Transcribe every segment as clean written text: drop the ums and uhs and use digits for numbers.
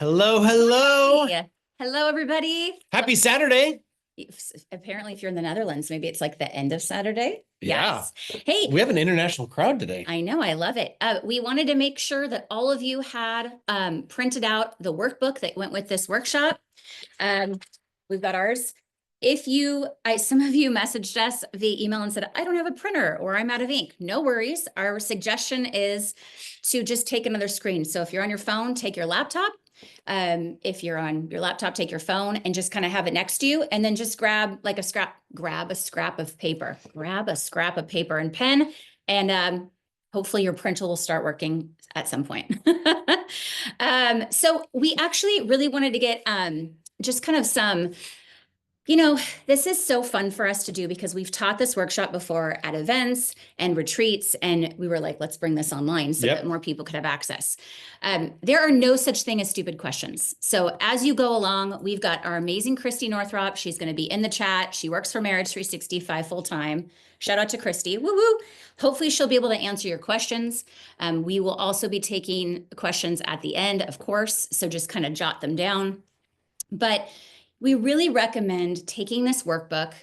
Hello, hello. Hi. Hello, everybody. Happy Saturday. Apparently, if you're in the Netherlands, maybe it's like the end of Saturday. Yeah. Yes. Hey, We have an international crowd today. I know, I love it. We wanted to make sure that all of you had printed out the workbook that went with this workshop. Um, we've got ours. Some of you messaged us via email and said, I don't have a printer or I'm out of ink. No worries. Our suggestion is to just take another screen. So if you're on your phone, take your laptop. If you're on your laptop, take your phone and just kind of have it next to you, and then just grab a scrap of paper, and pen, and hopefully your printer will start working at some point. So we actually really wanted to get just kind of some, this is so fun for us to do because we've taught this workshop before at events and retreats, and we were like, let's bring this online so that more people could have access. There are no such thing as stupid questions. So as you go along, we've got our amazing Christy Northrop. She's going to be in the chat. She works for Marriage 365 full-time. Shout out to Christy. Woo woo. Hopefully she'll be able to answer your questions. We will also be taking questions at the end, of course. So just kind of jot them down. But we really recommend taking this workbook,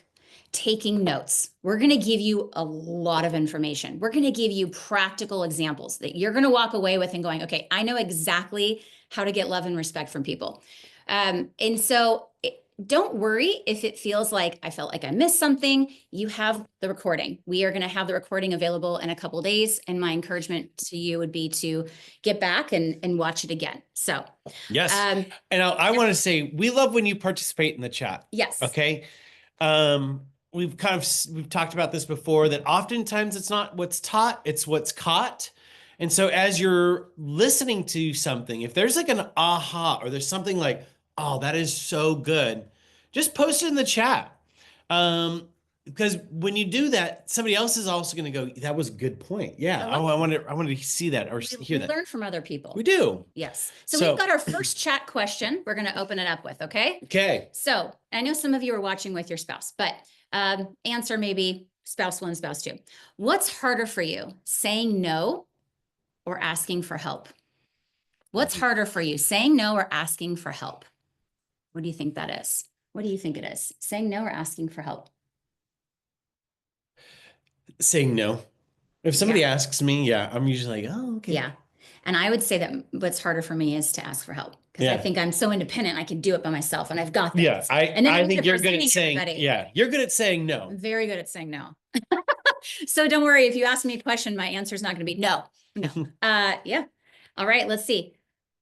taking notes. We're going to give you a lot of information. We're going to give you practical examples that you're going to walk away with and going, okay, I know exactly how to get love and respect from people. And so don't worry if it feels like I felt like I missed something. You have the recording. We are going to have the recording available in a couple of days. And my encouragement to you would be to get back and watch it again. So yes. And I want to say, we love when you participate in the chat. Yes. Okay. We've talked about this before, that oftentimes it's not what's taught, it's what's caught. And so as you're listening to something, if there's like an aha, or there's something like, oh, that is so good, just post it in the chat. Because when you do that, somebody else is also going to go, that was a good point. Yeah. I wanted to see that or hear that. We learn from other people. We do. Yes. So we've got our first chat question we're going to open it up with. Okay. Okay. So I know some of you are watching with your spouse, but answer maybe spouse one, spouse two. What's harder for you, saying no or asking for help? What's harder for you, saying no or asking for help? What do you think that is? What do you think it is? Saying no or asking for help? Saying no. If somebody asks me, yeah, I'm usually like, oh, okay. Yeah. And I would say that what's harder for me is to ask for help, because I think I'm so independent. I can do it by myself and I've got this. Yeah. I think you're good at saying, you're good at saying no. I'm very good at saying no. So don't worry. If you ask me a question, my answer is not going to be no. Yeah. All right. Let's see.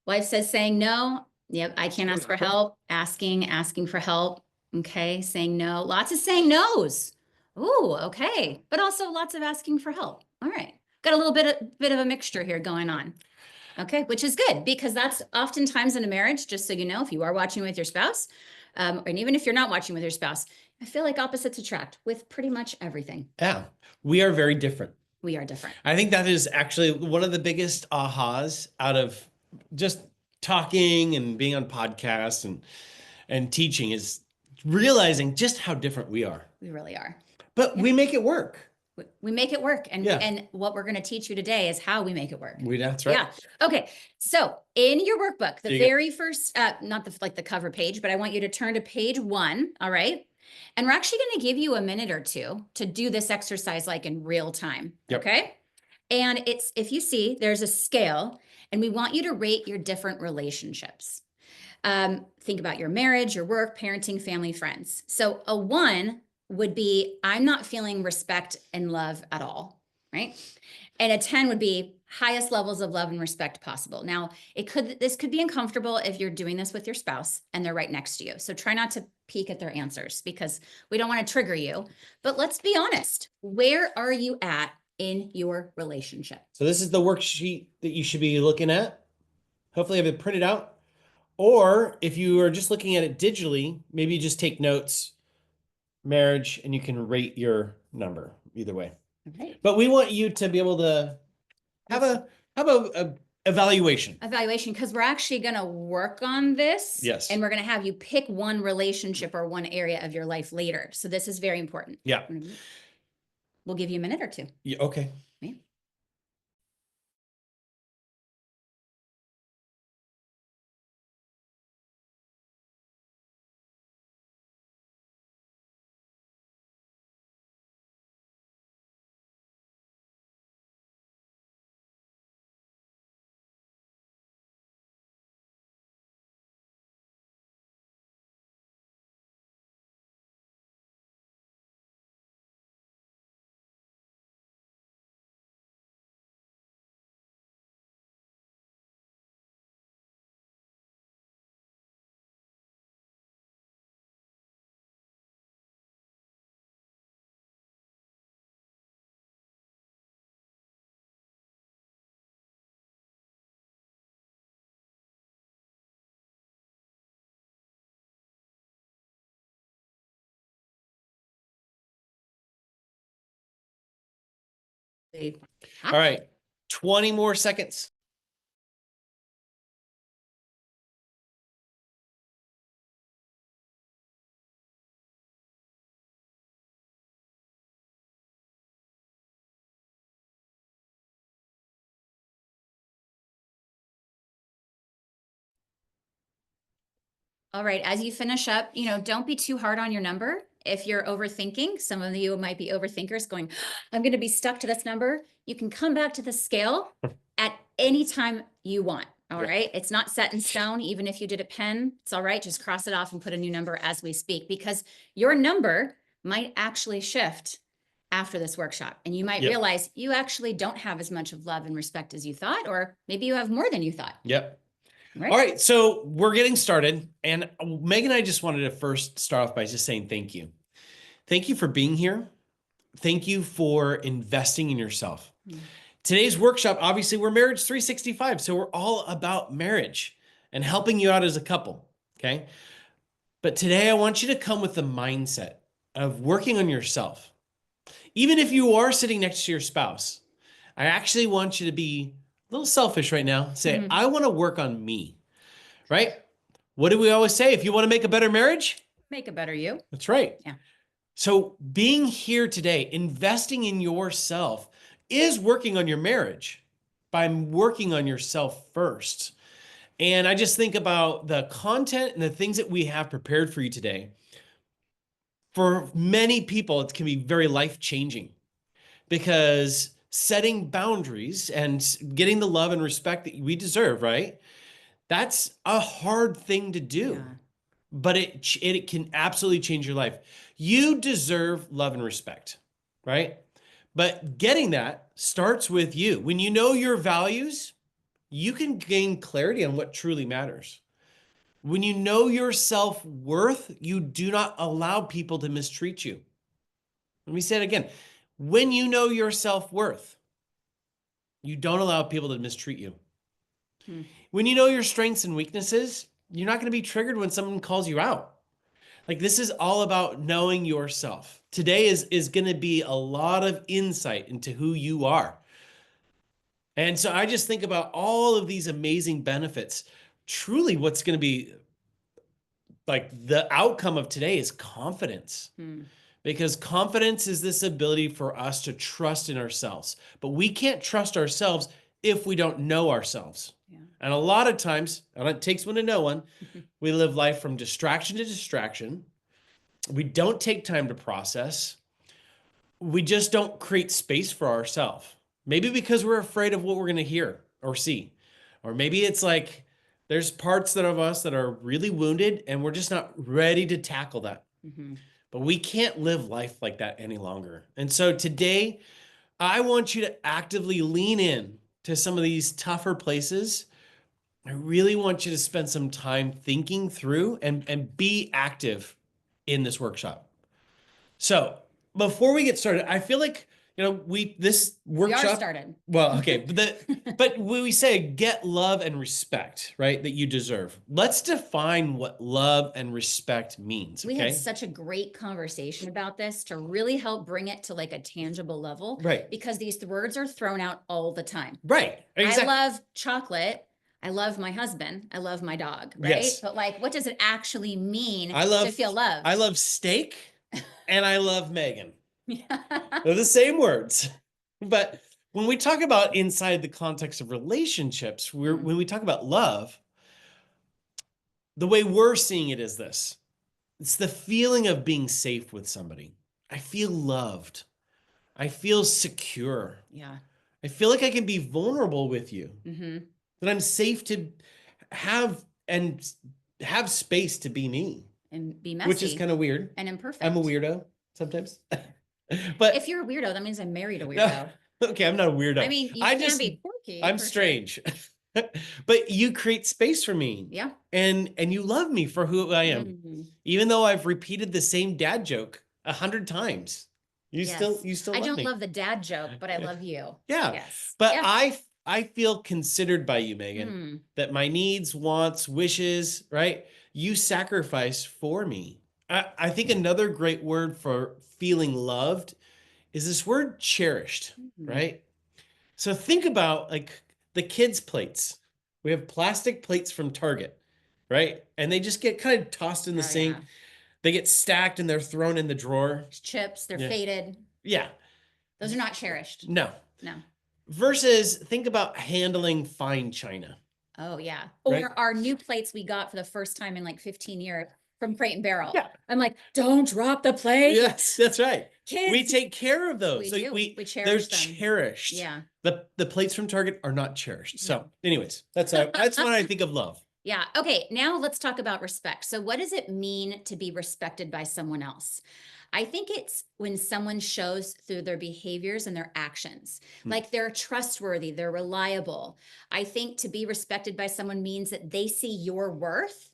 Wife says saying no. Yep. I can't ask for help. Asking for help. Okay. Saying no. Lots of saying no's. Ooh, okay. But also lots of asking for help. All right. Got a little bit of a mixture here going on. Okay, which is good, because that's oftentimes in a marriage, just so you know, if you are watching with your spouse, and even if you're not watching with your spouse, I feel like opposites attract with pretty much everything. Yeah, we are very different. We are different. I think that is actually one of the biggest ahas out of just talking and being on podcasts and teaching, is realizing just how different we are. We really are. But we make it work. We make it work. And what we're going to teach you today is how we make it work. That's right. Yeah. Okay. So in your workbook, the very first, not the cover page, but I want you to turn to page 1. All right. And we're actually going to give you a minute or two to do this exercise like in real time. Yep. Okay. And it's, if you see, there's a scale, and we want you to rate your different relationships. Think about your marriage, your work, parenting, family, friends. So a 1 would be, I'm not feeling respect and love at all, right? And a 10 would be highest levels of love and respect possible. Now, this could be uncomfortable if you're doing this with your spouse and they're right next to you. So try not to peek at their answers, because we don't want to trigger you. But let's be honest. Where are you at in your relationship? So this is the worksheet that you should be looking at. Hopefully have it printed out. Or if you are just looking at it digitally, maybe just take notes, marriage, and you can rate your number either way. Okay. But we want you to be able to have a evaluation. Because we're actually going to work on this. Yes. And we're going to have you pick one relationship or one area of your life later. So this is very important. Yeah. We'll give you a minute or two. Yeah, okay. Yeah. All happen. right, 20 more seconds. All right, as you finish up, don't be too hard on your number. If you're overthinking, some of you might be overthinkers going, I'm going to be stuck to this number. You can come back to the scale at any time you want. All right. It's not set in stone. Even if you did a pen, it's all right. Just cross it off and put a new number as we speak, because your number might actually shift after this workshop. And you might realize you actually don't have as much of love and respect as you thought, or maybe you have more than you thought. Yep. Right. All right, so we're getting started. And Megan and I just wanted to first start off by just saying thank you. Thank you for being here. Thank you for investing in yourself. Today's workshop, obviously, we're Marriage 365. So we're all about marriage and helping you out as a couple. Okay. But today I want you to come with the mindset of working on yourself. Even if you are sitting next to your spouse, I actually want you to be a little selfish right now. Say, I want to work on me, right? What do we always say? If you want to make a better marriage, make a better you. That's right. Yeah. So being here today, investing in yourself is working on your marriage by working on yourself first. And I just think about the content and the things that we have prepared for you today. For many people, it can be very life-changing because setting boundaries and getting the love and respect that we deserve, right? That's a hard thing to do. Yeah. But it can absolutely change your life. You deserve love and respect, right? But getting that starts with you. When you know your values, you can gain clarity on what truly matters. When you know your self-worth, you do not allow people to mistreat you. Let me say it again. When you know your self-worth, you don't allow people to mistreat you. When you know your strengths and weaknesses, you're not going to be triggered when someone calls you out. Like, this is all about knowing yourself. Today is going to be a lot of insight into who you are. And so I just think about all of these amazing benefits. Truly, what's going to be like the outcome of today is confidence. Because confidence is this ability for us to trust in ourselves. But we can't trust ourselves if we don't know ourselves. Yeah. And a lot of times, and it takes one to know one, we live life from distraction to distraction. We don't take time to process. We just don't create space for ourselves. Maybe because we're afraid of what we're going to hear or see. Or maybe it's like there's parts of us that are really wounded and we're just not ready to tackle that. But we can't live life like that any longer. And so today, I want you to actively lean in to some of these tougher places. I really want you to spend some time thinking through and be active in this workshop. So before we get started, I feel like, this workshop. We are started. Well, okay. But when we say get love and respect, right, that you deserve, let's define what love and respect means. We had such a great conversation about this to really help bring it to like a tangible level. Right. Because these words are thrown out all the time. Right. Exactly. I love chocolate. I love my husband. I love my dog. Right. Yes. But like, what does it actually mean to feel loved? I love steak and I love Megan. They're the same words. But when we talk about inside the context of relationships, when we talk about love, the way we're seeing it is this. It's the feeling of being safe with somebody. I feel loved. I feel secure. Yeah. I feel like I can be vulnerable with you. That I'm safe to have space to be me. And be messy. Which is kind of weird. And imperfect. I'm a weirdo sometimes. But if you're a weirdo, that means I married a weirdo. Okay, I'm not a weirdo. I mean, you can be quirky. I'm strange. But you create space for me. Yeah. And you love me for who I am. Even though I've repeated the same dad joke 100 times. You still love me. I don't love the dad joke, but I love you. Yeah. Yes. But yeah. I feel considered by you, Megan, that my needs, wants, wishes, right? You sacrifice for me. I think another great word for feeling loved is this word cherished, right? So think about like the kids' plates. We have plastic plates from Target, right? And they just get kind of tossed in the Oh yeah. sink. They get stacked and they're thrown in the drawer. Chips, they're Yeah. faded. Yeah. Those are not cherished. No. No. Versus think about handling fine china, Oh yeah. right? Or our new plates we got for the first time in like 15 years from Crate and Barrel. Yeah. I'm like, don't drop the plate. Yes, that's right. We Kids. take care of those. We So do. We they're cherish them. cherished. Yeah. The plates from Target are not cherished. So, No. anyways, that's when I think of love. Yeah. Okay. Now let's talk about respect. So, what does it mean to be respected by someone else? I think it's when someone shows through their behaviors and their actions, like they're trustworthy, they're reliable. I think to be respected by someone means that they see your worth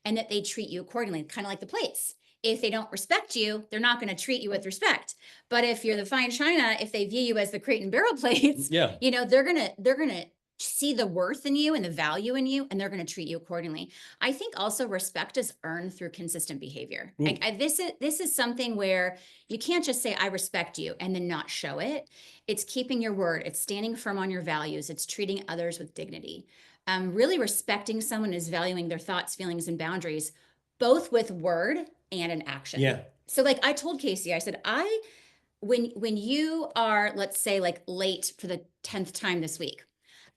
and that they treat you accordingly, kind of like the plates. If they don't respect you, they're not going to treat you with respect. But if you're the fine china, if they view you as the Crate and Barrel plates, Yeah. they're gonna see the worth in you and the value in you, and they're going to treat you accordingly. I think also respect is earned through consistent behavior. This is something where you can't just say I respect you and then not show it. It's keeping your word. It's standing firm on your values. It's treating others with dignity. Really respecting someone is valuing their thoughts, feelings, and boundaries, both with word and an action. Yeah. So like I told Casey, I said, when you are, let's say, like late for the 10th time this week,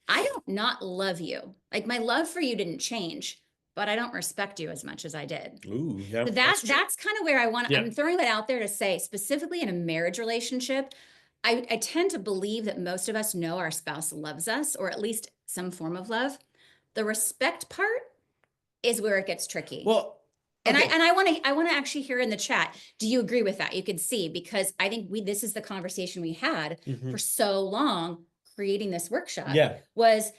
I don't not love you. Like my love for you didn't change, but I don't respect you as much as I did. Ooh, yeah. So that's kind of where I want. Yeah. I'm throwing that out there to say, specifically in a marriage relationship, I tend to believe that most of us know our spouse loves us, or at least some form of love. The respect part is where it gets tricky. Well, and okay. I want to actually hear in the chat, do you agree with that? You could see, because I think this is the conversation we had for so long creating this workshop. Yeah. Was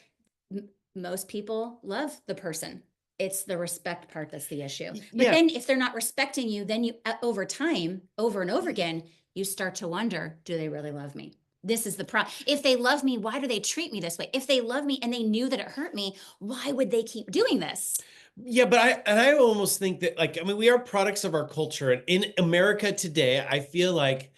most people love the person. It's the respect part that's the issue. But then if they're not respecting you, then you over time, over and over again, you start to wonder, do they really love me? This is the problem. If they love me, why do they treat me this way? If they love me and they knew that it hurt me, why would they keep doing this? Yeah, but I almost think that, like, I mean, we are products of our culture, and in America today, I feel like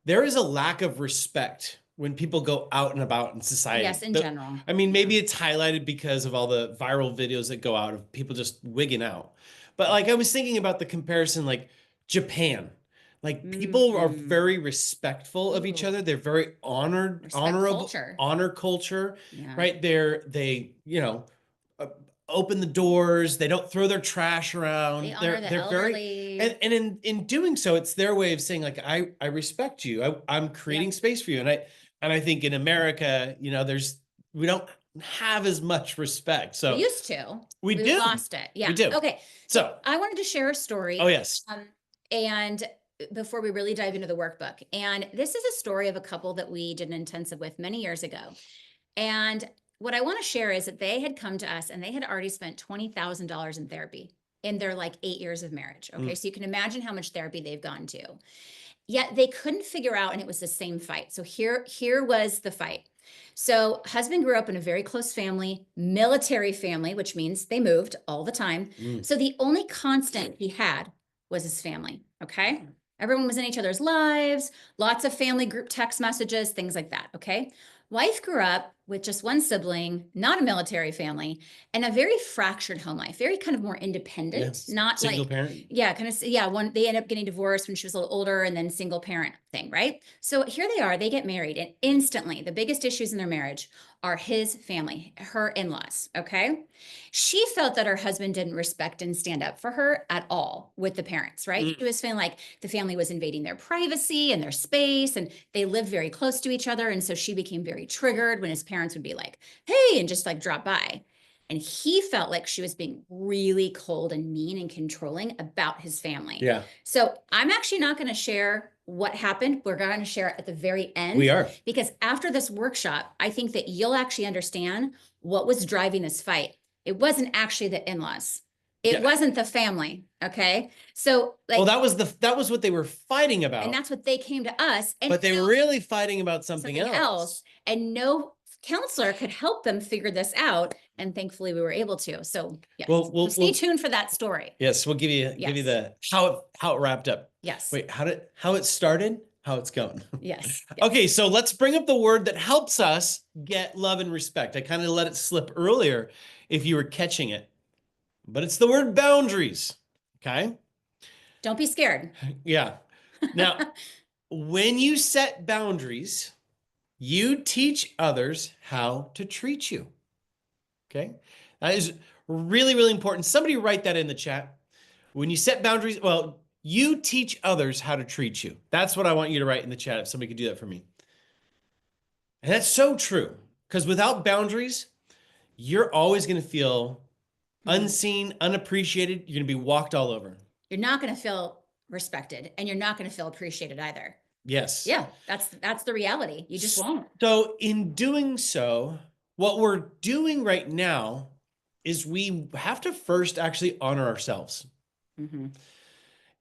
there is a lack of respect when people go out and about in society. Yes, in general. I mean, maybe it's highlighted because of all the viral videos that go out of people just wigging out. But like I was thinking about the comparison, like Japan. Like people are very respectful of each other. They're very honorable, honor culture, right? They open the doors. They don't throw their trash around. They honor the elderly. And in doing so, it's their way of saying, like, I respect you. I'm creating space for you. And I think in America, we don't have as much respect. So we used to. We lost it. Yeah. We do. Okay. So I wanted to share a story. Oh, yes. And before we really dive into the workbook. And this is a story of a couple that we did an intensive with many years ago. And what I want to share is that they had come to us and they had already spent $20,000 in therapy in their like 8 years of marriage. Okay. So you can imagine how much therapy they've gone to. Yet they couldn't figure out, and it was the same fight. So here was the fight. So husband grew up in a very close family, military family, which means they moved all the time. So the only constant he had was his family. Okay. Everyone was in each other's lives, lots of family group text messages, things like that. Okay. Wife grew up with just one sibling, not a military family, and a very fractured home life, very kind of more independent, not single like parent. Yeah, kind of they ended up getting divorced when she was a little older, and then single parent thing, right? So here they are, they get married, and instantly the biggest issues in their marriage are his family, her in-laws. Okay. She felt that her husband didn't respect and stand up for her at all with the parents, right? She was feeling like the family was invading their privacy and their space, and they lived very close to each other. And so she became very triggered when his parents would be like, hey, and just like drop by. And he felt like she was being really cold and mean and controlling about his family. Yeah. So I'm actually not going to share what happened. We're going to share it at the very end. We are. Because after this workshop, I think that you'll actually understand what was driving this fight. It wasn't actually the in-laws. It wasn't the family. Okay. So like, well, that was what they were fighting about. And that's what they came to us. But they were really fighting about something else. And no counselor could help them figure this out. And thankfully we were able to. So yeah, we'll stay tuned for that story. Yes. We'll give you the, how it wrapped up. Yes. Wait, how it started? how it's going. Yes. Okay, so let's bring up the word that helps us get love and respect. I kind of let it slip earlier if you were catching it, but it's the word boundaries. Okay. Don't be scared. Yeah. Now, when you set boundaries, you teach others how to treat you. Okay. That is really, really important. Somebody write that in the chat. When you set boundaries, well, you teach others how to treat you. That's what I want you to write in the chat if somebody could do that for me. And that's so true because without boundaries, you're always going to feel unseen, unappreciated. You're going to be walked all over. You're not going to feel respected, and you're not going to feel appreciated either. Yes. Yeah, that's the reality. You just won't. So in doing so, what we're doing right now is we have to first actually honor ourselves. Mm-hmm.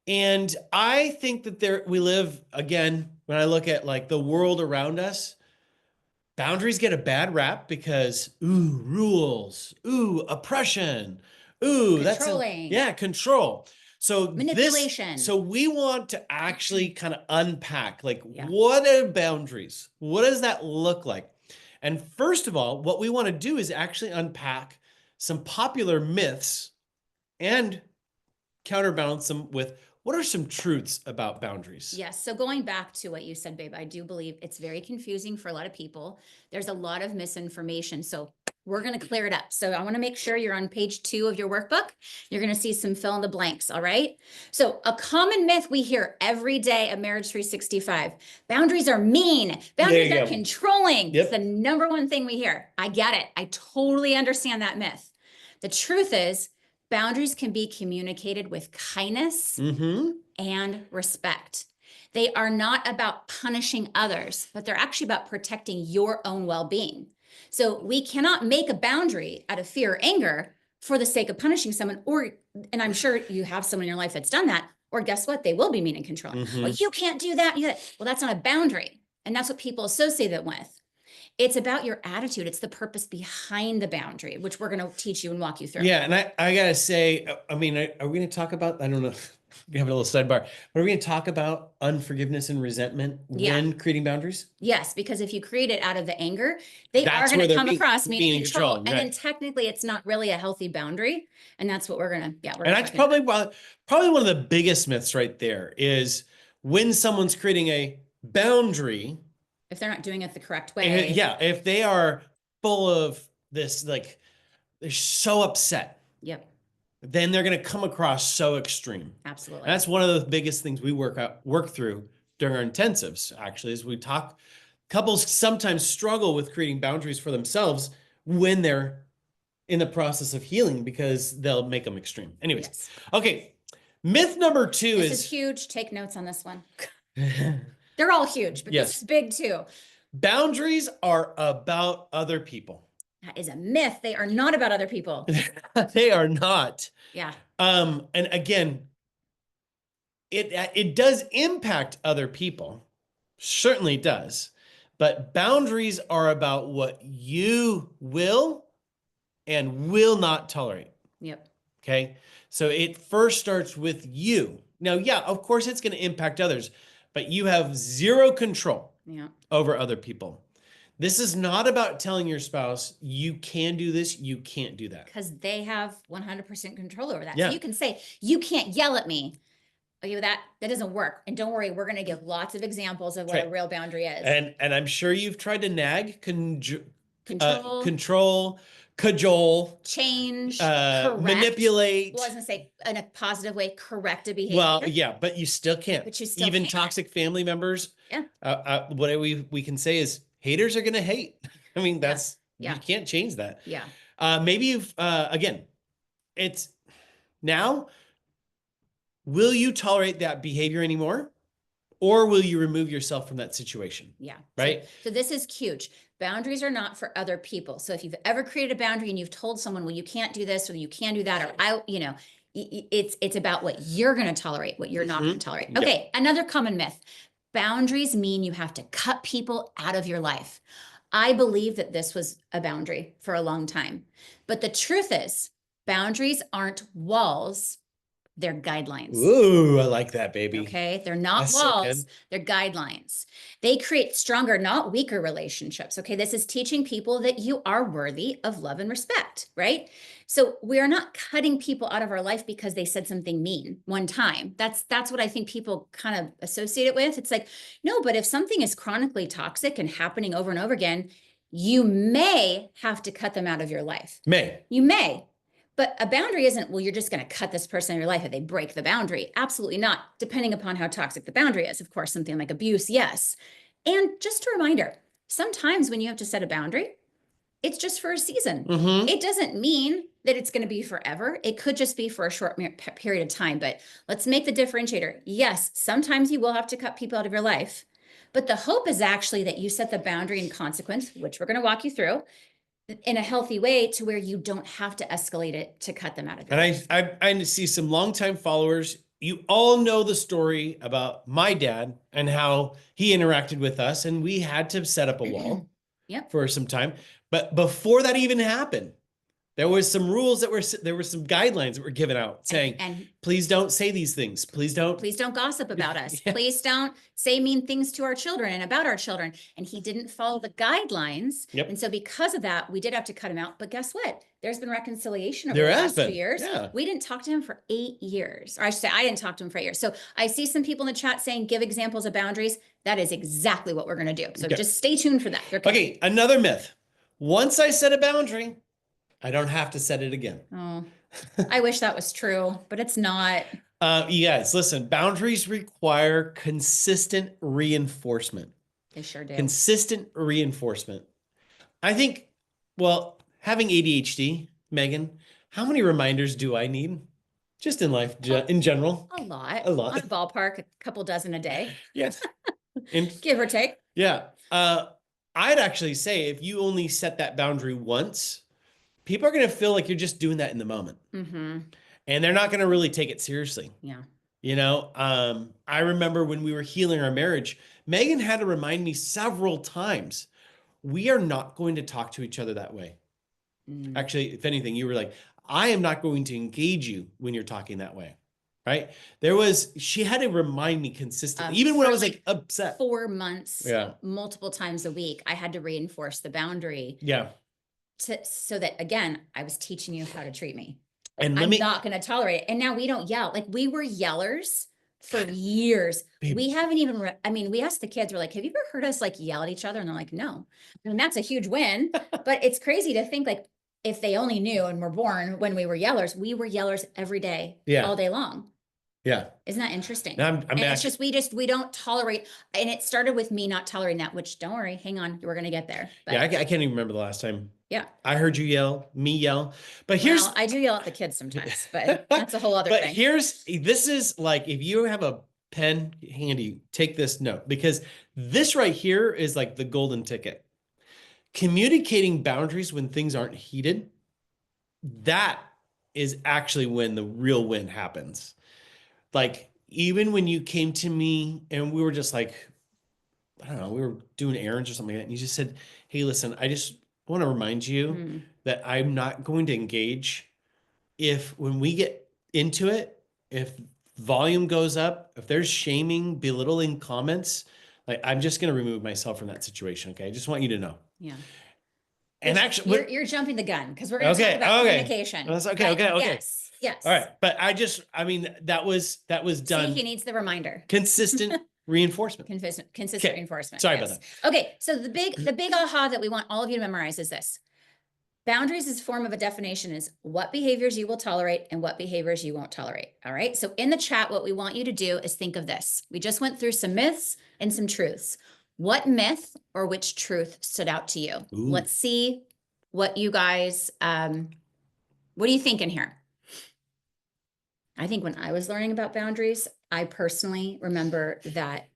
And I think that we live, again, when I look at like the world around us, boundaries get a bad rap because, ooh, rules, ooh, oppression, ooh, Controlling. yeah, control. So manipulation. So we want to actually kind of unpack, like, Yeah. what are boundaries? What does that look like? And first of all, what we want to do is actually unpack some popular myths and counterbalance them with what are some truths about boundaries? Yes. So going back to what you said, babe, I do believe it's very confusing for a lot of people. There's a lot of misinformation. So we're going to clear it up. So I want to make sure you're on page 2 of your workbook. You're going to see some fill in the blanks. All right. So a common myth we hear every day at Marriage 365, boundaries are mean. Boundaries are controlling. Yep. It's the number one thing we hear. I get it. I totally understand that myth. The truth is, boundaries can be communicated with kindness and respect. They are not about punishing others, but they're actually about protecting your own well-being. So we cannot make a boundary out of fear or anger for the sake of punishing someone, and I'm sure you have someone in your life that's done that, or guess what? They will be mean and controlling. Well, you can't do that. Well, that's not a boundary. And that's what people associate it with. It's about your attitude. It's the purpose behind the boundary, which we're going to teach you and walk you through. Yeah. And I got to say, I mean, are we going to talk about, I don't know, we have a little sidebar, but are we going to talk about unforgiveness and resentment when creating boundaries? Yes, because if you create it out of the anger, they are going to come across meaning control. And then technically it's not really a healthy boundary. And that's what we're going to, and that's probably one of the biggest myths right there is when someone's creating a boundary, if they're not doing it the correct way. Yeah. If they are full of this, like they're so upset. Yep. Then they're going to come across so extreme. Absolutely. And that's one of the biggest things we work through during our intensives, actually, is we talk. Couples sometimes struggle with creating boundaries for themselves when they're in the process of healing because they'll make them extreme. Anyways, yes. Okay. Myth number 2 this is huge. Take notes on this one. They're all huge, but this is big too. Boundaries are about other people. That is a myth. They are not about other people. They are not. Yeah. And again, it does impact other people. Certainly does. But boundaries are about what you will and will not tolerate. Yep. Okay. So it first starts with you. Now, yeah, of course it's going to impact others, but you have zero control over other people. This is not about telling your spouse, you can do this, you can't do that. Because they have 100% control over that. Yeah. So you can say, you can't yell at me. Okay, that doesn't work. And don't worry, we're going to give lots of examples of what a real boundary is. And I'm sure you've tried to nag, control, cajole, change, manipulate. Well, I was going to say in a positive way, correct a behavior. Well, yeah, but you still can't. But you still even can't. Toxic family members. Yeah. What we can say is haters are going to hate. I mean, that's you can't change that. Yeah. Maybe you've again, it's now. Will you tolerate that behavior anymore? Or will you remove yourself from that situation? Yeah. Right. So this is huge. Boundaries are not for other people. So if you've ever created a boundary and you've told someone, well, you can't do this or you can do that, or it's about what you're going to tolerate, what you're not going to tolerate. Okay. Another common myth. Boundaries mean you have to cut people out of your life. I believe that this was a boundary for a long time. But the truth is, boundaries aren't walls. They're guidelines. Ooh, I like that, baby. Okay. They're not That's so walls, good. they're guidelines. They create stronger, not weaker relationships. Okay. This is teaching people that you are worthy of love and respect, right? So we are not cutting people out of our life because they said something mean one time. That's what I think people kind of associate it with. It's like, no, but if something is chronically toxic and happening over and over again, you may have to cut them out of your life. May. You may. But a boundary isn't, well, you're just going to cut this person in your life if they break the boundary. Absolutely not, depending upon how toxic the boundary is. Of course, something like abuse, yes. And just a reminder, sometimes when you have to set a boundary, it's just for a season. Mm-hmm. It doesn't mean that it's going to be forever. It could just be for a short period of time. But let's make the differentiator. Yes, sometimes you will have to cut people out of your life. But the hope is actually that you set the boundary and consequence, which we're going to walk you through, in a healthy way to where you don't have to escalate it to cut them out of your And life. I see some longtime followers. You all know the story about my dad and how he interacted with us, and we had to set up a wall Yep. for some time. But before that even happened, there was some rules there were some guidelines that were given out saying, and please don't say these things. Please don't gossip about us. Yeah. Please don't say mean things to our children and about our children. And he didn't follow the guidelines. Yep. And so because of that, we did have to cut him out. But guess what? There's been reconciliation over There the has last been. 2 years. Yeah. We didn't talk to him for 8 years. Or I should say, I didn't talk to him for 8 years. So I see some people in the chat saying, give examples of boundaries. That is exactly what we're going to do. So Okay. just stay tuned for that. Okay, another myth. Once I set a boundary, I don't have to set it again. Oh, I wish that was true, but it's not. You guys, listen, boundaries require consistent reinforcement. They sure do. Consistent reinforcement. I think, well, having ADHD, Megan, how many reminders do I need? Just in life, in general? A lot. A lot. On a ballpark, a couple dozen a day. Yes. And Give or take. yeah. I'd actually say if you only set that boundary once, people are going to feel like you're just doing that in the moment. Mm-hmm. And they're not going to really take it seriously. Yeah. You know, I remember when we were healing our marriage, Megan had to remind me several times, we are not going to talk to each other that way. Mm. Actually, if anything, you were like, I am not going to engage you when you're talking that way. Right. She had to remind me consistently, even when I was like upset. 4 months, Yeah. multiple times a week, I had to reinforce the boundary. Yeah. So that, again, I was teaching you how to treat me. And I'm not going to tolerate it. And now we don't yell. Like, we were yellers for years. Babe. We haven't even, we asked the kids, we're like, have you ever heard us like yell at each other? And they're like, no. And that's a huge win. But it's crazy to think, like, if they only knew and were born when we were yellers every day, all day long. Yeah. Isn't that interesting? And it's just, we don't tolerate. And it started with me not tolerating that, which, don't worry, hang on, we're going to get there. But, yeah. I can't even remember the last time. Yeah. I heard you yell, me yell, but I do yell at the kids sometimes, but that's a whole other thing. But this is like, if you have a pen handy, take this note, because this right here is like the golden ticket. Communicating boundaries when things aren't heated, that is actually when the real win happens. Like, even when you came to me and we were just like, I don't know, we were doing errands or something like that, and you just said, hey, listen, I just want to remind you that I'm not going to engage if, when we get into it, if volume goes up, if there's shaming, belittling comments, like, I'm just going to remove myself from that situation. Okay. I just want you to know. Yeah. And actually, you're jumping the gun, because we're going to talk about communication. Okay. Yes. Yes. All right. But that was done. See, he needs the reminder. Consistent reinforcement. Consistent reinforcement. Sorry about that. Okay. So the big aha that we want all of you to memorize is this. Boundaries as a form of a definition is what behaviors you will tolerate and what behaviors you won't tolerate. All right. So in the chat, what we want you to do is think of this. We just went through some myths and some truths. What myth or which truth stood out to you? Ooh. Let's see what you guys, what are you thinking here? I think when I was learning about boundaries, I personally remember that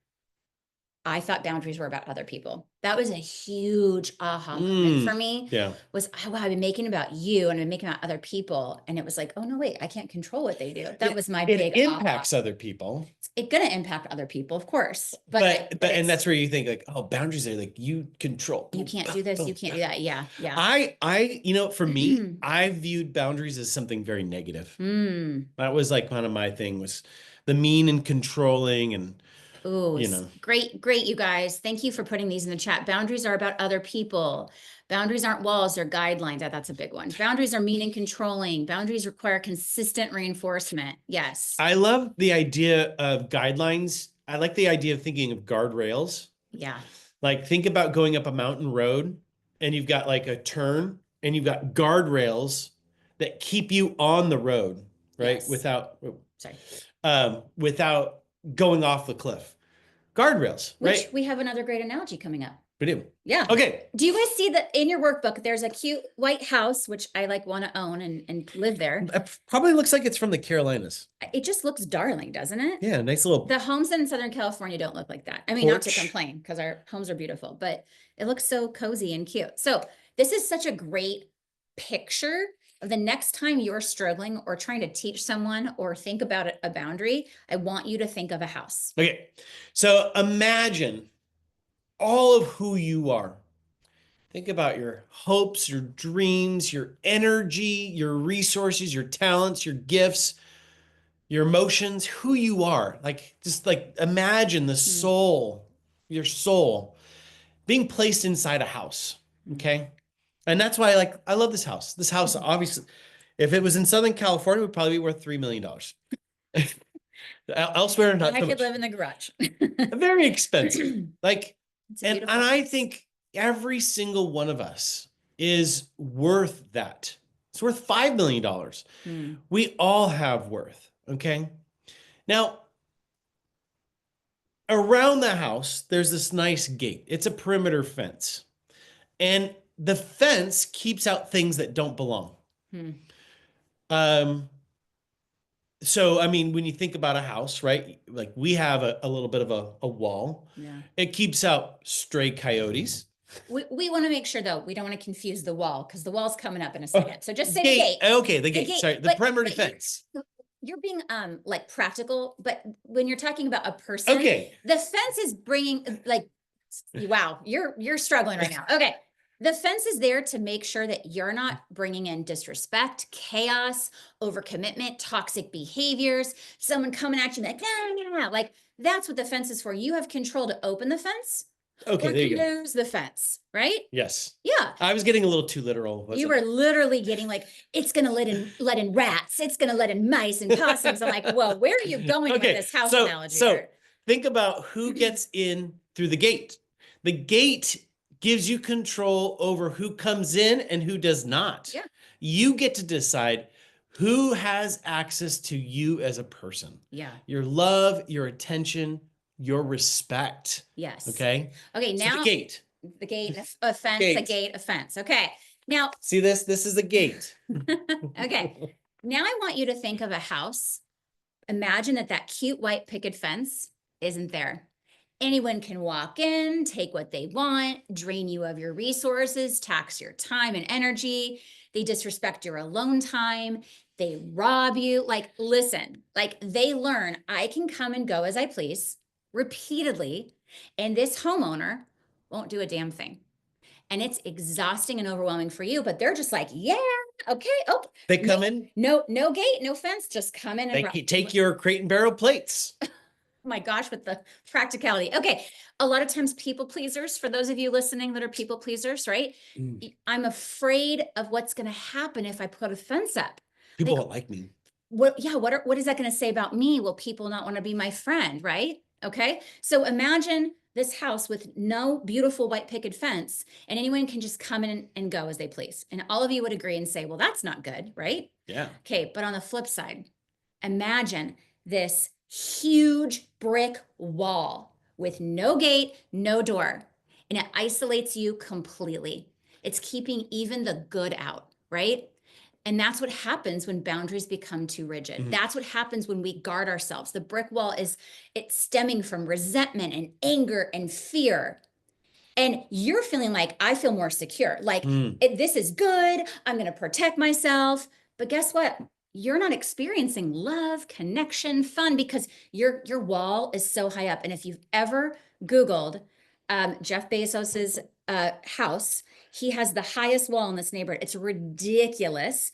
I thought boundaries were about other people. That was a huge aha moment for Mm, me. yeah. Was, oh, wow, I've been making about you and I'm making about other people. And it was like, oh no, wait, I can't control what they do. That was my It big aha. impacts other people. It's gonna impact other people, of course. But and It's, that's where you think like, oh, boundaries are like you control. you Boom, can't boom, do this, you boom. can't do that. Yeah, yeah. For me, I viewed boundaries as something very negative. Mm. That was like kind of my thing was the mean and controlling and Oh, you know. great, great, you guys. Thank you for putting these in the chat. Boundaries are about other people. Boundaries aren't walls, they're guidelines. That's a big one. Boundaries are mean and controlling. Boundaries require consistent reinforcement. Yes. I love the idea of guidelines. I like the idea of thinking of guardrails. Yeah. Like think about going up a mountain road and you've got like a turn and you've got guardrails that keep you on the road, right? Yes. Sorry. Without going off the cliff. Guardrails, Which right? we have another great analogy coming up. We do. Yeah. Okay. Do you guys see that in your workbook? There's a cute white house, which I like want to own and live there. It probably looks like it's from the Carolinas. It just looks darling, doesn't it? Yeah, nice little The homes in Southern California don't look like that. I mean, not to porch. complain because our homes are beautiful, but it looks so cozy and cute. So this is such a great picture of the next time you're struggling or trying to teach someone or think about a boundary. I want you to think of a house. Okay. So imagine all of who you are. Think about your hopes, your dreams, your energy, your resources, your talents, your gifts, your emotions, who you are. Like, just like imagine the soul, your soul being placed inside a house. Okay. And that's why I love this house. This house, obviously, if it was in Southern California, it would probably be worth $3 million. Elsewhere, not I so could much. live in the garage. Very expensive. Like, It's a and beautiful I house. think every single one of us is worth that. It's worth $5 million. We all have worth. Okay. Now, around the house, there's this nice gate. It's a perimeter fence. And the fence keeps out things that don't belong. Um, so, I mean, when you think about a house, right? Like we have a little bit of a wall. Yeah. It keeps out stray coyotes. We want to make sure though, we don't want to confuse the wall because the wall's coming up in a second. So just say the Gate. gate. Okay, the gate. Sorry, the perimeter but fence. you're being like practical, but when you're talking about a person, Okay. the fence is bringing like, wow, you're struggling right now. Okay. The fence is there to make sure that you're not bringing in disrespect, chaos, overcommitment, toxic behaviors, someone coming at you like, like that's what the fence is for. You have control to open the fence Okay, or there you go. close the fence, right? Yes. Yeah. I was getting a little too literal. You were literally getting like, it's gonna let in rats, it's gonna let in mice and possums. I'm like, whoa, where are you going with this house analogy? So here? think about who gets in through the gate. The gate gives you control over who comes in and who does not. Yeah. You get to decide who has access to you as a person. Yeah. Your love, your attention, your respect. Yes. Okay. Okay. So Now the gate. The gate, a fence, Gate. a gate, a fence. Okay. Now, See this? This is the gate. okay. Now I want you to think of a house. Imagine that cute white picket fence isn't there. Anyone can walk in, take what they want, drain you of your resources, tax your time and energy. They disrespect your alone time. They rob you. Like, listen, like they learn I can come and go as I please repeatedly, and this homeowner won't do a damn thing. And it's exhausting and overwhelming for you, but they're just like, yeah, okay. Oh, They come in. no gate, no fence, just come in and They take your crate and barrel plates. Oh my gosh, with the practicality. Okay. A lot of times people pleasers, for those of you listening that are people pleasers, right? I'm afraid of what's going to happen if I put a fence up. People don't like me. What is that going to say about me? Will people not want to be my friend, right? Okay. So imagine this house with no beautiful white picket fence and anyone can just come in and go as they please. And all of you would agree and say, well, that's not good, right? Yeah. Okay. But on the flip side, imagine this huge brick wall with no gate, no door, and it isolates you completely. It's keeping even the good out, right? And that's what happens when boundaries become too rigid. Mhm. That's what happens when we guard ourselves. The brick wall is it's stemming from resentment and anger and fear. And you're feeling like, I feel more secure. Like, Mm. this is good. I'm going to protect myself. But guess what? You're not experiencing love, connection, fun because your wall is so high up. And if you've ever Googled Jeff Bezos's house, he has the highest wall in this neighborhood. It's ridiculous.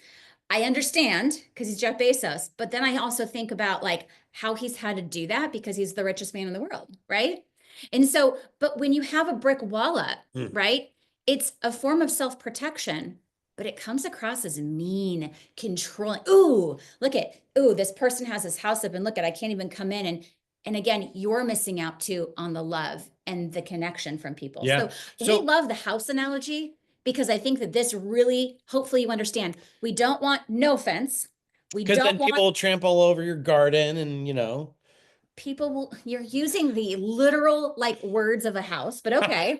I understand because he's Jeff Bezos, but then I also think about like how he's had to do that because he's the richest man in the world, right? And so, but when you have a brick wall up, Mm. right, it's a form of self-protection, but it comes across as mean, controlling. Ooh, look at, ooh, this person has his house up and look at, I can't even come in. And again, you're missing out too on the love and the connection from people. Yeah. So we So love the house analogy because I think that this really, hopefully you understand, we don't want, no offense, we because don't then want people will trample all over your garden and people will, you're using the literal like words of a house, but okay.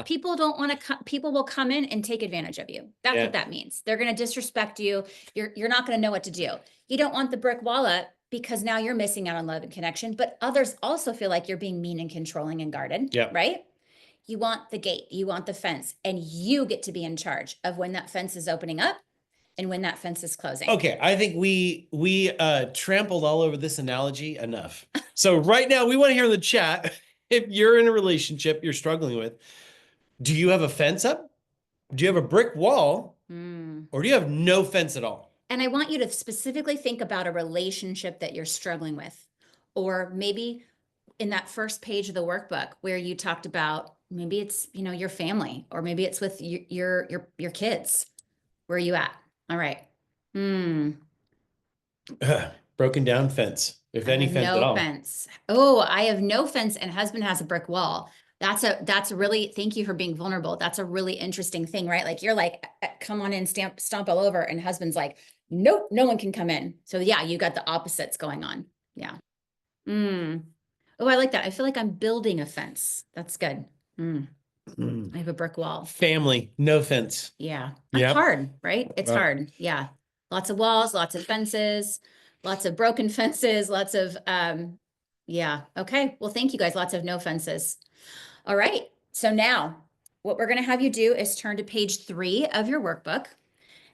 People don't want to people will come in and take advantage of you. That's Yeah. what that means. They're going to disrespect you. You're not going to know what to do. You don't want the brick wall up because now you're missing out on love and connection, but others also feel like you're being mean and controlling and guarded, Yeah. right? You want the gate, you want the fence, and you get to be in charge of when that fence is opening up and when that fence is closing. Okay, I think we trampled all over this analogy enough. So right now we want to hear in the chat if you're in a relationship you're struggling with, do you have a fence up? Do you have a brick wall? Or do you have no fence at all? And I want you to specifically think about a relationship that you're struggling with, or maybe in that first page of the workbook where you talked about maybe it's your family, or maybe it's with your kids. Where are you at? All right. Broken down fence, if I any have fence at no all. fence. Oh, I have no fence, and husband has a brick wall. That's a really, thank you for being vulnerable. That's a really interesting thing, right? Like you're like, come on in, stomp all over," and husband's like, nope, no one can come in. So yeah, you got the opposites going on. Yeah. Oh, I like that. I feel like I'm building a fence. That's good. I have a brick wall. Family, no fence. Yeah. Yep. It's hard, right? It's hard. Yeah. Lots of walls, lots of fences, lots of broken fences, lots of yeah. Okay. Well, thank you guys. Lots of no fences. All right. So now what we're going to have you do is turn to page 3 of your workbook.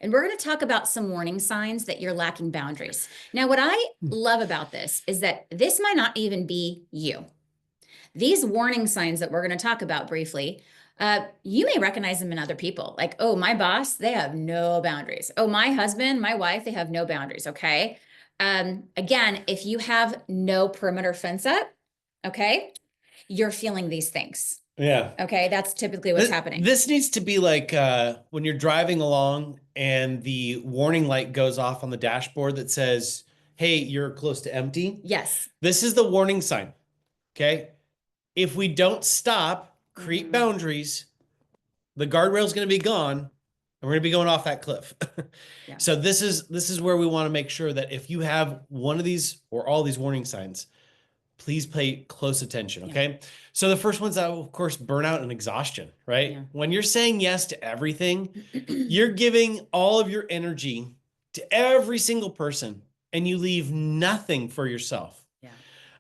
And we're going to talk about some warning signs that you're lacking boundaries. Now, what I love about this is that this might not even be you. These warning signs that we're going to talk about briefly, you may recognize them in other people. Like, oh, my boss, they have no boundaries. Oh, my husband, my wife, they have no boundaries. Okay. Again, if you have no perimeter fence up, okay, you're feeling these things. Yeah. Okay. That's typically what's happening. This needs to be like when you're driving along and the warning light goes off on the dashboard that says, hey, you're close to empty. Yes. This is the warning sign. Okay. If we don't stop, create boundaries, the guardrail is going to be gone and we're going to be going off that cliff. Yeah. So this is where we want to make sure that if you have one of these or all these warning signs, please pay close attention. Okay. So the first one's, of course, burnout and exhaustion, right? Yeah. When you're saying yes to everything, you're giving all of your energy to every single person and you leave nothing for yourself. Yeah.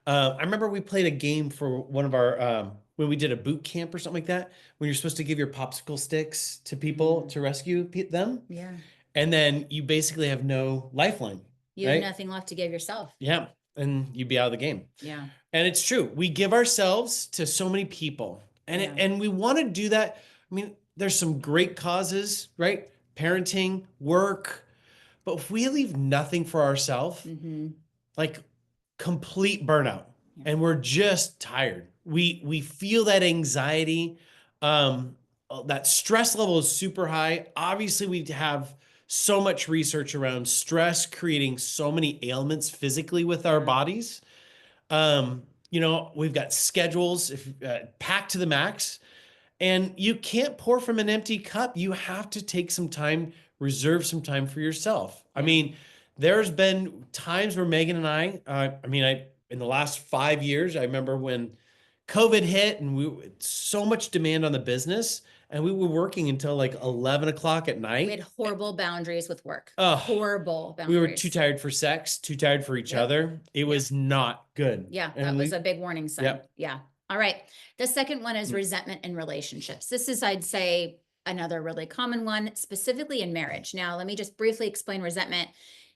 I remember we played a game for one of our, when we did a boot camp or something like that, when you're supposed to give your popsicle sticks to people to rescue them. Yeah. And then you basically have no lifeline. You have nothing left to give yourself. Yeah. And you'd be out of the game. Yeah. And it's true. We give ourselves to so many people and and we want to do that. I mean, there's some great causes, right? Parenting, work, but if we leave nothing for ourselves, like complete burnout and we're just tired. We feel that anxiety. That stress level is super high. Obviously, we have so much research around stress creating so many ailments physically with our bodies. We've got schedules packed to the max and you can't pour from an empty cup. You have to take some time, reserve some time for yourself. I mean, there's been times where Megan and I in the last 5 years, I remember when COVID hit and so much demand on the business. and we were working until like 11 o'clock at We night. had horrible boundaries with work. Oh, Horrible we were boundaries. too tired for sex, too tired for each Yep. other. It was not good. Yeah, And that was we, a big warning sign. Yep. Yeah. All right. The second one is resentment in relationships. This is, I'd say, another really common one, specifically in marriage. Now, let me just briefly explain resentment.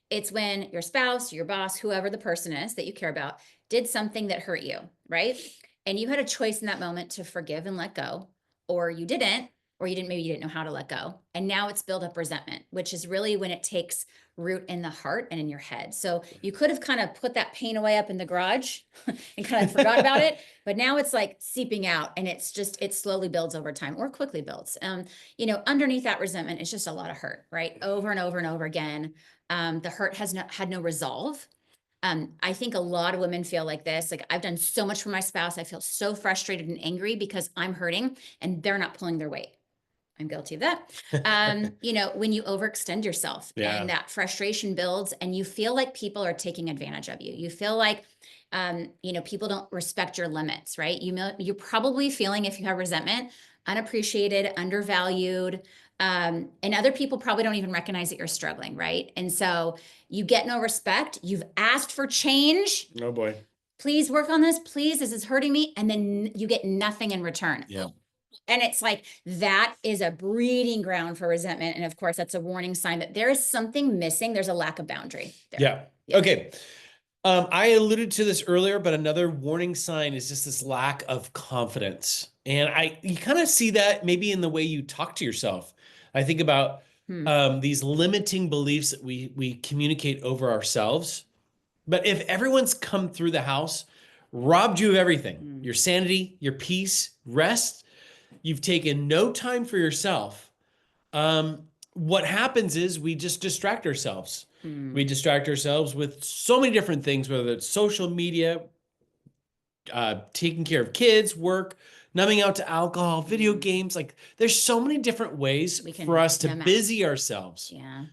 It's when your spouse, your boss, whoever the person is that you care about, did something that hurt you, right? And you had a choice in that moment to forgive and let go, or you didn't, or you didn't, maybe you didn't know how to let go. And now it's built up resentment, which is really when it takes root in the heart and in your head. So you could have kind of put that pain away up in the garage and kind of forgot about it, but now it's like seeping out, and it's just, it slowly builds over time, or quickly builds. You know, underneath that resentment is just a lot of hurt, right? Over and over and over again. The hurt has had no resolve. I think a lot of women feel like this. Like, I've done so much for my spouse. I feel so frustrated and angry because I'm hurting and they're not pulling their weight. I'm guilty of that. You know, when you overextend yourself, Yeah. and that frustration builds, and you feel like people are taking advantage of you. You feel like, you know, people don't respect your limits, right? You're probably feeling, if you have resentment, unappreciated, undervalued, and other people probably don't even recognize that you're struggling, right? And so you get no respect. You've asked for change. Oh boy. Please work on this. Please, this is hurting me. And then you get nothing in return. Yeah. And it's like, that is a breeding ground for resentment. And of course, that's a warning sign that there is something missing. There's a lack of boundary there. Yeah. Yeah. Okay. I alluded to this earlier, but another warning sign is just this lack of confidence. And you kind of see that maybe in the way you talk to yourself. I think about these limiting beliefs that we communicate over ourselves. But if everyone's come through the house, robbed you of everything, your sanity, your peace, rest, you've taken no time for yourself, what happens is we just distract ourselves. We distract ourselves with so many different things, whether it's social media, taking care of kids, work, numbing out to alcohol, video games. Like, there's so many different ways We can for us to numb out. busy ourselves Yeah.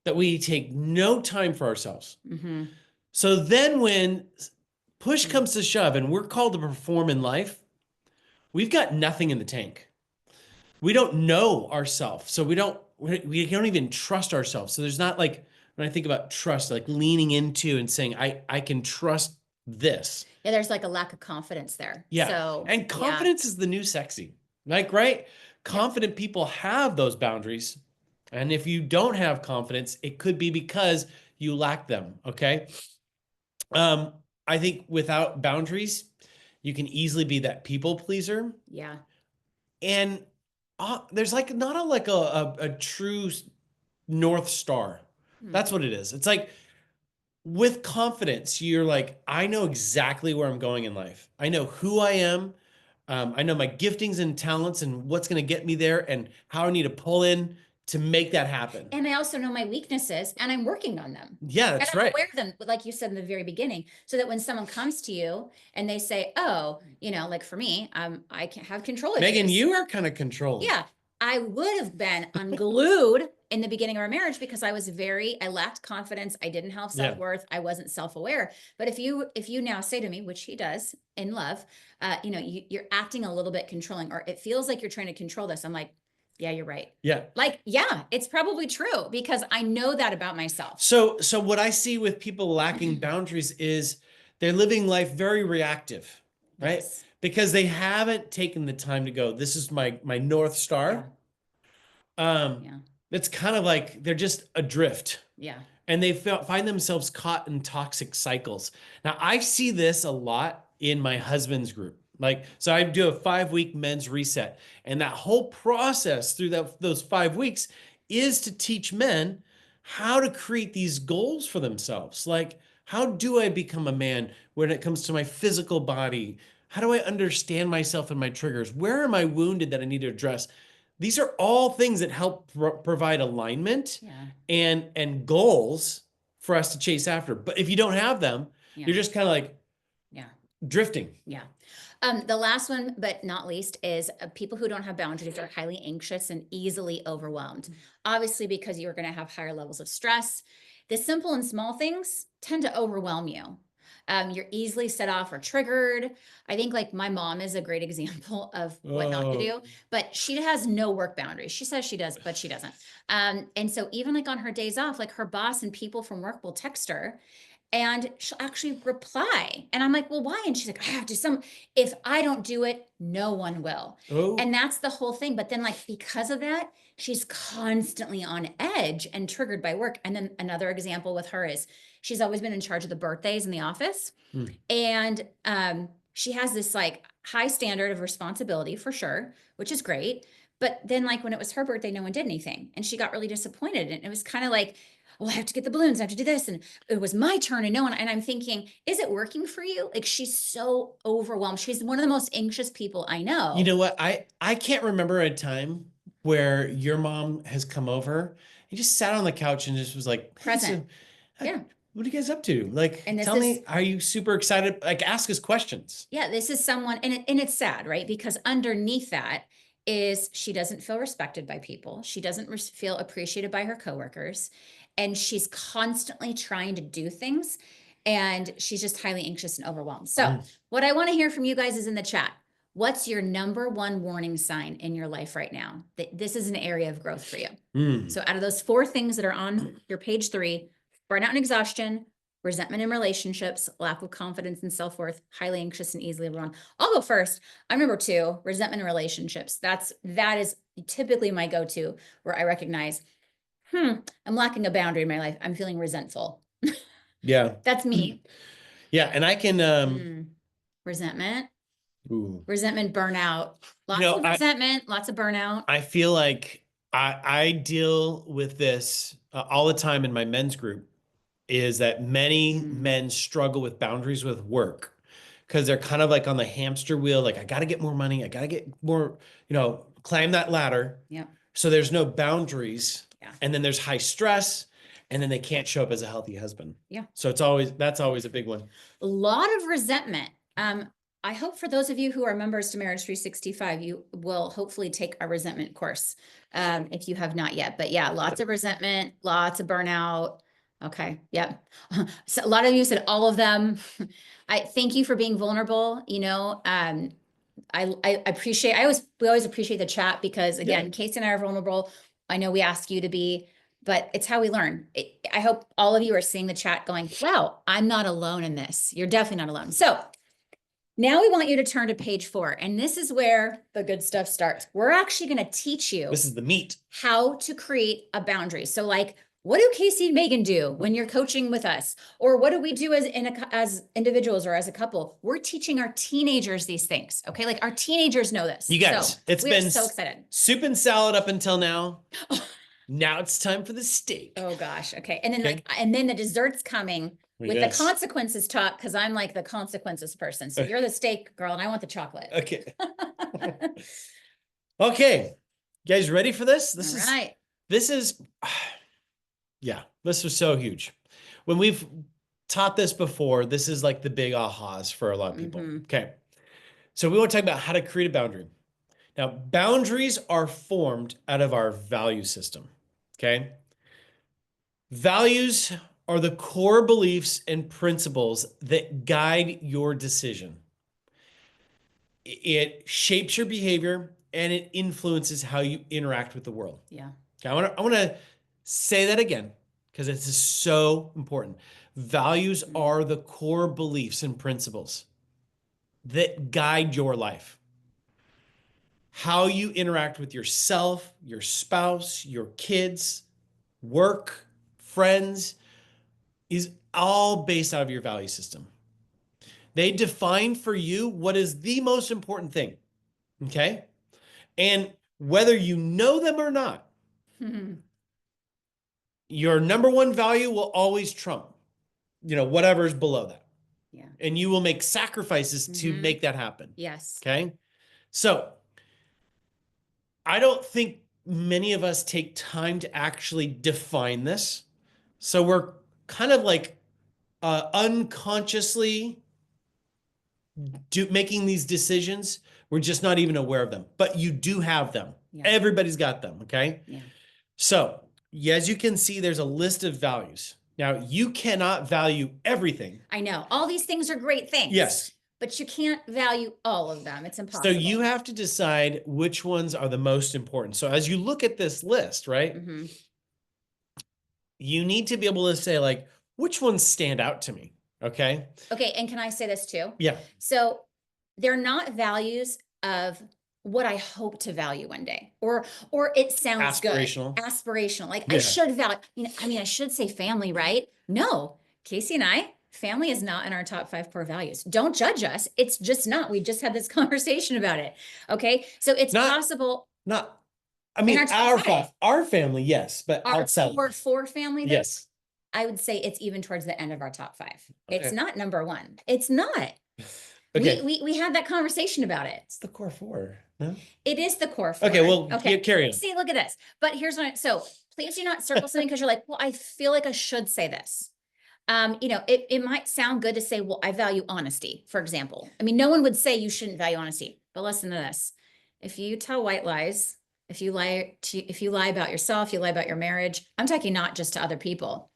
that we take no time for ourselves. Mm-hmm. So then when push comes to shove and we're called to perform in life, we've got nothing in the tank. We don't know ourselves. So we don't even trust ourselves. So there's not, like, when I think about trust, like leaning into and saying, I can trust this. Yeah, there's like a lack of confidence there. Yeah. So, And confidence is the new sexy. Like, right? Confident people have those boundaries. And if you don't have confidence, it could be because you lack them. Okay. I think without boundaries, you can easily be that people pleaser. Yeah. And there's like not a true North Star. That's what it is. It's like, with confidence, you're like, I know exactly where I'm going in life. I know who I am. I know my giftings and talents and what's going to get me there and how I need to pull in to make that happen. And I also know my weaknesses, and I'm working on them. Yeah, that's And I'm right. aware of them, like you said in the very beginning, so that when someone comes to you and they say, oh, you know, like for me, I can't have control issues. Megan, you are kind of controlling. Yeah. I would have been unglued in the beginning of our marriage because I lacked confidence. I didn't have self-worth. I wasn't self-aware. But if you now say to me, which he does in love, you know, you're acting a little bit controlling, or it feels like you're trying to control this. I'm like, yeah, you're right. Yeah. Like, yeah, it's probably true because I know that about myself. So what I see with people lacking boundaries is they're living life very reactive, right? Yes. Because they haven't taken the time to go, this is my North Star. Yeah. It's kind of like they're just adrift. Yeah. And they find themselves caught in toxic cycles. Now, I see this a lot in my husband's group. Like, so I do a 5-week men's reset. And that whole process through those 5 weeks is to teach men how to create these goals for themselves. Like, how do I become a man when it comes to my physical body? How do I understand myself and my triggers? Where am I wounded that I need to address? These are all things that help provide alignment and goals for us to chase after. But if you don't have them, you're just kind of like drifting. Yeah. The last one, but not least, is people who don't have boundaries are highly anxious and easily overwhelmed. Obviously, because you're going to have higher levels of stress. The simple and small things tend to overwhelm you. You're easily set off or triggered. I think like my mom is a great example of what not to Oh, do, but she has no work boundaries. She says she does, but she doesn't. And so even like on her days off, like her boss and people from work will text her and she'll actually reply. And I'm like, well, why? And she's like, I have to if I don't do it, no one will. oh, And that's the whole thing. But then like, because of that, she's constantly on edge and triggered by work. And then another example with her is she's always been in charge of the birthdays in the office. hmm. And she has this like high standard of responsibility for sure, which is great. But then like when it was her birthday, no one did anything. And she got really disappointed. And it was kind of like, well, I have to get the balloons, I have to do this. And it was my turn and no one. And I'm thinking, is it working for you? Like she's so overwhelmed. She's one of the most anxious people I know. You know what? I can't remember a time where your mom has come over and just sat on the couch and just was like, "Hey, Present. so, Yeah. what are you guys up to? Like, And this tell is me, are you super excited? Like, ask us questions." Yeah, this is someone, and it's sad, right? Because underneath that is she doesn't feel respected by people. She doesn't feel appreciated by her coworkers, and she's constantly trying to do things, and she's just highly anxious and overwhelmed. So, Mm. what I want to hear from you guys is in the chat. What's your number one warning sign in your life right now that this is an area of growth for you? Mm. So, out of those 4 things that are on your page 3, burnout and exhaustion, resentment in relationships, lack of confidence and self-worth, highly anxious and easily overwhelmed. I'll go first. I'm number 2, resentment in relationships. That is typically my go-to where I recognize, I'm lacking a boundary in my life. I'm feeling resentful. Yeah. That's me. Yeah. And I can, Resentment, ooh. resentment, burnout, lots You know, of resentment, lots of burnout. I feel like I deal with this all the time in my men's group is that many men struggle with boundaries with work because they're kind of like on the hamster wheel. Like, I got to get more money. I got to get more, climb that ladder. Yeah. So there's no boundaries. Yeah. And then there's high stress and then they can't show up as a healthy husband. Yeah. So that's always a big one. A lot of resentment. I hope for those of you who are members to Marriage 365, you will hopefully take a resentment course if you have not yet. But yeah, lots of resentment, lots of burnout. Okay. Yep. So a lot of you said all of them. I thank you for being vulnerable. I appreciate, we always appreciate the chat because again, Casey and I are vulnerable. I know we ask you to be, but it's how we learn. I hope all of you are seeing the chat going, wow, I'm not alone in this. You're definitely not alone. So now we want you to turn to page 4, and this is where the good stuff starts. We're actually going to teach you. This is the meat. How to create a boundary. So like, what do Casey and Megan do when you're coaching with us? Or what do we do as individuals or as a couple? We're teaching our teenagers these things. Okay. Like our teenagers know this. You guys, it's been so excited. Soup and salad up until now. Now it's time for the steak. Oh gosh. Okay. And then and then the dessert's coming with the consequences talk. Cause I'm like the consequences person. So you're the steak girl and I want the chocolate. Okay. Okay. You guys ready for this? This is this was so huge. When we've taught this before, this is like the big ahas for a lot of people. Okay. So we want to talk about how to create a boundary. Now, boundaries are formed out of our value system. Okay. Values are the core beliefs and principles that guide your decision. It shapes your behavior and it influences how you interact with the world. Yeah. Okay, I want to say that again because it's so important. Values are the core beliefs and principles that guide your life. How you interact with yourself, your spouse, your kids, work, friends is all based out of your value system. They define for you what is the most important thing. Okay? And whether you know them or not, your number one value will always trump, whatever's below that. Yeah. And you will make sacrifices to make that happen. Yes. Okay? So I don't think many of us take time to actually define this. So we're kind of like unconsciously making these decisions. We're just not even aware of them, but you do have them. Yeah. Everybody's got them. Okay. Yeah. So as you can see, there's a list of values. Now, you cannot value everything. I know all these things are great things. Yes. But you can't value all of them. It's So impossible. you have to decide which ones are the most important. So as you look at this list, right, you need to be able to say, like, which ones stand out to me? Okay. Okay. And can I say this too? Yeah. So they're not values of what I hope to value one day, or it sounds Aspirational. good. Aspirational. Like Yeah. I should value, I mean, I should say family, right? No, Casey and I, family is not in our top 5 core values. Don't judge us. It's just not. We just had this conversation about it. Okay. So it's possible. I mean, our our family, yes, but our outside. core 4 family, Yes. I would say it's even towards the end of our top 5. Okay. It's not number 1. It's not. Okay. We had that conversation about it. It's the core 4. No? It is the core 4. Okay, well, carry on. See, look at this. But here's what so please do not circle something because you're like, well, I feel like I should say this. It might sound good to say, well, I value honesty, for example. I mean, no one would say you shouldn't value honesty, but listen to this. If you tell white lies, if you lie about yourself, you lie about your marriage, I'm talking not just to other people,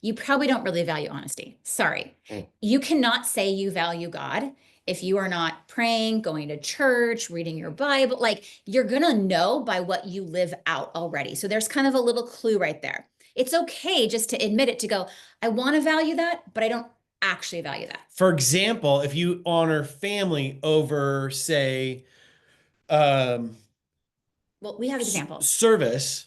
you probably don't really value honesty. Sorry. You cannot say you value God if you are not praying, going to church, reading your Bible. Like, you're going to know by what you live out already. So there's kind of a little clue right there. It's okay just to admit it, to go, I want to value that, but I don't actually value that. For example, if you honor family over, say, well, we have examples. Service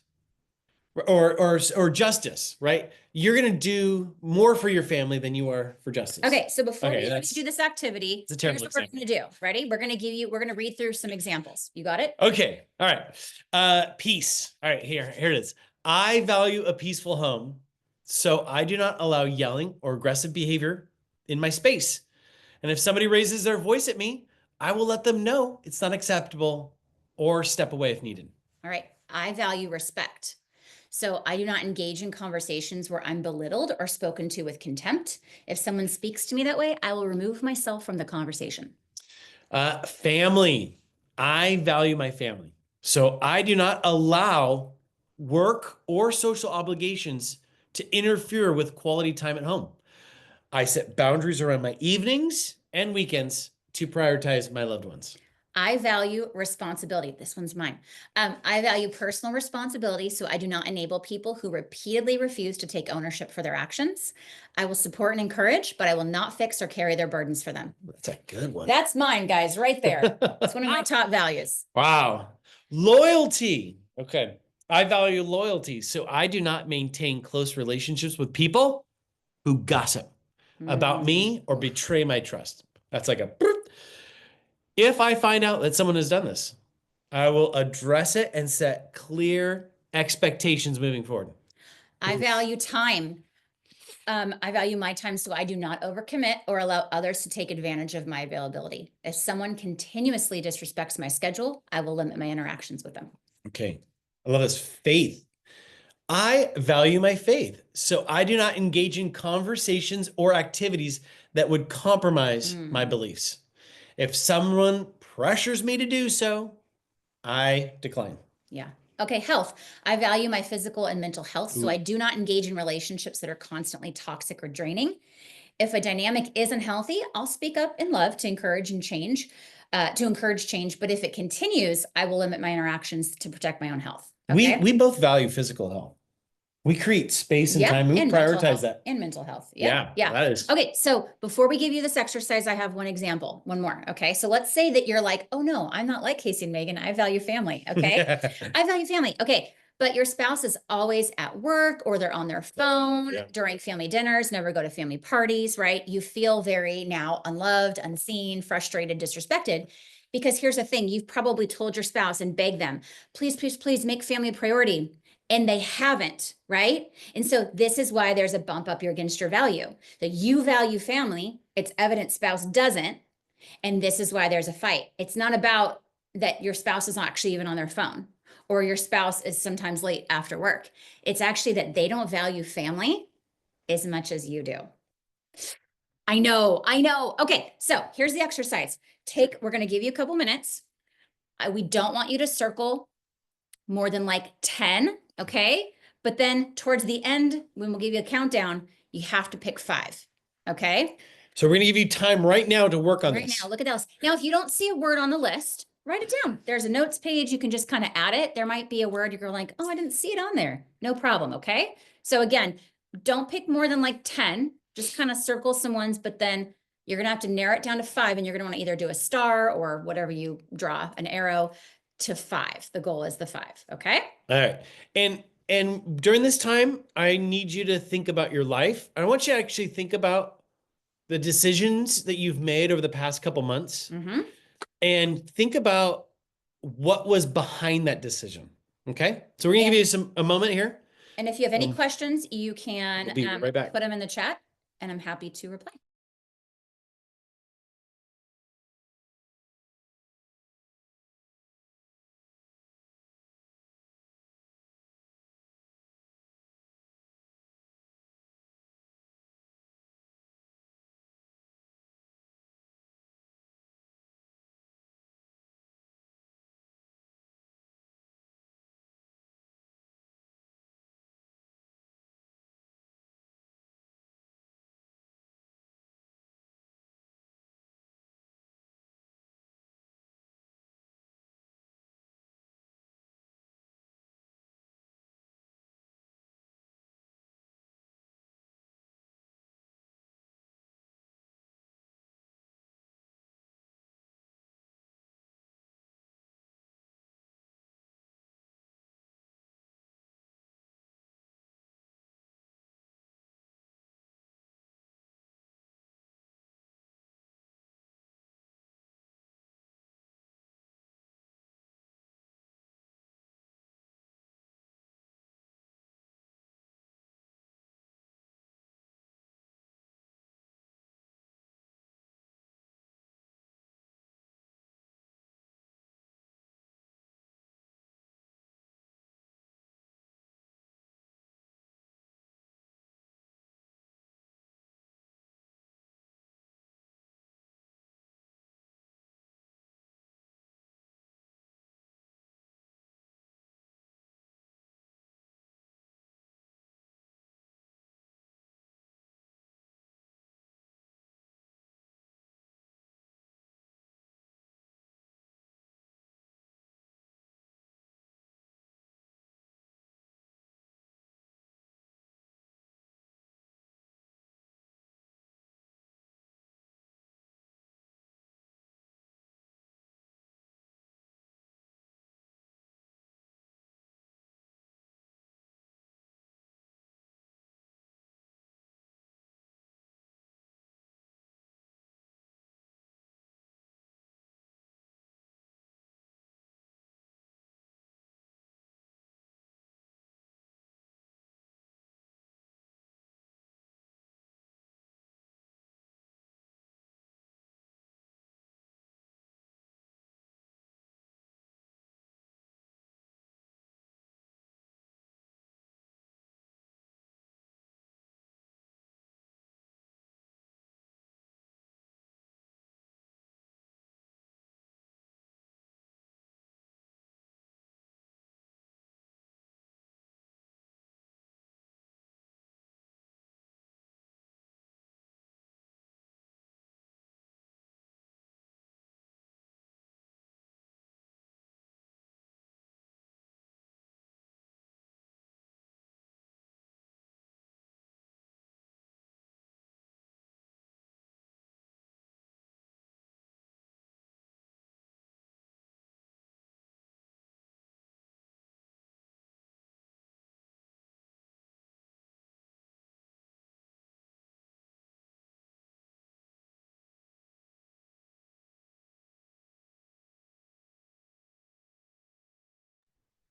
or justice, right? You're going to do more for your family than you are for justice. Okay. So before we do this activity, it's a terrible here's what we're going to do. Ready? We're going to read through some examples. You got it? Okay. All right. Peace. All right. Here it is. I value a peaceful home, so I do not allow yelling or aggressive behavior in my space. And if somebody raises their voice at me, I will let them know it's not acceptable or step away if needed. All right. I value respect. So I do not engage in conversations where I'm belittled or spoken to with contempt. If someone speaks to me that way, I will remove myself from the conversation. Family. I value my family. So I do not allow work or social obligations to interfere with quality time at home. I set boundaries around my evenings and weekends to prioritize my loved ones. I value responsibility. This one's mine. I value personal responsibility, so I do not enable people who repeatedly refuse to take ownership for their actions. I will support and encourage, but I will not fix or carry their burdens for them. That's a good one. That's mine, guys, right there. It's one of my top values. Wow. Loyalty. Okay. I value loyalty, so I do not maintain close relationships with people who gossip about me or betray my trust. That's like a... If I find out that someone has done this, I will address it and set clear expectations moving forward. I value time. I value my time, so I do not overcommit or allow others to take advantage of my availability. If someone continuously disrespects my schedule, I will limit my interactions with them. Okay. I love this. Faith. I value my faith, so I do not engage in conversations or activities that would compromise my beliefs. If someone pressures me to do so, I decline. Yeah. Okay. Health. I value my physical and mental health, so I do not engage in relationships that are constantly toxic or draining. If a dynamic isn't healthy, I'll speak up in love to encourage change. But if it continues, I will limit my interactions to protect my own health. Okay? We both value physical health. We create space and time. We prioritize that. And mental health. Yeah. That is. Okay. So before we give you this exercise, I have one example, one more. Okay. So let's say that you're like, oh no, I'm not like Casey and Megan. I value family. Okay. I value family. Okay. But your spouse is always at work or they're on their phone during family dinners, never go to family parties, right? You feel very now unloved, unseen, frustrated, disrespected. Because here's the thing, you've probably told your spouse and begged them, please, please, please make family a priority. And they haven't, right? And so this is why there's a bump up against your value. That you value family, it's evident spouse doesn't. And this is why there's a fight. It's not about that your spouse is not actually even on their phone or your spouse is sometimes late after work. It's actually that they don't value family as much as you do. I know. Okay, so here's the exercise. We're going to give you a couple minutes. We don't want you to circle more than like 10, okay? But then towards the end, when we'll give you a countdown, you have to pick five. Okay. So we're going to give you time right now to work on Right this. now, look at this. Now, if you don't see a word on the list, write it down. There's a notes page. You can just kind of add it. There might be a word you're like, oh, I didn't see it on there. No problem. Okay. So again, don't pick more than like 10. Just kind of circle some ones, but then you're going to have to narrow it down to five, and you're going to want to either do a star or whatever you draw, an arrow to five. The goal is the five. Okay. All right. And during this time, I need you to think about your life. I want you to actually think about the decisions that you've made over the past couple months, Mm-hmm. and think about what was behind that decision. Okay. So we're gonna give you a moment here. And if you have any Um, questions, you can we'll be right back. put them in the chat, and I'm happy to reply.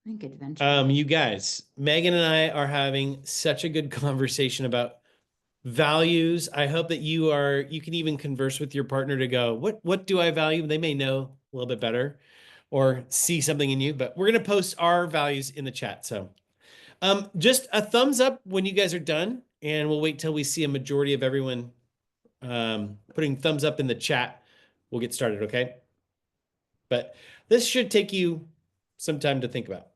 I think adventure. You guys, Megan and I are having such a good conversation about values. I hope that you can even converse with your partner to go, what do I value? They may know a little bit better or see something in you, but we're going to post our values in the chat. So, just a thumbs up when you guys are done, and we'll wait till we see a majority of everyone, putting thumbs up in the chat. We'll get started. Okay. But this should take you some time to think about.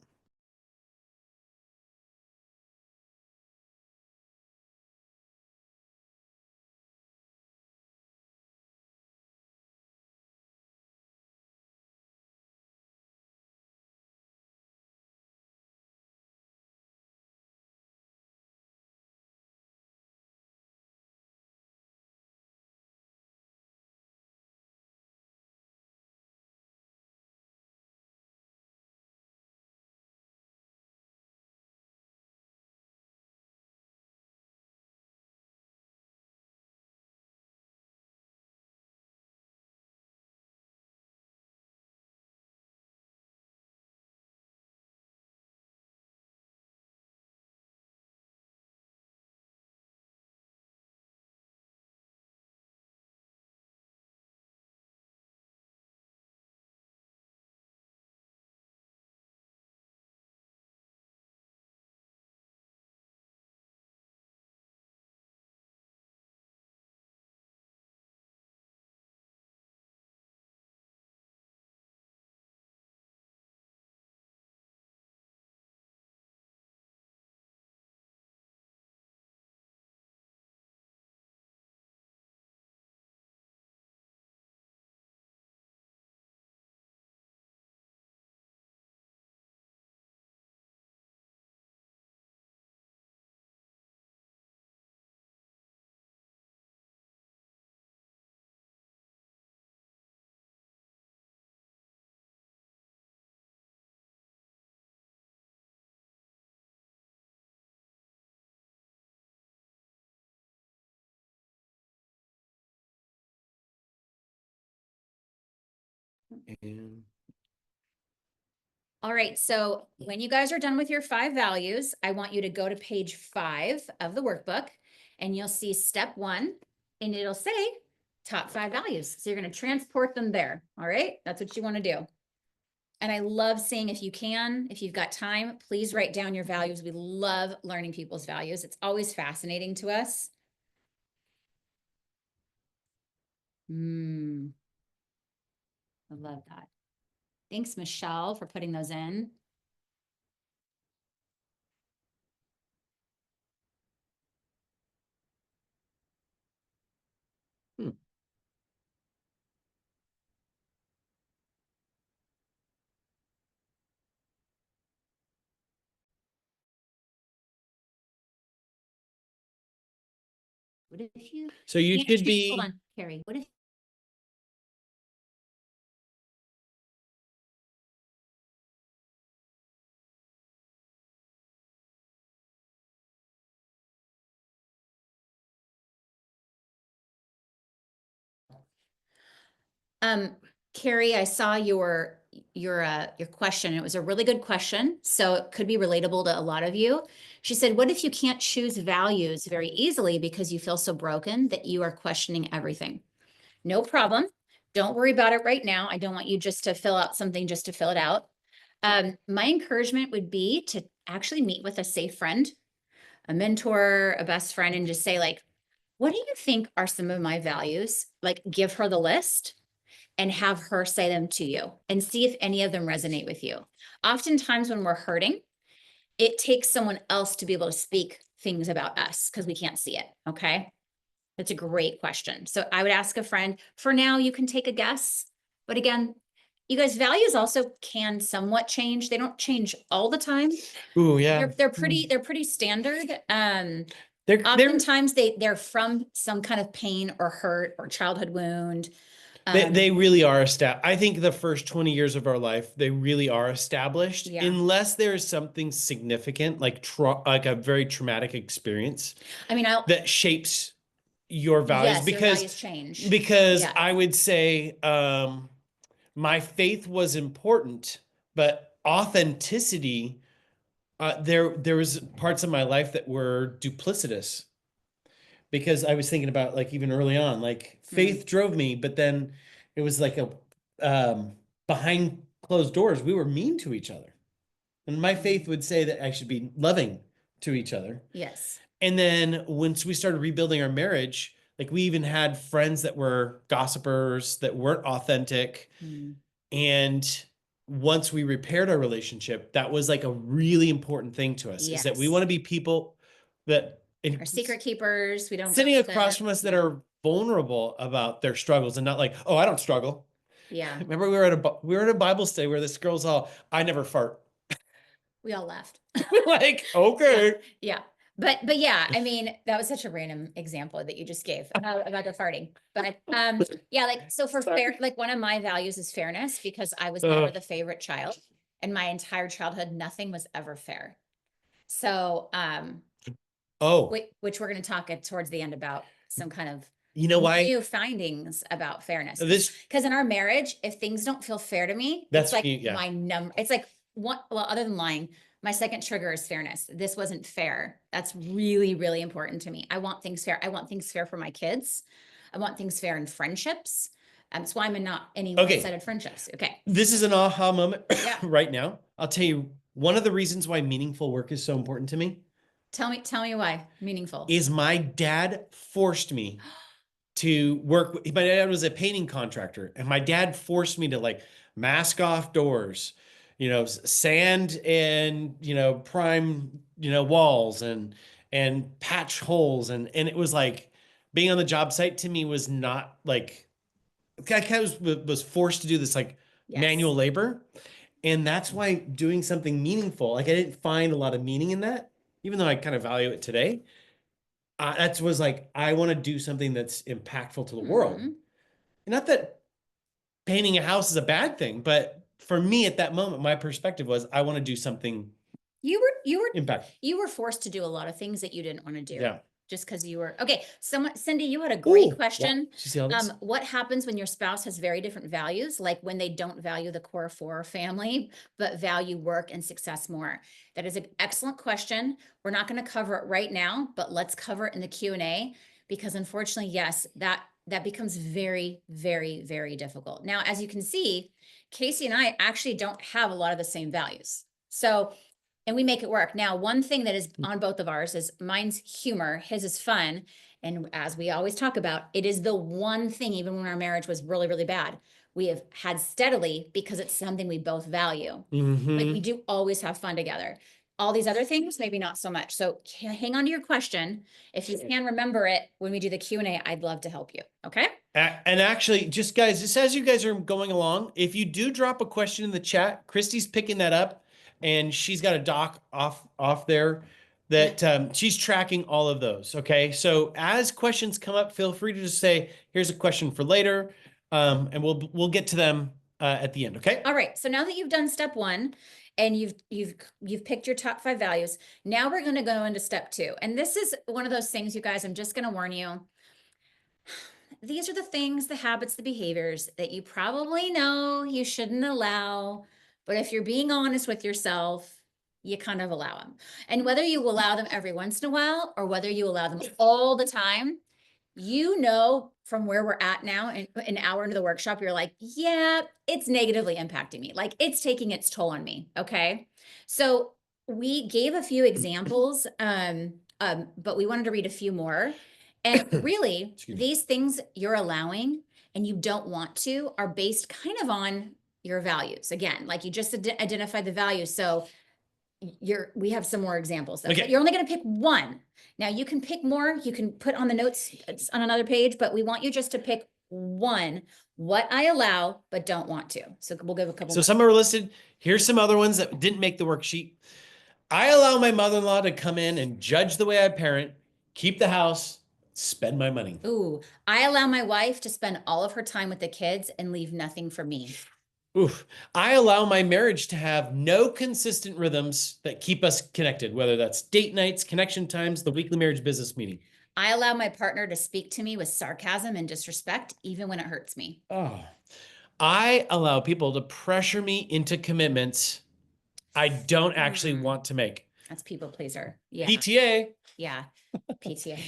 And All right, so when you guys are done with your 5 values, I want you to go to page 5 of the workbook, and you'll see step 1, and it'll say top 5 values. So you're going to transport them there. All right, that's what you want to do. And I love seeing, if you can, if you've got time, please write down your values. We love learning people's values. It's always fascinating to us. I love that. Thanks, Michelle, for putting those in. What if you so you can't should choose? be. Hold on, Carrie. What if Carrie, I saw your question. It was a really good question, so it could be relatable to a lot of you. She said, "What if you can't choose values very easily because you feel so broken that you are questioning everything?" No problem. Don't worry about it right now. I don't want you just to fill out something just to fill it out. My encouragement would be to actually meet with a safe friend, a mentor, a best friend, and just say, like, what do you think are some of my values? Like, give her the list and have her say them to you and see if any of them resonate with you. Oftentimes, when we're hurting, it takes someone else to be able to speak things about us because we can't see it. Okay. That's a great question. So I would ask a friend. For now, you can take a guess. But again, you guys, values also can somewhat change. They don't change all the time. Ooh, yeah. They're pretty standard. They're Oftentimes they're from some kind of pain or hurt or childhood wound. they really are established. I think the first 20 years of our life, they really are established, Yeah. unless there is something significant, like a very traumatic experience I mean, that shapes your values. yes, your values change. Because Yeah. I would say my faith was important, but authenticity, there was parts of my life that were duplicitous, because I was thinking about, like, even early on, like faith drove me, but then it was like a behind closed doors, we were mean to each other. And my faith would say that I should be loving to each other. Yes. And then once we started rebuilding our marriage, like, we even had friends that were gossipers, that weren't authentic. And once we repaired our relationship, that was like a really important thing to us, is that we Yes. want to be people that Our secret keepers. We don't sitting across gossip. from us that are vulnerable about their struggles, and not like, oh, I don't struggle. Yeah. Remember, we were at a Bible study where this girl's all, I never fart. We all left. Like, okay. Yeah. But yeah, I mean, that was such a random example that you just gave about the farting. But yeah, like, so for fair, like, one of my values is fairness, because I was never the favorite child, and my entire childhood, nothing was ever fair. So Oh, which we're going to talk at towards the end about some kind of you know why? new findings about fairness. This, Because in our marriage, if things don't feel fair to me, That's it's like yeah. my number. It's like one. Well, other than lying, my second trigger is fairness. This wasn't fair. That's really, really important to me. I want things fair. I want things fair for my kids. I want things fair in friendships. That's why I'm in not any Okay. one-sided friendships. Okay. This is an aha moment Yeah. right now. I'll tell you, one of the reasons why meaningful work is so important to me Tell me why meaningful. is my dad forced me to work. My dad was a painting contractor, and my dad forced me to, like, mask off doors, sand and, prime, walls, and patch holes. And it was like, being on the job site to me was not like, I kind of was forced to do this, like, Yes. manual labor. And that's why doing something meaningful, like, I didn't find a lot of meaning in that, even though I kind of value it today. That was like, I want to do something that's impactful to the world. Not that painting a house is a bad thing, but for me at that moment, my perspective was, I want to do something You were impact. you were forced to do a lot of things that you didn't want to do. Yeah. just because you were okay. Cindy, you had a great Ooh, yeah. question. You see all this? What happens when your spouse has very different values, like when they don't value the core four family, but value work and success more? That is an excellent question. We're not going to cover it right now, but let's cover it in the Q&A, because unfortunately, yes, that becomes very, very, very difficult. Now, as you can see, Casey and I actually don't have a lot of the same values. So, and we make it work. Now, one thing that is on both of ours is mine's humor, his is fun. And as we always talk about, it is the one thing, even when our marriage was really, really bad, we have had steadily, because it's something we both value. Like we do always have fun together. All these other things, maybe not so much. So hang on to your question. If you can remember it when we do the Q&A, I'd love to help you. Okay. And actually, just guys, just as you guys are going along, if you do drop a question in the chat, Christy's picking that up, and she's got a doc off there that she's tracking all of those. Okay, so as questions come up, feel free to just say, "Here's a question for later," and we'll get to them at the end. Okay. All right. So now that you've done step one and you've picked your top 5 values, now we're going to go into step 2. And this is one of those things, you guys, I'm just going to warn you. These are the things, the habits, the behaviors that you probably know you shouldn't allow. But if you're being honest with yourself, you kind of allow them. And whether you allow them every once in a while or whether you allow them all the time, you know, from where we're at now, an hour into the workshop, you're like, yeah, it's negatively impacting me. Like it's taking its toll on me. Okay. So we gave a few examples, but we wanted to read a few more. And really, these things you're allowing and you don't want to are based kind of on your values. Again, like you just identified the values. So we have some more examples though. Okay. You're only going to pick one. Now you can pick more. You can put on the notes on another page, but we want you just to pick one, what I allow, but don't want to. So we'll give a couple So more. some are listed. Here's some other ones that didn't make the worksheet. I allow my mother-in-law to come in and judge the way I parent, keep the house, spend my money. Ooh, I allow my wife to spend all of her time with the kids and leave nothing for me. Oof. I allow my marriage to have no consistent rhythms that keep us connected, whether that's date nights, connection times, the weekly marriage business meeting. I allow my partner to speak to me with sarcasm and disrespect, even when it hurts me. Oh, I allow people to pressure me into commitments I don't actually want to make. That's people pleaser. Yeah. PTA. Yeah. PTA.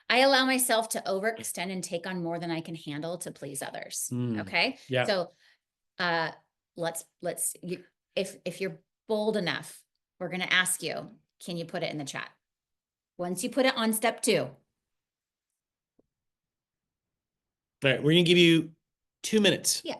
I allow myself to overextend and take on more than I can handle to please others. Okay. Yeah. So if you're bold enough, we're going to ask you, can you put it in the chat? Once you put it on step 2. All right, we're going to give you 2 minutes. Yeah.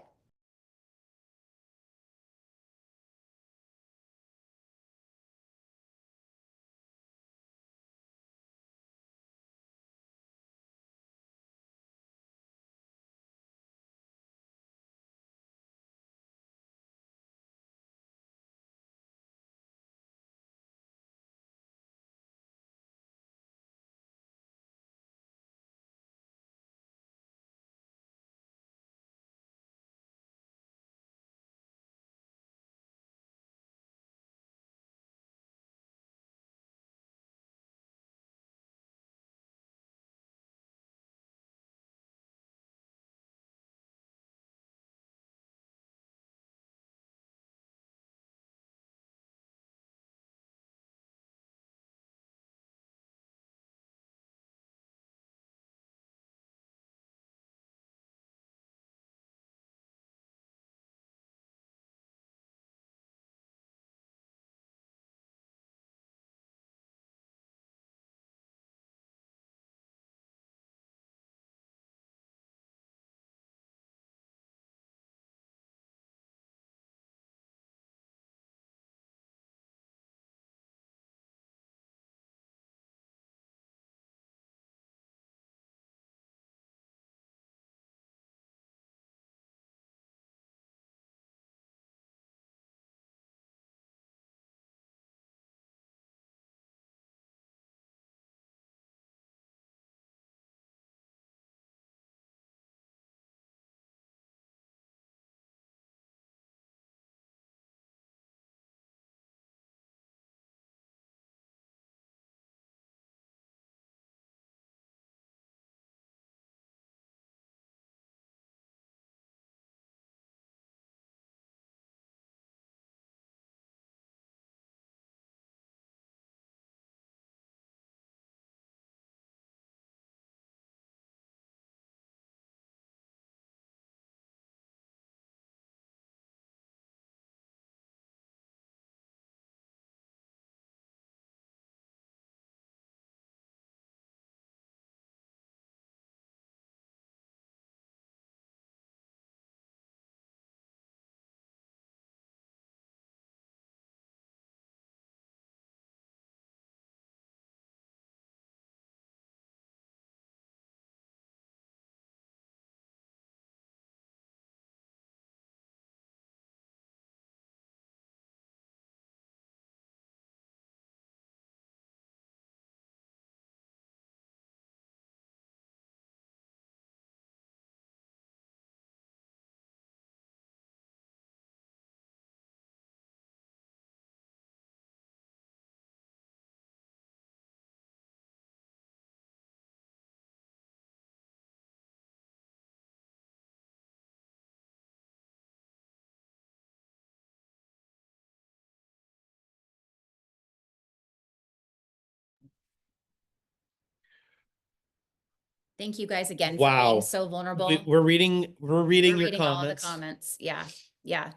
Thank you guys again for being Wow. so vulnerable. We're reading We're your reading all of the comments. comments. Yeah. Yeah.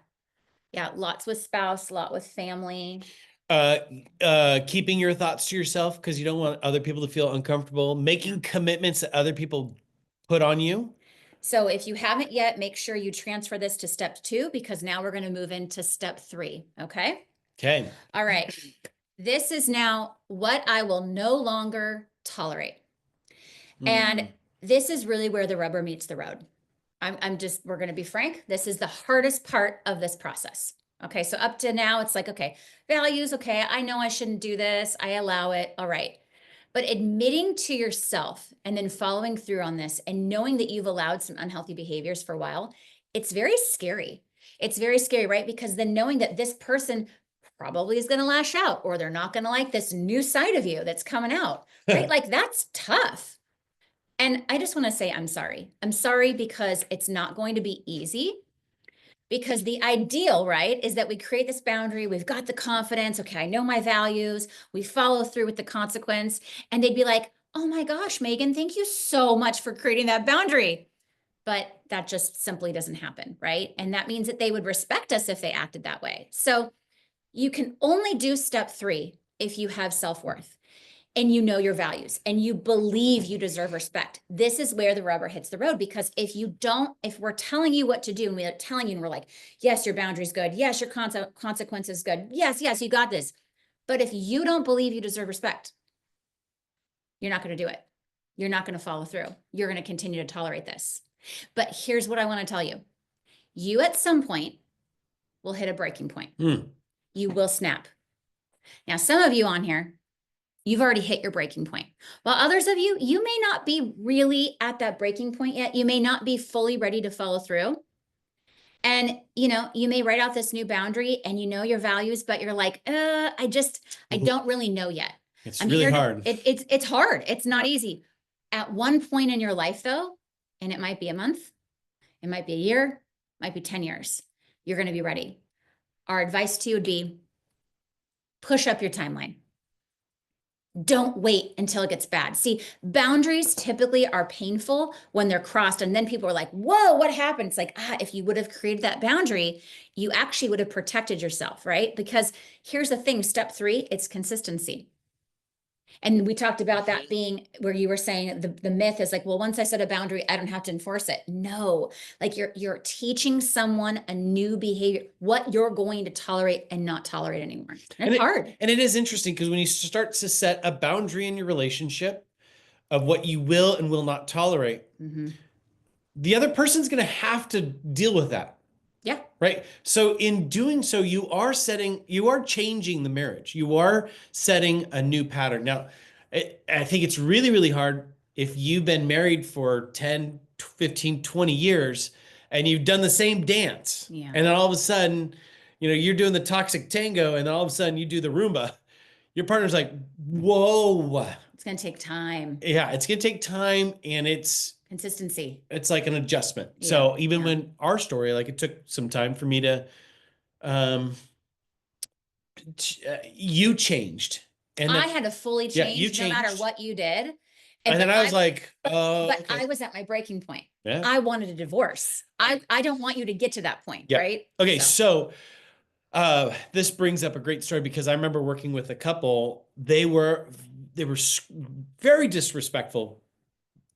Yeah. Lots with spouse, a lot with family. Keeping your thoughts to yourself because you don't want other people to feel uncomfortable, making commitments that other people put on you. So if you haven't yet, make sure you transfer this to step 2, because now we're going to move into step 3. Okay. Okay. All right. This is now what I will no longer tolerate. And this is really where the rubber meets the road. We're going to be frank. This is the hardest part of this process. Okay. So up to now, it's like, okay, values. Okay. I know I shouldn't do this. I allow it. All right. But admitting to yourself and then following through on this and knowing that you've allowed some unhealthy behaviors for a while, it's very scary. It's very scary, right? Because then knowing that this person probably is going to lash out, or they're not going to like this new side of you that's coming out, right? Like that's tough. And I just want to say, I'm sorry. I'm sorry because it's not going to be easy. Because the ideal, right, is that we create this boundary. We've got the confidence. Okay, I know my values. We follow through with the consequence. And they'd be like, oh my gosh, Megan, thank you so much for creating that boundary. But that just simply doesn't happen, right? And that means that they would respect us if they acted that way. So you can only do step 3 if you have self-worth and you know your values and you believe you deserve respect. This is where the rubber hits the road, because if you don't, if we're telling you what to do and we're telling you and we're like, yes, your boundary's good. Yes, your consequence is good. Yes, yes, you got this. But if you don't believe you deserve respect, you're not going to do it. You're not going to follow through. You're going to continue to tolerate this. But here's what I want to tell you. You at some point will hit a breaking point. You will snap. Now, some of you on here, you've already hit your breaking point. While others of you, you may not be really at that breaking point yet. You may not be fully ready to follow through. And, you may write out this new boundary and you know your values, but you're like, I don't really know yet. It's really hard. It's hard. It's not easy. At one point in your life though, and it might be a month, it might be a year, it might be 10 years, you're going to be ready. Our advice to you would be push up your timeline. Don't wait until it gets bad. See, boundaries typically are painful when they're crossed. And then people are like, whoa, what happened? It's like, if you would have created that boundary, you actually would have protected yourself, right? Because here's the thing, step 3, it's consistency. And we talked about that being where you were saying the myth is like, well, once I set a boundary, I don't have to enforce it. No, like you're teaching someone a new behavior, what you're going to tolerate and not tolerate anymore. And it's hard. And it is interesting because when you start to set a boundary in your relationship of what you will and will not tolerate, the other person's going to have to deal with that. Yeah. Right. So in doing so, you are changing the marriage. You are setting a new pattern. Now, I think it's really, really hard if you've been married for 10, 15, 20 years and you've done the same dance. Yeah. And then all of a sudden, you're doing the toxic tango and then all of a sudden you do the Roomba. Your partner's like, whoa. It's going to take time. Yeah, it's going to take time, and it's consistency. It's like an adjustment. Yeah, so even when our story, like it took some time for me to, you changed. And I had to fully change no matter what you did. And then I was like, but I was at my breaking point. Yeah. I wanted a divorce. I don't want you to get to that point, right? Okay, so this brings up a great story because I remember working with a couple. They were very disrespectful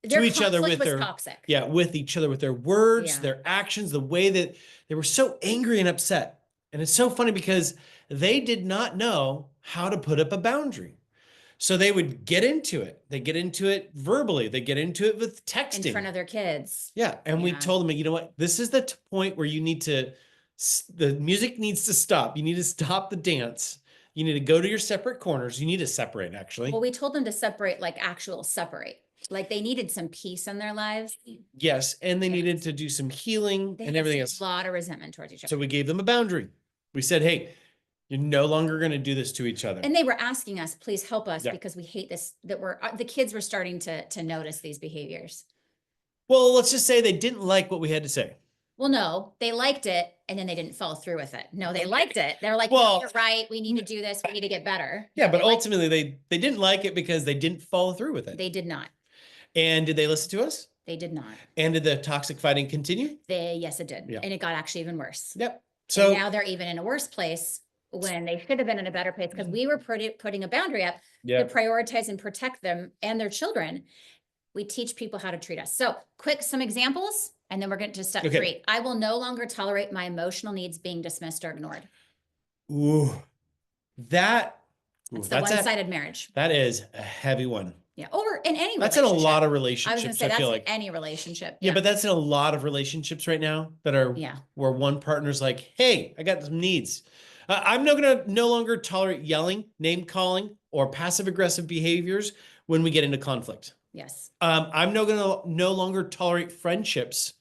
to each other with their toxic. With each other with their words, their actions, the way that they were so angry and upset. And it's so funny because they did not know how to put up a boundary. So they would get into it. They get into it verbally. They get into it with texting. In front of their kids. Yeah. And we told them, you know what? This is the point where you need to, the music needs to stop. You need to stop the dance. You need to go to your separate corners. You need to separate, actually. Well, we told them to separate, like separate. Like they needed some peace in their lives. Yes. And they needed to do some healing and everything else. A lot of resentment towards each other. So we gave them a boundary. We said, hey, you're no longer going to do this to each other. And they were asking us, please help us because we hate this, the kids were starting to notice these behaviors. Well, let's just say they didn't like what we had to say. Well, no, they liked it and then they didn't follow through with it. No, they liked it. They're like, well, no, you're right. We need to do this. We need to get better. Yeah, but ultimately they didn't like it because they didn't follow through with it. They did not. And did they listen to us? They did not. And did the toxic fighting continue? Yes, it did. Yeah. And it got actually even worse. Yep. And So now they're even in a worse place when they should have been in a better place, because we were putting a boundary up to prioritize and protect them and their children. We teach people how to treat us. So some examples, and then we're going to step 3. I will no longer tolerate my emotional needs being dismissed or ignored. Ooh, that's the one-sided marriage. That is a heavy one. Yeah. Or in any That's in a lot of relationships. I was going to say that's in any relationship. Yeah, but that's in a lot of relationships right now that are where one partner's like, hey, I got some needs. I'm not going to no longer tolerate yelling, name calling, or passive aggressive behaviors when we get into conflict. Yes. I'm no going to no longer tolerate friendships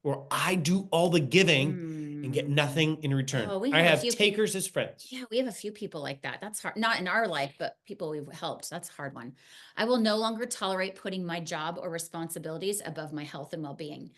where I do all the giving and get nothing in return. I have takers as friends. Yeah, we have a few people like that. That's hard. Not in our life, but people we've helped. That's a hard one. I will no longer tolerate putting my job or responsibilities above my health and well-being.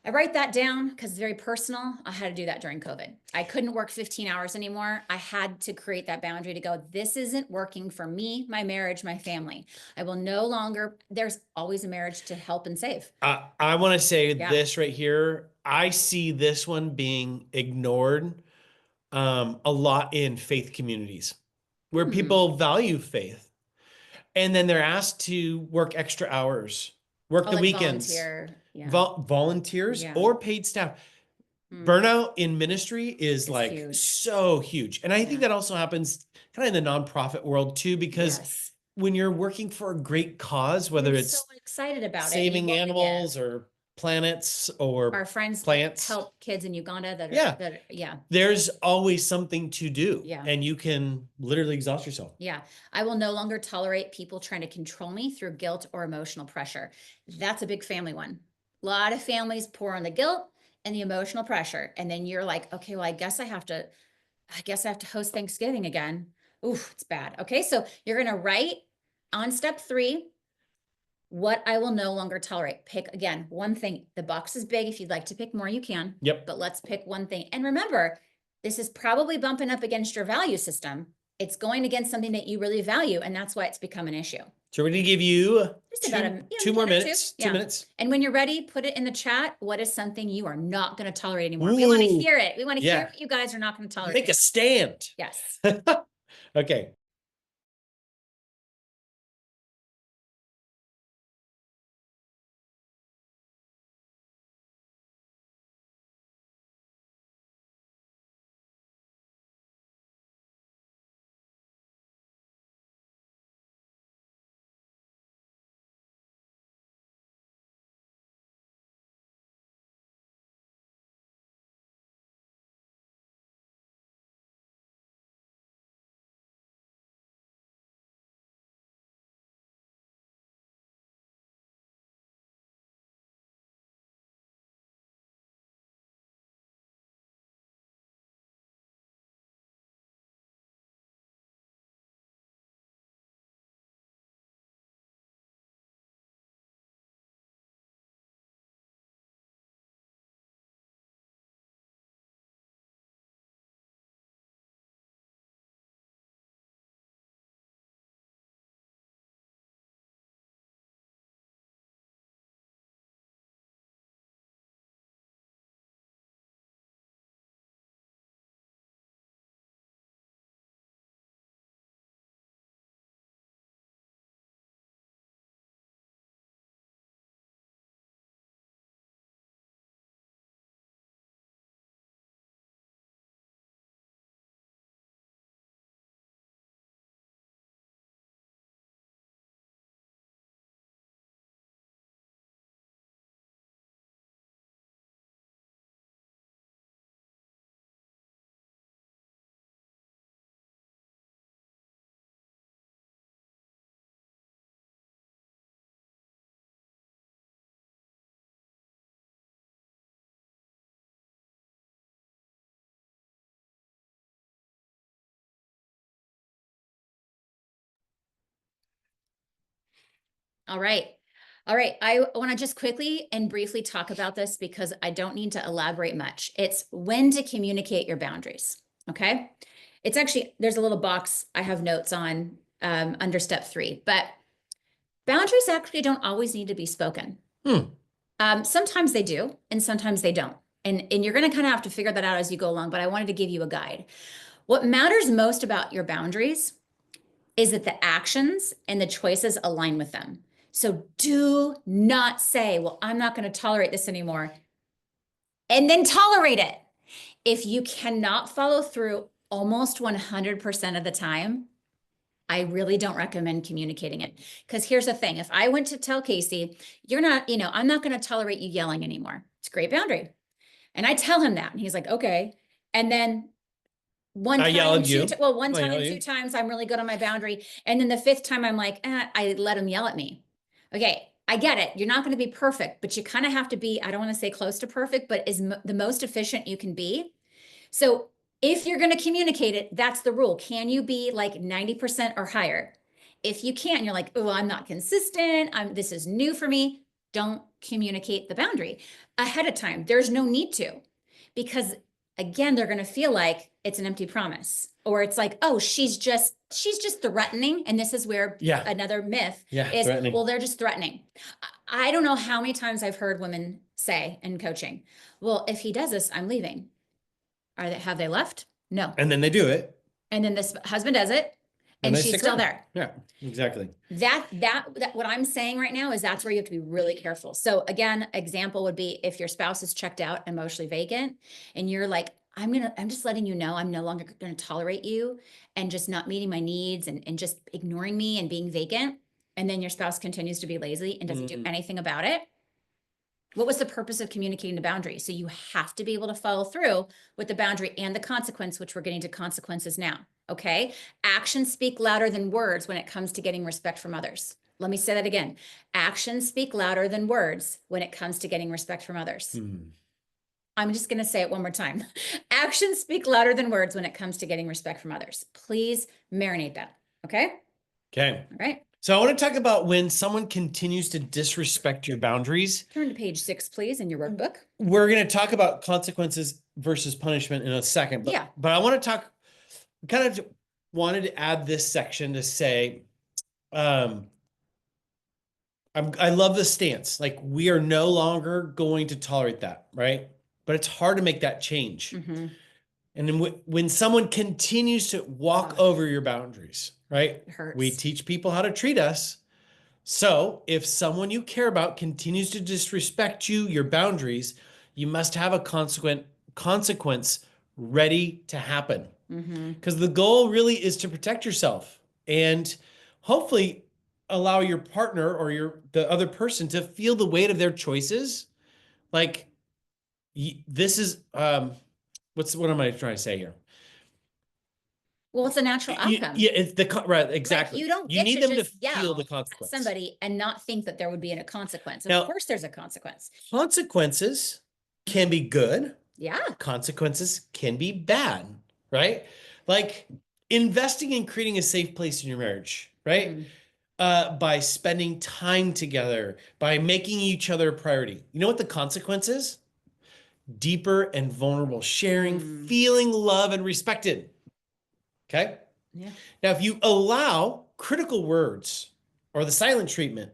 I write that down because it's very personal. I had to do that during COVID. I couldn't work 15 hours anymore. I had to create that boundary to go, this isn't working for me, my marriage, my family. I will no longer, there's always a marriage to help and save. I want to say this right here. I see this one being ignored a lot in faith communities where people value faith. And then they're asked to work extra hours, work the weekends. Volunteers or paid staff. Burnout in ministry is huge. So huge. And I think that also happens kind of in the nonprofit world too, because when you're working for a great cause, whether it's so excited about saving animals or planets or our friends plants help kids in Uganda there's always something to do Yeah. and you can literally exhaust yourself. Yeah. I will no longer tolerate people trying to control me through guilt or emotional pressure. That's a big family one. A lot of families pour on the guilt and the emotional pressure. And then you're like, okay, well, I guess I have to host Thanksgiving again. Oof, it's bad. Okay. So you're going to write on step 3, what I will no longer tolerate. Pick again, one thing. The box is big. If you'd like to pick more, you can. Yep. But let's pick one thing. And remember, this is probably bumping up against your value system. It's going against something that you really value. And that's why it's become an issue. So we're going to give you just about two more minutes. 2 minutes. And when you're ready, put it in the chat. What is something you are not going to tolerate anymore? We want to hear it. We want to hear what you guys are not going to tolerate. Make a stand. Yes. Okay. All right. All right. I want to just quickly and briefly talk about this because I don't need to elaborate much. It's when to communicate your boundaries. Okay. It's actually, there's a little box I have notes on under step 3, but Boundaries actually don't always need to be spoken. Hmm. Sometimes they do, and sometimes they don't. And you're going to kind of have to figure that out as you go along, but I wanted to give you a guide. What matters most about your boundaries is that the actions and the choices align with them. So do not say, well, I'm not going to tolerate this anymore, and then tolerate it. If you cannot follow through almost 100% of the time, I really don't recommend communicating it. Because here's the thing, if I went to tell Casey, you're not, I'm not going to tolerate you yelling anymore. It's a great boundary. And I tell him that, and he's like, okay. And then I yell at you. one I time yell and at two you. times, I'm really good on my boundary. And then the fifth time, I'm like, I let him yell at me. Okay, I get it. You're not going to be perfect, but you kind of have to be, I don't want to say close to perfect, but is the most efficient you can be. So if you're going to communicate it, that's the rule. Can you be like 90% or higher? If you can't, you're like, oh, I'm not consistent. This is new for me. Don't communicate the boundary ahead of time. There's no need to, because again, they're going to feel like it's an empty promise, or it's like, oh, she's just threatening. And this is where another myth is, threatening. Well, they're just threatening. I don't know how many times I've heard women say in coaching, well, if he does this, I'm leaving. Have they left? No. And then they do it. And then this husband does it, and she's still there. Yeah, exactly. That what I'm saying right now is that's where you have to be really careful. So again, example would be if your spouse is checked out, emotionally vacant, and you're like, I'm just letting you know I'm no longer going to tolerate you and just not meeting my needs and just ignoring me and being vacant. And then your spouse continues to be lazy and doesn't do anything about it. What was the purpose of communicating the boundary? So you have to be able to follow through with the boundary and the consequence, which we're getting to consequences now. Okay. Actions speak louder than words when it comes to getting respect from others. Let me say that again. Actions speak louder than words when it comes to getting respect from others. I'm just going to say it one more time. Actions speak louder than words when it comes to getting respect from others. Please marinate that. Okay. Okay. All right. So I want to talk about when someone continues to disrespect your boundaries. Turn to page 6, please, in your workbook. We're going to talk about consequences versus punishment in a second. But I want to talk, kind of wanted to add this section to say, I love the stance. Like, we are no longer going to tolerate that, right? But it's hard to make that change. And then when someone continues to walk over your boundaries, right? It hurts. We teach people how to treat us. So if someone you care about continues to disrespect you, your boundaries, you must have a consequence ready to happen. Because the goal really is to protect yourself and hopefully allow your partner or the other person to feel the weight of their choices. Like, this is, what am I trying to say here? Well, it's a natural outcome. Yeah, it's right, exactly. Like, you need them to feel the consequence. Somebody and not think that there would be a consequence. Now, of course, there's a consequence. Consequences can be good. Yeah. Consequences can be bad, right? Like investing in creating a safe place in your marriage, right? By spending time together, by making each other a priority. You know what the consequence is? Deeper and vulnerable sharing, feeling loved and respected. Okay. Yeah. Now, if you allow critical words or the silent treatment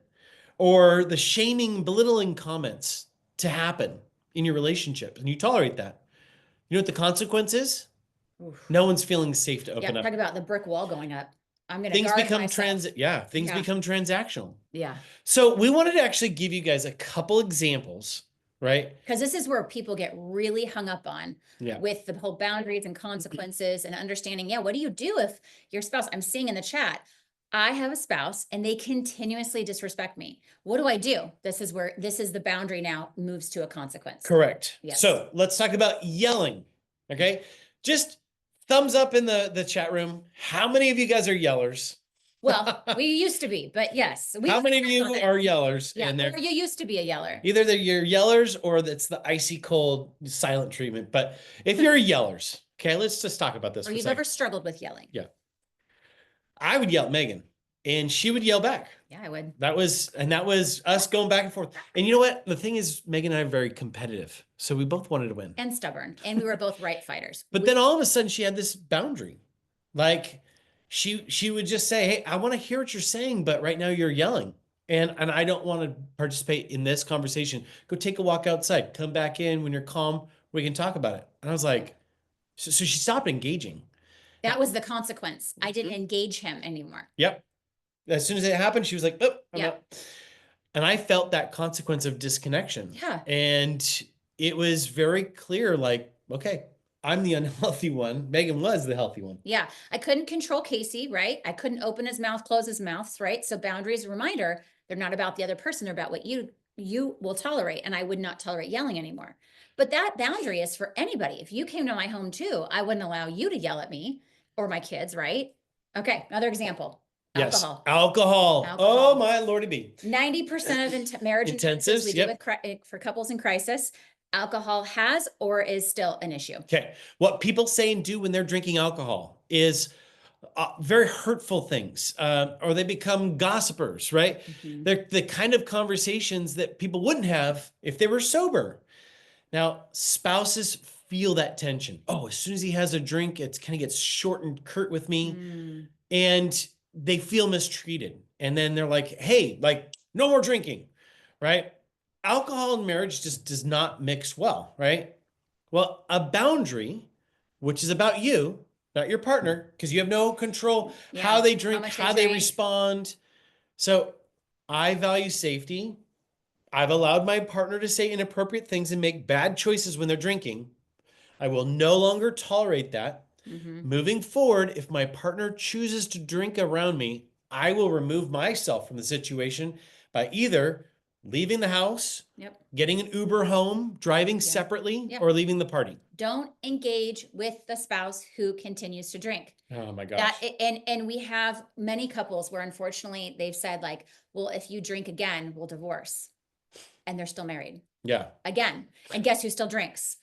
or the shaming, belittling comments to happen in your relationship and you tolerate that, you know what the consequence is? No one's feeling safe to open up. Talk about the brick wall going up. I'm going to Things guard become myself. things become transactional. Yeah. So we wanted to actually give you guys a couple examples, right? Because this is where people get really hung up on with the whole boundaries and consequences and understanding. Yeah, what do you do if your spouse, I'm seeing in the chat, I have a spouse and they continuously disrespect me. What do I do? This is the boundary now moves to a consequence. Correct. Yes. So let's talk about yelling. Okay. Just thumbs up in the chat room. How many of you guys are yellers? Well, we used to be, but yes. How many of you are yellers? Yeah, or you used to be a yeller. Either you're yellers or it's the icy cold silent treatment. But if you're yellers, okay, let's just talk about this. Or you've ever struggled with yelling. Yeah. I would yell at Megan and she would yell back. Yeah, I would. That was us going back and forth. And you know what? The thing is, Megan and I are very competitive. So we both wanted to win. And stubborn. And we were both right fighters. But then all of a sudden she had this boundary. Like she would just say, hey, I want to hear what you're saying, but right now you're yelling. and I don't want to participate in this conversation. Go take a walk outside. Come back in when you're calm. We can talk about it. And I was like, so she stopped engaging. That was the consequence. I didn't Mhm. engage him anymore. Yep. As soon as it happened, she was like, "Oh, I'm Yeah. out." And I felt that consequence of disconnection. Yeah. And it was very clear, like, okay, I'm the unhealthy one. Megan was the healthy one. Yeah. I couldn't control Casey, right? I couldn't open his mouth, close his mouth, right? So boundaries, reminder, they're not about the other person, they're about what you will tolerate. And I would not tolerate yelling anymore. But that boundary is for anybody. If you came to my home too, I wouldn't allow you to yell at me or my kids, right? Okay, another example. Yes. Alcohol. Alcohol. Oh, Alcohol. my Lordy B. 90% of marriage intensives we Intensives. do Yep. with for couples in crisis, alcohol has or is still an issue. Okay. What people say and do when they're drinking alcohol is very hurtful things, or they become gossipers, right? Mhm. They're the kind of conversations that people wouldn't have if they were sober. Now, spouses feel that tension. Oh, as soon as he has a drink, it's kind of gets short and curt with me, Mm, and they feel mistreated. And then they're like, hey, like, no more drinking, right? Alcohol and marriage just does not mix well, right? Well, a boundary, which is about you, not your partner, because you have no control how yeah, they how drink, much they how they drink. respond. So I value safety. I've allowed my partner to say inappropriate things and make bad choices when they're drinking. I will no longer tolerate that. Mhm. Moving forward, if my partner chooses to drink around me, I will remove myself from the situation by either leaving the house, Yep. getting an Uber home, driving Yeah. separately, Yep. or leaving the party. Don't engage with the spouse who continues to drink. Oh my That gosh. and we have many couples where unfortunately they've said like, well, if you drink again, we'll divorce. And they're still married Yeah. again. And guess who still drinks?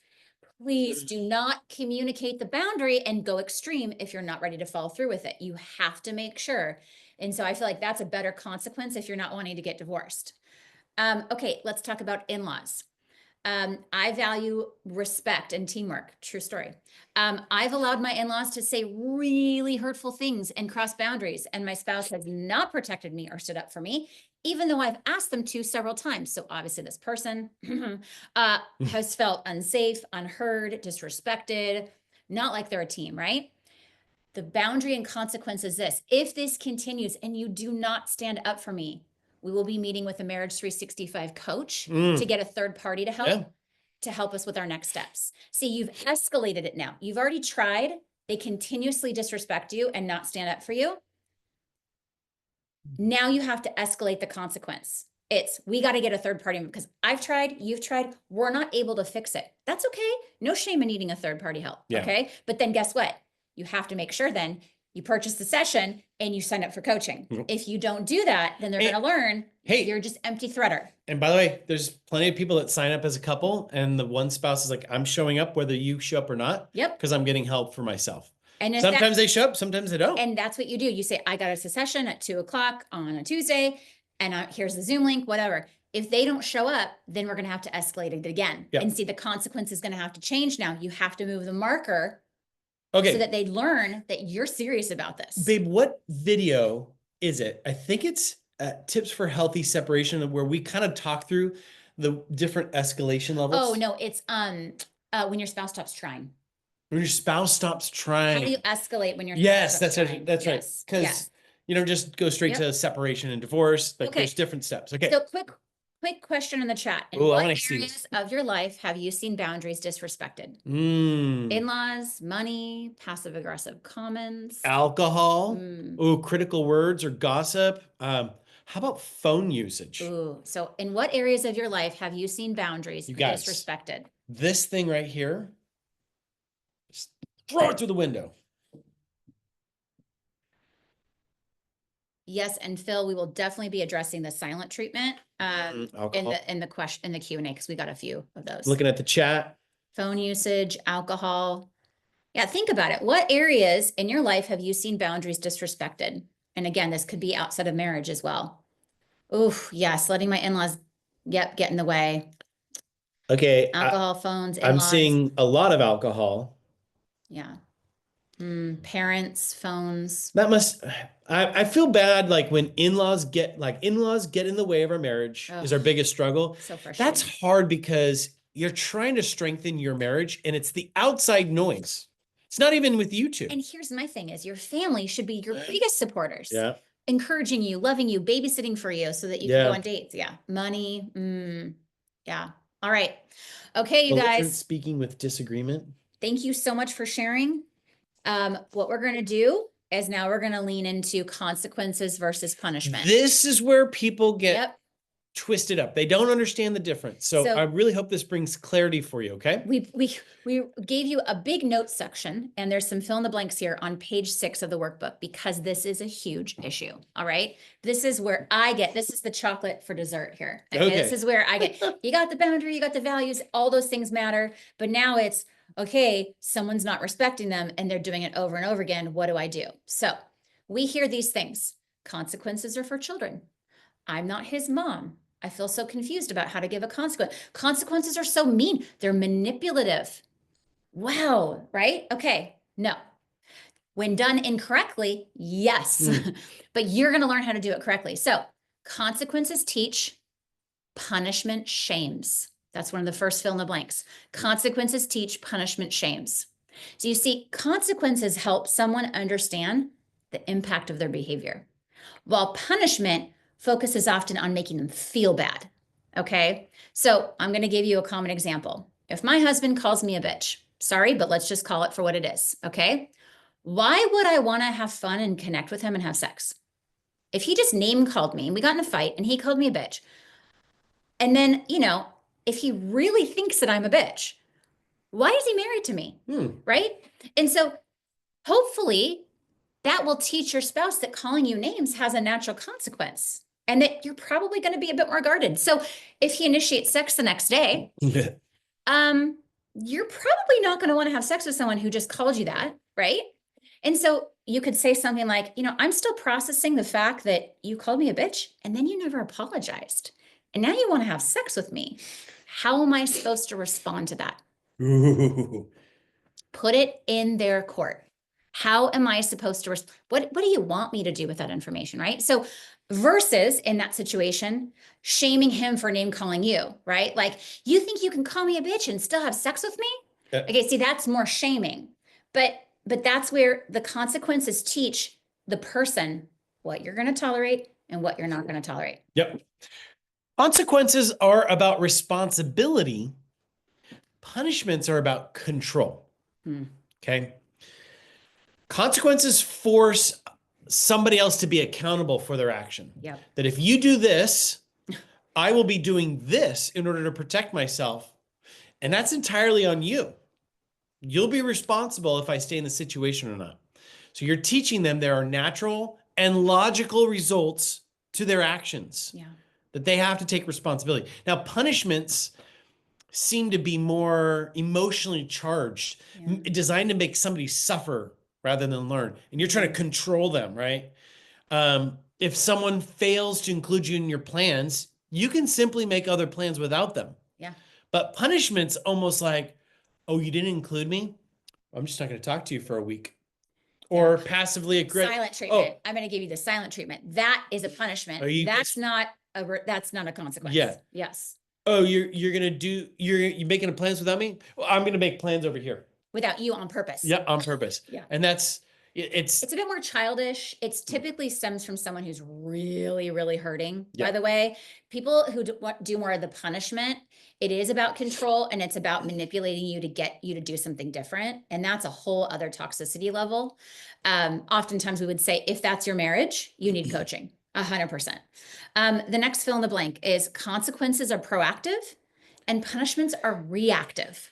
Please do not communicate the boundary and go extreme if you're not ready to follow through with it. You have to make sure. And so I feel like that's a better consequence if you're not wanting to get divorced. Okay, let's talk about in-laws. I value respect and teamwork. True story. I've allowed my in-laws to say really hurtful things and cross boundaries, and my spouse has not protected me or stood up for me, even though I've asked them to several times. So obviously, this person has felt unsafe, unheard, disrespected, not like they're a team, right? The boundary and consequence is this: if this continues and you do not stand up for me, we will be meeting with a Marriage 365 coach to get a third party to help Yeah. us with our next steps. See, you've escalated it now. You've already tried. They continuously disrespect you and not stand up for you. Now you have to escalate the consequence. It's we got to get a third party because I've tried, you've tried, we're not able to fix it. That's okay. No shame in needing a third party help. Yeah. Okay. But then guess what? You have to make sure then you purchase the session and you sign up for coaching. Mhm. If you don't do that, then they're Hey, going to learn hey. you're just empty threader. And by the way, there's plenty of people that sign up as a couple, and the one spouse is like, I'm showing up whether you show up or not. Yep. Because I'm getting help for myself. And if Sometimes they show up, sometimes they don't. And that's what you do. You say, I got a session at 2:00 on a Tuesday, and here's the Zoom link, whatever. If they don't show up, then we're going to have to escalate it again. Yeah. And see, the consequence is going to have to change now. You have to move the marker Okay. so that they learn that you're serious about this. Babe, what video is it? I think it's Tips for Healthy Separation, where we kind of talk through the different escalation levels. Oh, no, it's when your spouse stops trying. When your spouse stops trying. How do you escalate when your spouse Yes, stops that's trying? right. That's right. Yes. Because Yes. you don't just go straight Yep. to separation and divorce. Like Okay. there's different steps. Okay. So quick question in the chat. In Ooh, I what wanna see areas this. of your life have you seen boundaries disrespected? Mm. In-laws, money, passive aggressive comments. Alcohol. Mm. Ooh, critical words or gossip. How about phone usage? Ooh, so in what areas of your life have you seen boundaries You guys. disrespected? This thing right here, just throw it through the window. Yes, and Phil, we will definitely be addressing the silent treatment in Alcohol. the question in the Q&A because we got a few of those. Looking at the chat. Phone usage, alcohol. Yeah, think about it. What areas in your life have you seen boundaries disrespected? And again, this could be outside of marriage as well. Oof, yes, letting my in-laws, get in the way. Okay. Alcohol, phones, I'm in-laws. seeing a lot of alcohol. Yeah. Parents, phones. That must, I feel bad like when in-laws get in the way of our marriage Oh, is our biggest struggle. so frustrating. That's hard because you're trying to strengthen your marriage and it's the outside noise. It's not even with you two. And here's my thing is your family should be your biggest supporters, Yeah. encouraging you, loving you, babysitting for you so that you can go Yeah. on dates. Yeah. Money. Yeah. All right. Okay, you Belligerent guys, speaking with disagreement. thank you so much for sharing. What we're going to do is now we're going to lean into consequences versus punishment. This is where people get Yep. twisted up. They don't understand the difference. So I really hope this brings clarity for you, okay? We gave you a big notes section, and there's some fill in the blanks here on page 6 of the workbook because this is a huge issue. All right. This is where this is the chocolate for dessert here. Okay. This is where you got the boundary, you got the values, all those things matter. But now it's, okay, someone's not respecting them and they're doing it over and over again. What do I do? So we hear these things. Consequences are for children. I'm not his mom. I feel so confused about how to give a consequence. Consequences are so mean. They're manipulative. Wow, right? Okay, no. When done incorrectly, yes, but you're going to learn how to do it correctly. So consequences teach, punishment shames. That's one of the first fill in the blanks. Consequences teach, punishment shames. So you see, consequences help someone understand the impact of their behavior, while punishment focuses often on making them feel bad. Okay, so I'm going to give you a common example. If my husband calls me a bitch, sorry, but let's just call it for what it is. Okay, why would I want to have fun and connect with him and have sex? If he just name called me and we got in a fight and he called me a bitch, and then, if he really thinks that I'm a bitch, why is he married to me? Right? And so hopefully that will teach your spouse that calling you names has a natural consequence and that you're probably going to be a bit more guarded. So if he initiates sex the next day, you're probably not going to want to have sex with someone who just called you that, right? And so you could say something like, I'm still processing the fact that you called me a bitch and then you never apologized. And now you want to have sex with me. How am I supposed to respond to that? Ooh. Put it in their court. How am I supposed to, what do you want me to do with that information, right? So versus in that situation, shaming him for name calling you, right? Like, you think you can call me a bitch and still have sex with me? Okay, see, that's more shaming. But that's where the consequences teach the person what you're going to tolerate and what you're not going to tolerate. Yep. Consequences are about responsibility. Punishments are about control. Okay. Consequences force somebody else to be accountable for their action. Yep. That if you do this, I will be doing this in order to protect myself. And that's entirely on you. You'll be responsible if I stay in the situation or not. So you're teaching them there are natural and logical results to their actions. Yeah. That they have to take responsibility. Now, punishments seem to be more emotionally charged, designed to make somebody suffer rather than learn. And you're trying to control them, right? If someone fails to include you in your plans, you can simply make other plans without them. Yeah. But punishment's almost like, oh, you didn't include me? I'm just not going to talk to you for a week. Or passively aggressive. Silent treatment. I'm going to give you the silent treatment. That is a punishment. That's not a consequence. Yeah. Yes. Oh, you're making plans without me? Well, I'm going to make plans over here. Without you on purpose. Yeah, on purpose. Yeah. And it's a bit more childish. It's typically stems from someone who's really, really hurting. By the way, people who do more of the punishment, it is about control and it's about manipulating you to get you to do something different. And that's a whole other toxicity level. Oftentimes we would say, if that's your marriage, you need coaching. 100%. The next fill in the blank is consequences are proactive and punishments are reactive.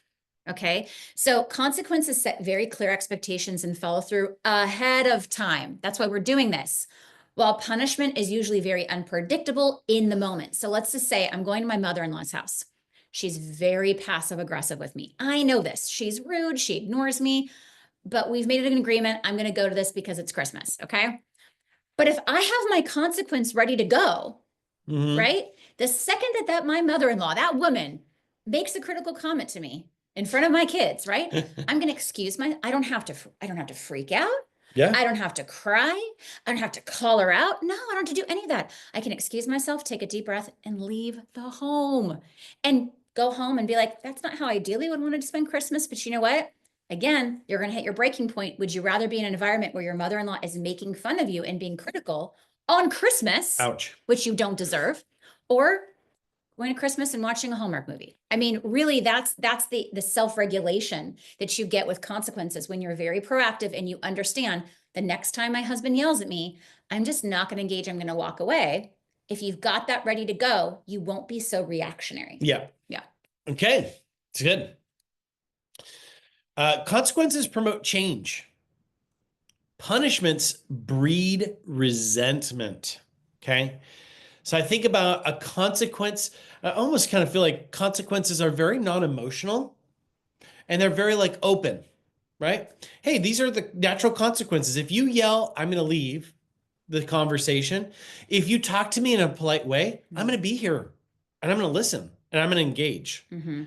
Okay, so consequences set very clear expectations and follow through ahead of time. That's why we're doing this. While punishment is usually very unpredictable in the moment. So let's just say I'm going to my mother-in-law's house. She's very passive aggressive with me. I know this. She's rude. She ignores me, but we've made an agreement. I'm going to go to this because it's Christmas. Okay. But if I have my consequence ready to go, right? The second that my mother-in-law, that woman makes a critical comment to me, in front of my kids, right? I'm going to excuse I don't have to freak out. Yeah. I don't have to cry. I don't have to call her out. No, I don't have to do any of that. I can excuse myself, take a deep breath, and leave the home and go home and be like, that's not how I ideally would want to spend Christmas. But you know what? Again, you're going to hit your breaking point. Would you rather be in an environment where your mother-in-law is making fun of you and being critical on Christmas, Ouch. which you don't deserve, or going to Christmas and watching a Hallmark movie? I mean, really, that's the self-regulation that you get with consequences when you're very proactive and you understand the next time my husband yells at me, I'm just not going to engage. I'm going to walk away. If you've got that ready to go, you won't be so reactionary. Yeah. Yeah. Okay. It's good. Consequences promote change. Punishments breed resentment. Okay. So I think about a consequence. I almost kind of feel like consequences are very non-emotional and they're very like open, right? Hey, these are the natural consequences. If you yell, I'm going to leave the conversation. If you talk to me in a polite way, I'm going to be here and I'm going to listen and I'm going to engage. Mm-hmm.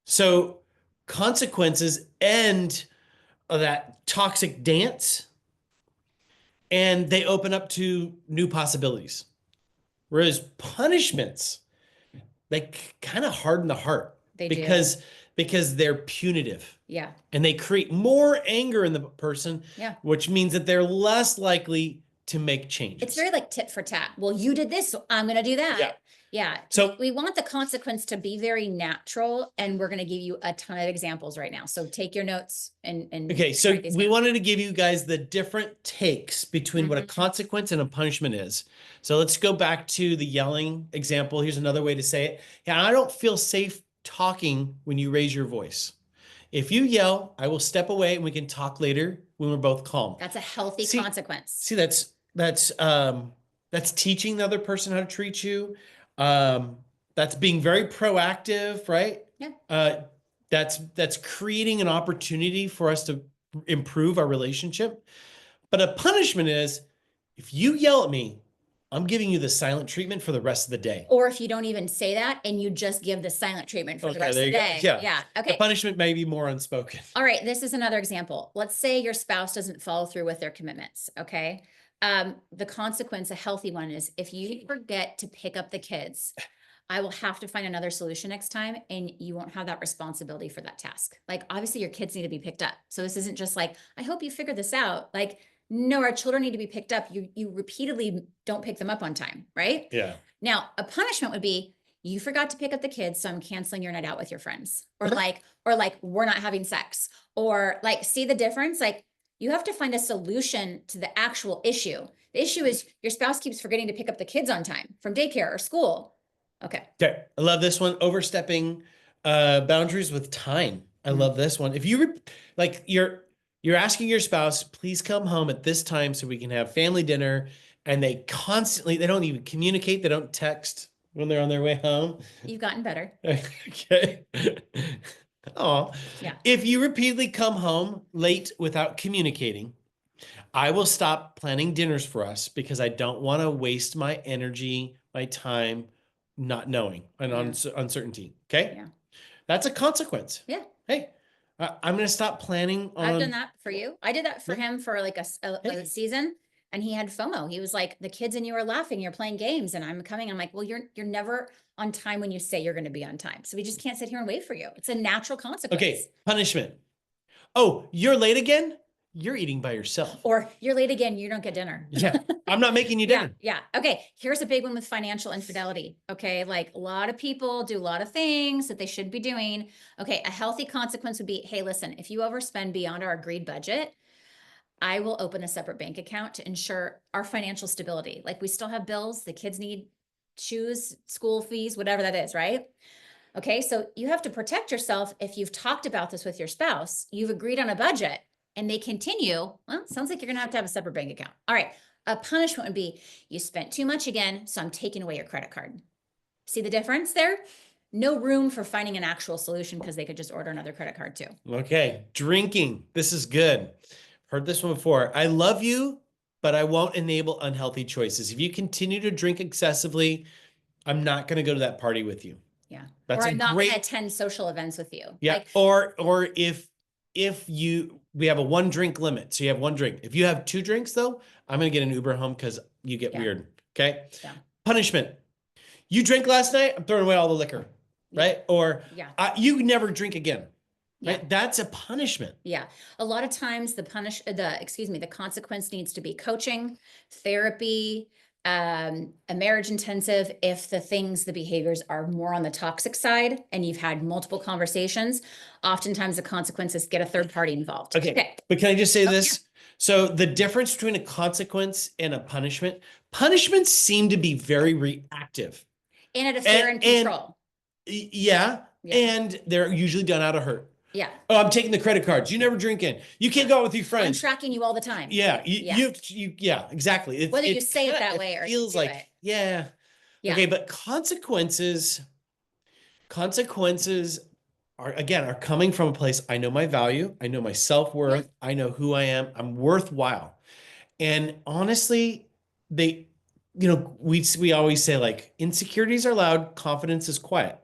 So consequences end that toxic dance and they open up to new possibilities. Whereas punishments, they kind of harden the heart They because do. because they're punitive. Yeah. And they create more anger in the person, Yeah. which means that they're less likely to make changes. It's very like tit for tat. Well, you did this, so I'm going to do that. Yeah. Yeah. So we want the consequence to be very natural, and we're going to give you a ton of examples right now. So take your notes and okay, so write these we down. wanted to give you guys the different takes between what a consequence and a punishment is. So let's go back to the yelling example. Here's another way to say it. Yeah, I don't feel safe talking when you raise your voice. If you yell, I will step away and we can talk later when we're both calm. That's a healthy consequence. See, that's teaching the other person how to treat you. That's being very proactive, right? Yeah. That's creating an opportunity for us to improve our relationship. But a punishment is if you yell at me, I'm giving you the silent treatment for the rest of the day. Or if you don't even say that and you just give the silent treatment for the rest of the day. Yeah. Yeah. The Okay. punishment may be more unspoken. All right. This is another example. Let's say your spouse doesn't follow through with their commitments. Okay. The consequence, a healthy one, is if you forget to pick up the kids, I will have to find another solution next time, and you won't have that responsibility for that task. Like, obviously your kids need to be picked up. So this isn't just like, I hope you figure this out. Like, no, our children need to be picked up. You repeatedly don't pick them up on time, right? Yeah. Now, a punishment would be, you forgot to pick up the kids, so I'm canceling your night out with your friends. Or like, we're not having sex. Or like, see the difference? Like, you have to find a solution to the actual issue. The issue is your spouse keeps forgetting to pick up the kids on time from daycare or school. Okay. Okay. I love this one. Overstepping boundaries with time. I love this one. If you like you're asking your spouse, please come home at this time so we can have family dinner. And they don't even communicate. They don't text when they're on their way home. You've gotten better. Okay. Oh, yeah. If you repeatedly come home late without communicating, I will stop planning dinners for us because I don't want to waste my energy, my time, not knowing and uncertainty. Okay. Yeah. That's a consequence. Yeah. Hey, I'm going to stop planning on. I've done that for you. I did that for him for like a season, and he had FOMO. He was like, the kids and you are laughing, you're playing games, and I'm coming. I'm like, well, you're never on time when you say you're going to be on time. So we just can't sit here and wait for you. It's a natural consequence. Okay. Punishment. Oh, you're late again? You're eating by yourself. Or you're late again, you don't get dinner. Yeah. I'm not making you dinner. Yeah. Okay. Here's a big one with financial infidelity. Okay. Like, a lot of people do a lot of things that they should be doing. Okay. A healthy consequence would be, hey, listen, if you overspend beyond our agreed budget, I will open a separate bank account to ensure our financial stability. Like, we still have bills, the kids need shoes, school fees, whatever that is, right? Okay. So you have to protect yourself. If you've talked about this with your spouse, you've agreed on a budget, and they continue, well, sounds like you're going to have a separate bank account. All right. A punishment would be, you spent too much again, so I'm taking away your credit card. See the difference there? No room for finding an actual solution because they could just order another credit card too. Okay. Drinking. This is good. Heard this one before. I love you, but I won't enable unhealthy choices. If you continue to drink excessively, I'm not going to go to that party with you. Yeah. That's Or a I'm not going to great, attend social events with you. yeah. Like, Or if we have a one drink limit, so you have one drink. If you have two drinks though, I'm gonna get an Uber home because you get yeah, weird. Okay. yeah, Punishment. You drank last night, I'm throwing away all the liquor, yeah, right? Or yeah, you never drink again, yeah. right? That's a punishment. Yeah. A lot of times the consequence needs to be coaching, therapy, a marriage intensive. If the behaviors are more on the toxic side and you've had multiple conversations, oftentimes the consequences get a third party involved. Okay. But can I just say Oh, this? So the difference between a consequence and a punishment, punishments seem to be very reactive. and at a fear and control. Yeah, Yeah. and they're usually done out of hurt. Yeah. Oh, I'm taking the credit cards. You never drink in. You can't go out with your I'm friends. tracking you all the time. Yeah, Yeah. yeah, exactly. Whether you say it that it way or feels do like, it. yeah. Yeah. Okay, but consequences are coming from a place. I know my value. I know my self-worth. I know who I am. I'm worthwhile. And honestly, they, we always say like insecurities are loud, confidence is quiet.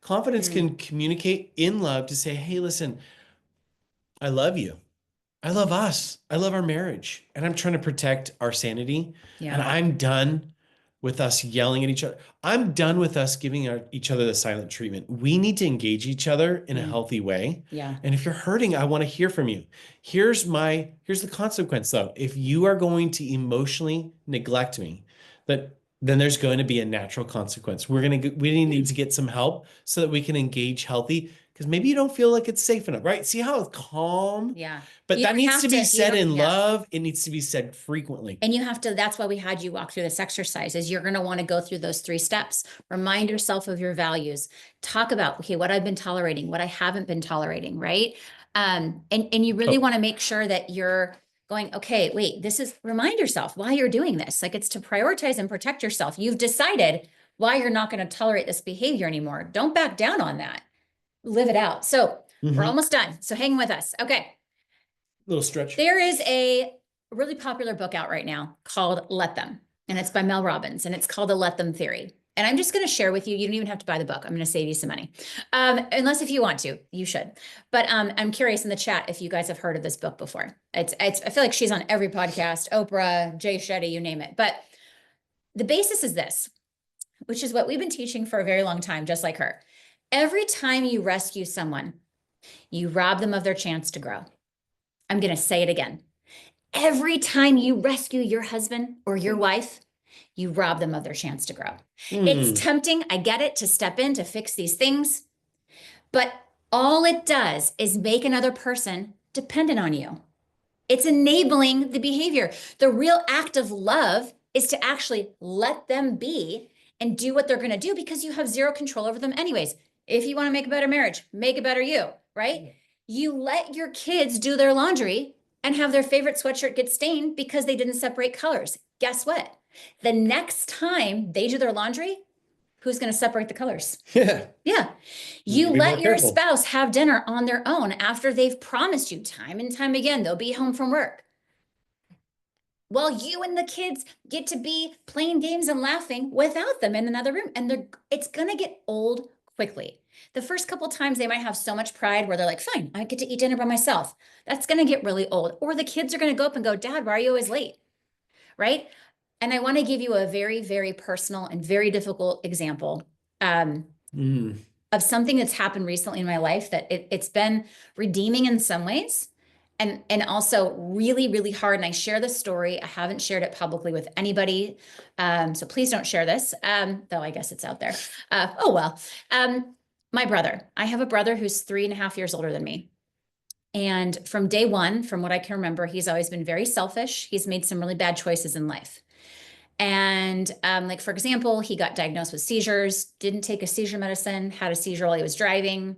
Confidence can communicate in love to say, hey, listen, I love you. I love us. I love our marriage. And I'm trying to protect our sanity. And Yeah. I'm done with us yelling at each other. I'm done with us giving each other the silent treatment. We need to engage each other in a healthy way. Yeah. And if you're hurting, I want to hear from you. Here's the consequence though. If you are going to emotionally neglect me, then there's going to be a natural consequence. We need to get some help so that we can engage healthy because maybe you don't feel like it's safe enough, right? See how calm? Yeah. But You that don't needs have to be to- said in yeah. love. It needs to be said frequently. And you have to, that's why we had you walk through this exercise, is you're going to want to go through those 3 steps. Remind yourself of your values. Talk about, okay, what I've been tolerating, what I haven't been tolerating, right? And you really want to make sure that you're going, okay, wait, remind yourself why you're doing this. Like, it's to prioritize and protect yourself. You've decided why you're not going to tolerate this behavior anymore. Don't back down on that. Live it out. So we're almost done. So hang with us. Okay. Little stretch. There is a really popular book out right now called Let Them, and it's by Mel Robbins, and it's called The Let Them Theory. And I'm just going to share with you. You don't even have to buy the book. I'm going to save you some money. Unless if you want to, you should. But I'm curious in the chat if you guys have heard of this book before. I feel like she's on every podcast, Oprah, Jay Shetty, you name it. But the basis is this, which is what we've been teaching for a very long time, just like her. Every time you rescue someone, you rob them of their chance to grow. I'm going to say it again. Every time you rescue your husband or your wife, you rob them of their chance to grow. It's tempting, I get it, to step in to fix these things, but all it does is make another person dependent on you. It's enabling the behavior. The real act of love is to actually let them be and do what they're going to do because you have zero control over them anyways. If you want to make a better marriage, make a better you, right? You let your kids do their laundry and have their favorite sweatshirt get stained because they didn't separate colors. Guess what? The next time they do their laundry, who's going to separate the colors? Yeah. Yeah. You let your spouse have dinner on their own after they've promised you time and time again they'll be home from work. Well, you and the kids get to be playing games and laughing without them in another room. And it's going to get old quickly. The first couple times they might have so much pride where they're like, fine, I get to eat dinner by myself. That's going to get really old. Or the kids are going to go up and go, Dad, why are you always late? Right? And I want to give you a very, very personal and very difficult example of something that's happened recently in my life that it's been redeeming in some ways and also really, really hard. And I share this story. I haven't shared it publicly with anybody. So please don't share this, though I guess it's out there. Oh, well. My brother, I have a brother who's 3.5 years older than me. And from day one, from what I can remember, he's always been very selfish. He's made some really bad choices in life. And like, for example, he got diagnosed with seizures, didn't take a seizure medicine, had a seizure while he was driving.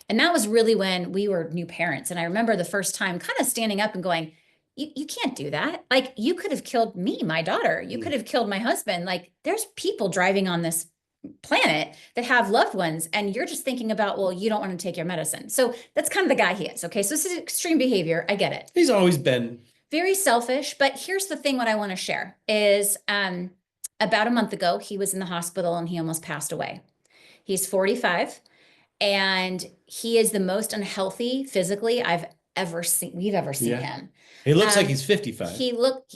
And that was really when we were new parents. And I remember the first time kind of standing up and going, you can't do that. Like, you could have killed me, my daughter. You could have killed my husband. Like, there's people driving on this planet that have loved ones. And you're just thinking about, well, you don't want to take your medicine. So that's kind of the guy he is. Okay. So this is extreme behavior. I get it. He's always been very selfish. But here's the thing, what I want to share is about a month ago, he was in the hospital and he almost passed away. He's 45 and he is the most unhealthy physically we've ever seen Yeah. him. He looks like he's 55.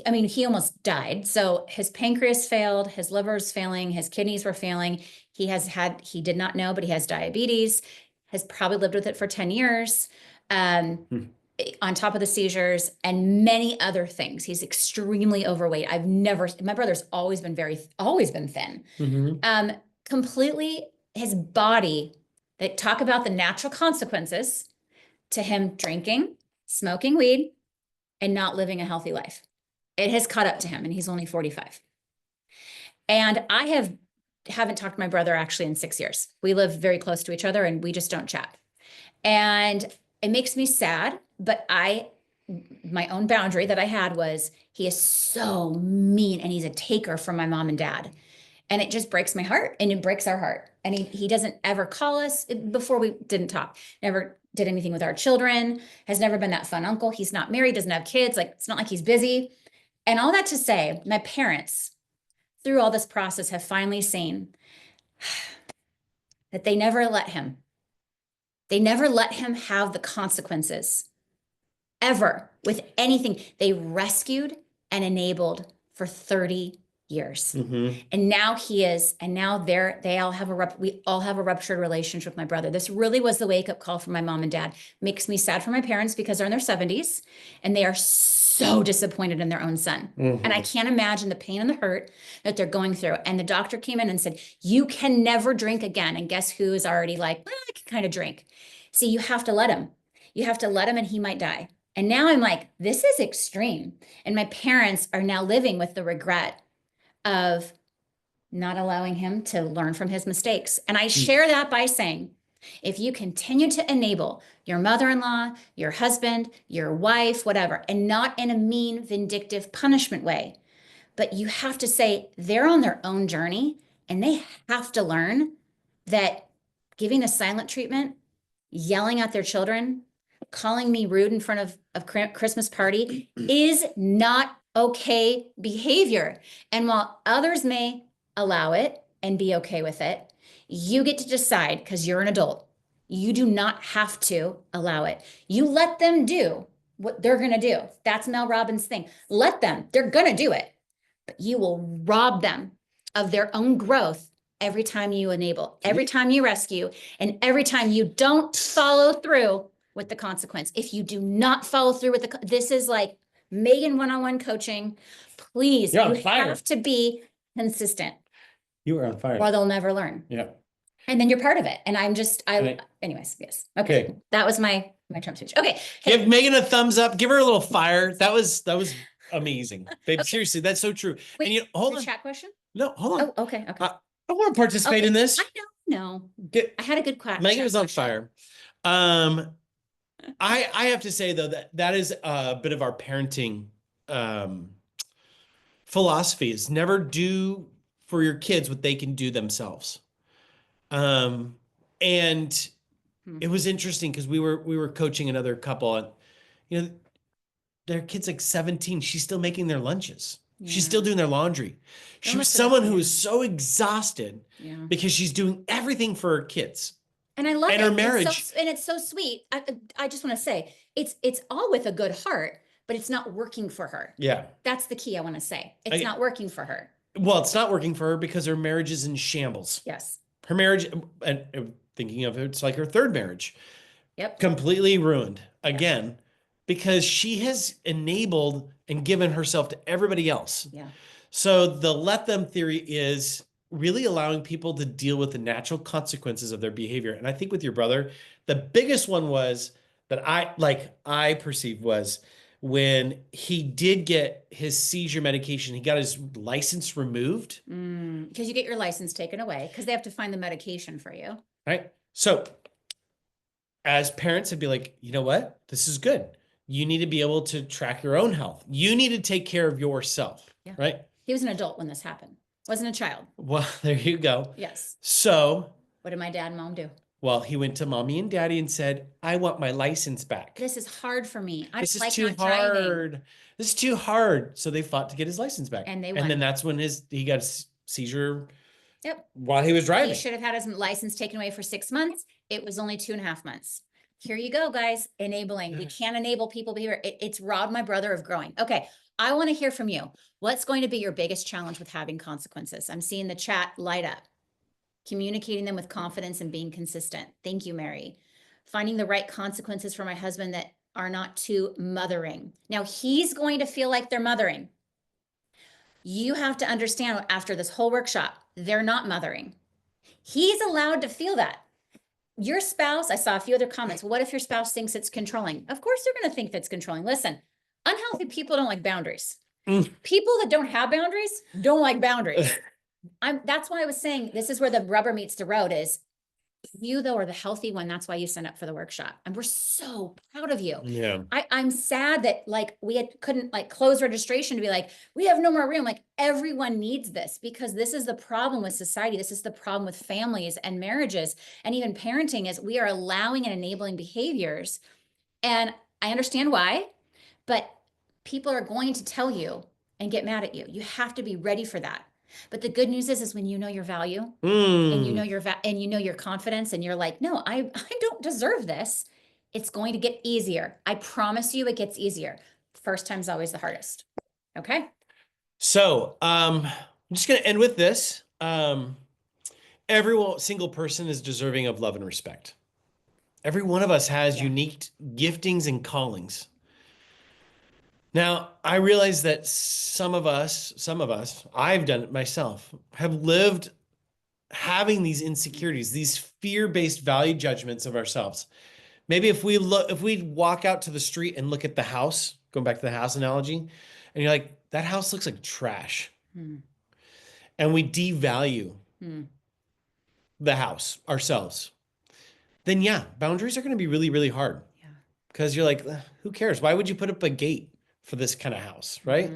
I mean, he almost died. So his pancreas failed, his liver's failing, his kidneys were failing. He did not know, but he has diabetes, has probably lived with it for 10 years. Um, Hmm. on top of the seizures and many other things. He's extremely overweight. My brother's always been thin. Mm-hmm. Completely his body, they talk about the natural consequences to him drinking, smoking weed, and not living a healthy life. It has caught up to him and he's only 45. And haven't talked to my brother actually in 6 years. We live very close to each other and we just don't chat. And it makes me sad, but my own boundary that I had was he is so mean and he's a taker from my mom and dad. And it just breaks my heart and it breaks our heart. And he doesn't ever call us before we didn't talk, never did anything with our children, has never been that fun uncle. He's not married, doesn't have kids. Like, it's not like he's busy. And all that to say, my parents, through all this process, have finally seen that they never let him have the consequences ever with anything. They rescued and enabled for 30 years. Mm-hmm. And now we all have a ruptured relationship with my brother. This really was the wake up call for my mom and dad. Makes me sad for my parents because they're in their 70s and they are so disappointed in their own son. Mm-hmm. And I can't imagine the pain and the hurt that they're going through. And the doctor came in and said, you can never drink again. And guess who is already like, well, I can kind of drink. See, you have to let him. You have to let him and he might die. And now I'm like, this is extreme. And my parents are now living with the regret of not allowing him to learn from his mistakes. And I share that by saying, if you continue to enable your mother-in-law, your husband, your wife, whatever, and not in a mean, vindictive punishment way, but you have to say they're on their own journey and they have to learn that giving a silent treatment, yelling at their children, calling me rude in front of a Christmas party is not okay behavior. And while others may allow it and be okay with it, you get to decide because you're an adult. You do not have to allow it. You let them do what they're going to do. That's Mel Robbins' thing. Let them, they're going to do it, but you will rob them of their own growth every time you enable, every time you rescue, and every time you don't follow through with the consequence. If you do not follow through with this is like Megan one-on-one coaching. Please, you have to be consistent. You are on fire. Or they'll never learn. Yeah. And then you're part of it. And anyways, yes. Okay. That was my Trump speech. Okay. Give Megan a thumbs up. Give her a little fire. That was amazing. Babe, okay. Seriously, that's so true. Wait, and hold on. Chat question? No, hold on. Oh, okay. I want to participate in this. I know. I had a good question. Megan was on fire. I have to say though that is a bit of our parenting philosophy is never do for your kids what they can do themselves. And it was interesting because we were coaching another couple and their kid's like 17. She's still making their lunches. Yeah. She's still doing their laundry. She was someone who was so exhausted because she's doing everything for her kids. And I love it. And her marriage. It's so sweet. I just want to say it's all with a good heart, but it's not working for her. Yeah. That's the key I want to say. It's not working for her. Well, it's not working for her because her marriage is in shambles. Yes. Her marriage, and thinking of it, it's like her third marriage. Yep. Completely ruined again because she has enabled and given herself to everybody else. Yeah. So the let them theory is really allowing people to deal with the natural consequences of their behavior. And I think with your brother, the biggest one was that I perceived was when he did get his seizure medication, he got his license removed. Because you get your license taken away because they have to find the medication for you. Right. So as parents, I'd be like, you know what? This is good. You need to be able to track your own health. You need to take care of yourself. Yeah. Right. He was an adult when this happened. Wasn't a child. Well, there you go. Yes. So what did my dad and mom do? Well, he went to mommy and daddy and said, I want my license back. This is hard for me. This is too hard. This is too hard. So they fought to get his license back. And they won. And then that's when he got a seizure Yep. while he was He driving. should have had his license taken away for 6 months. It was only 2.5 months. Here you go, guys. Enabling. We can't enable people behavior. It's robbed my brother of growing. Okay. I want to hear from you. What's going to be your biggest challenge with having consequences? I'm seeing the chat light up. Communicating them with confidence and being consistent. Thank you, Mary. Finding the right consequences for my husband that are not too mothering. Now he's going to feel like they're mothering. You have to understand after this whole workshop, they're not mothering. He's allowed to feel that. Your spouse, I saw a few other comments. What if your spouse thinks it's controlling? Of course, they're going to think that's controlling. Listen, unhealthy people don't like boundaries. People that don't have boundaries don't like boundaries. That's why I was saying this is where the rubber meets the road is you though are the healthy one. That's why you signed up for the workshop. And we're so proud of you. Yeah. I'm sad that like couldn't like close registration to be like, we have no more room. Like everyone needs this because this is the problem with society. This is the problem with families and marriages and even parenting is we are allowing and enabling behaviors. And I understand why, but people are going to tell you and get mad at you. You have to be ready for that. But the good news is when you know your value and you know your confidence and you're like, no, I don't deserve this. It's going to get easier. I promise you it gets easier. First time's always the hardest. Okay. So, I'm just going to end with this. Every single person is deserving of love and respect. Every one of us has unique giftings and callings. Now, I realize that some of us, I've done it myself, have lived having these insecurities, these fear-based value judgments of ourselves. Maybe if we walk out to the street and look at the house, going back to the house analogy, and you're like, that house looks like trash. And we devalue the house ourselves. Then yeah, boundaries are going to be really, really hard. Yeah. Because you're like, who cares? Why would you put up a gate for this kind of house, right?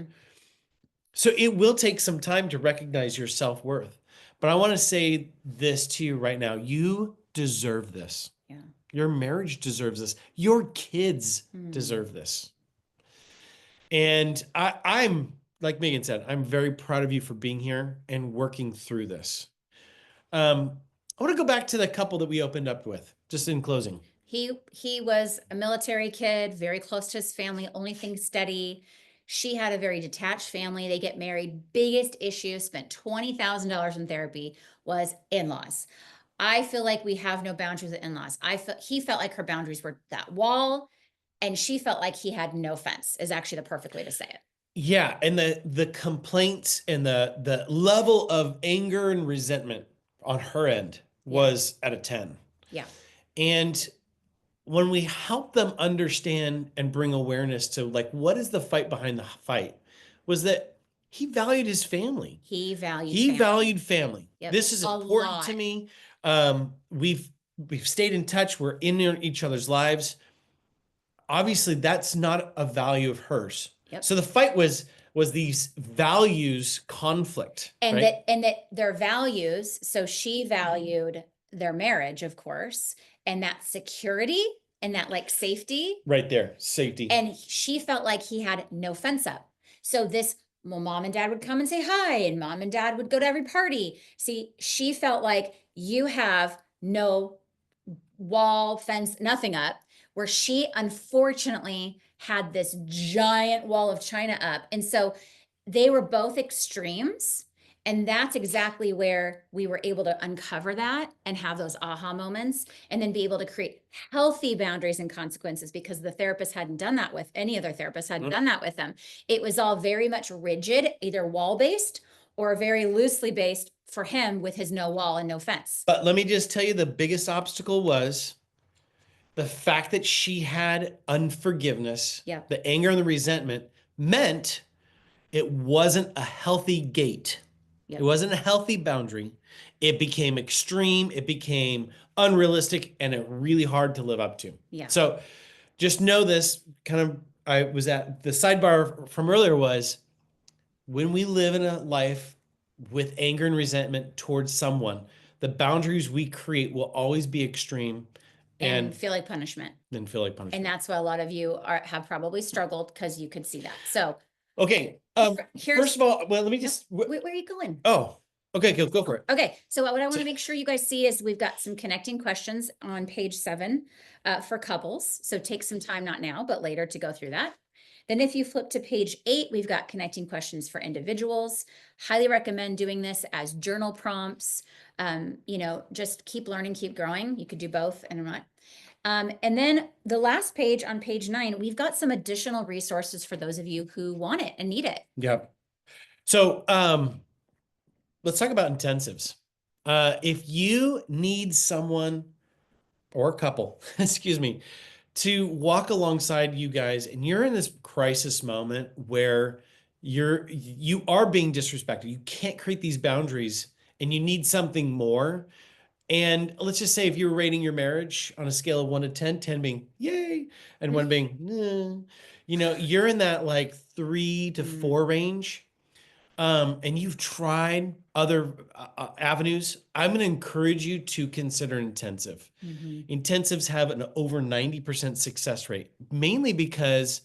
So it will take some time to recognize your self-worth. But I want to say this to you right now. You deserve this. Yeah. Your marriage deserves this. Your kids deserve this. And I'm, like Megan said, I'm very proud of you for being here and working through this. I want to go back to the couple that we opened up with, just in closing. He was a military kid, very close to his family, only thing steady. She had a very detached family. They get married. Biggest issue, spent $20,000 in therapy, was in-laws. I feel like we have no boundaries with in-laws. He felt like her boundaries were that wall, and she felt like he had no fence, is actually the perfect way to say it. Yeah, and the complaints and the level of anger and resentment on her end was at a 10. Yeah. And when we help them understand and bring awareness to like, what is the fight behind the fight, was that he valued his family. He valued family. Yep. This is important to me. We've stayed in touch. We're in each other's lives. Obviously, that's not a value of hers. Yep. So the fight was these values conflict. And right? that their values, so she valued their marriage, of course, and that security and that like safety. Right there, safety. And she felt like he had no fence up. So mom and dad would come and say hi, and mom and dad would go to every party. See, she felt like you have no wall, fence, nothing up, where she unfortunately had this giant wall of China up. And so they were both extremes. And that's exactly where we were able to uncover that and have those aha moments and then be able to create healthy boundaries and consequences, because the therapist hadn't done that with any other therapist, hadn't done that with them. It was all very much rigid, either wall-based or very loosely based for him with his no wall and no fence. But let me just tell you, the biggest obstacle was the fact that she had unforgiveness, the anger and the resentment meant it wasn't a healthy gate. It wasn't a healthy boundary. It became extreme. It became unrealistic and it really hard to live up to. Yeah. So just know this I was at the sidebar from earlier was when we live in a life with anger and resentment towards someone, the boundaries we create will always be extreme and feel like punishment. And that's why a lot of you have probably struggled because you could see that. So okay. First of all, well, let me just. Where are you going? Oh, Okay, go for it. Okay, so what I want to make sure you guys see is we've got some connecting questions on page 7 for couples. So take some time, not now, but later to go through that. Then if you flip to page 8, we've got connecting questions for individuals. Highly recommend doing this as journal prompts. Just keep learning, keep growing. You could do both and not. And then the last page on page 9, we've got some additional resources for those of you who want it and need it. Yep. So let's talk about intensives. If you need someone or a couple, excuse me, to walk alongside you guys, and you're in this crisis moment where you are being disrespected, you can't create these boundaries, and you need something more. And let's just say if you're rating your marriage on a scale of 1 to 10, 10 being yay, and 1 being, you're in that like 3 to 4 range. And you've tried other avenues, I'm going to encourage you to consider intensive. Intensives have an over 90% success rate, mainly because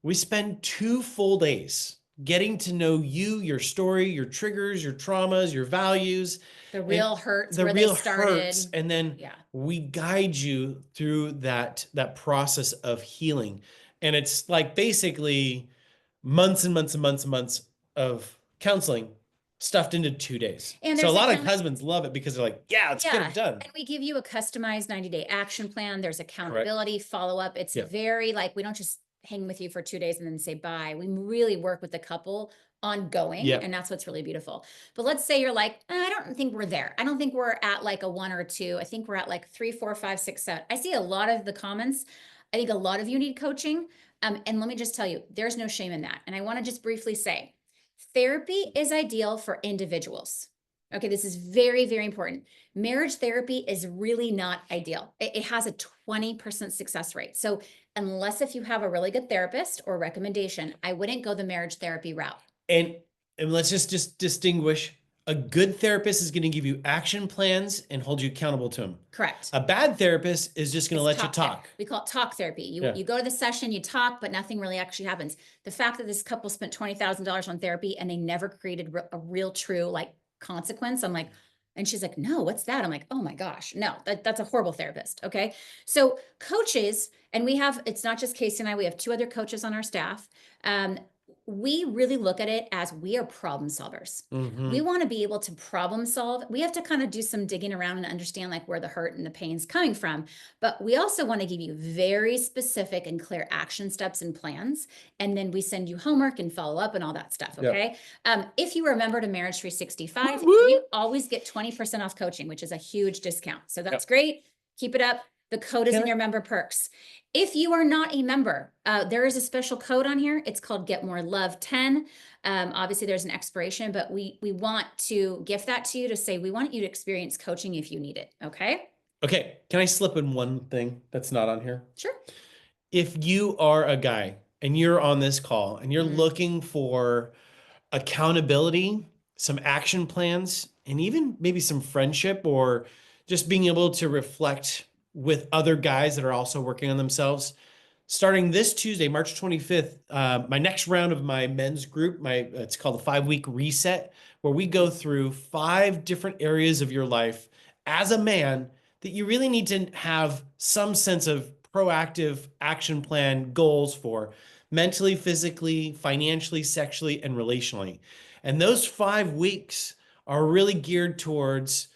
we spend 2 full days getting to know you, your story, your triggers, your traumas, your values. The real hurts, the where real they started. hurts, and then we guide you through that process of healing. And it's like basically months and months and months and months of counseling stuffed into 2 days. And so a there's lot of husbands love it because they're like, yeah, let's get it done. And we give you a customized 90-day action plan. There's accountability, follow-up. It's very like, we don't just hang with you for 2 days and then say bye. We really work with the couple ongoing, and that's what's really beautiful. But let's say you're like, I don't think we're there. I don't think we're at like a 1 or 2. I think we're at like 3, 4, 5, 6, 7. I see a lot of the comments. I think a lot of you need coaching. And let me just tell you, there's no shame in that. And I want to just briefly say, therapy is ideal for individuals. Okay, this is very, very important. Marriage therapy is really not ideal. It has a 20% success rate. So unless if you have a really good therapist or recommendation, I wouldn't go the marriage therapy route. And let's just distinguish. A good therapist is going to give you action plans and hold you accountable to them. Correct. A bad therapist is just going to let you talk. We call it talk therapy. You go to the session, you talk, but nothing really actually happens. The fact that this couple spent $20,000 on therapy and they never created a real true like consequence. I'm like, and she's like, no, what's that? I'm like, oh my gosh, no, that's a horrible therapist. Okay. So coaches, and it's not just Casey and I, we have 2 other coaches on our staff. We really look at it as we are problem solvers. We want to be able to problem solve. We have to kind of do some digging around and understand like where the hurt and the pain's coming from. But we also want to give you very specific and clear action steps and plans. And then we send you homework and follow up and all that stuff. Okay. If you are a member to Marriage 365, you always get 20% off coaching, which is a huge discount. So that's great. Keep it up. The code is in your member perks. If you are not a member, there is a special code on here. It's called Get More Love 10. Obviously, there's an expiration, but we want to gift that to you to say we want you to experience coaching if you need it. Okay. Okay. Can I slip in one thing that's not on here? Sure. If you are a guy and you're on this call and you're looking for accountability, some action plans, and even maybe some friendship or just being able to reflect with other guys that are also working on themselves. Starting this Tuesday, March 25th, my next round of my men's group, it's called the 5-week reset, where we go through 5 different areas of your life as a man that you really need to have some sense of proactive action plan goals for mentally, physically, financially, sexually, and relationally. And those 5 weeks are really geared towards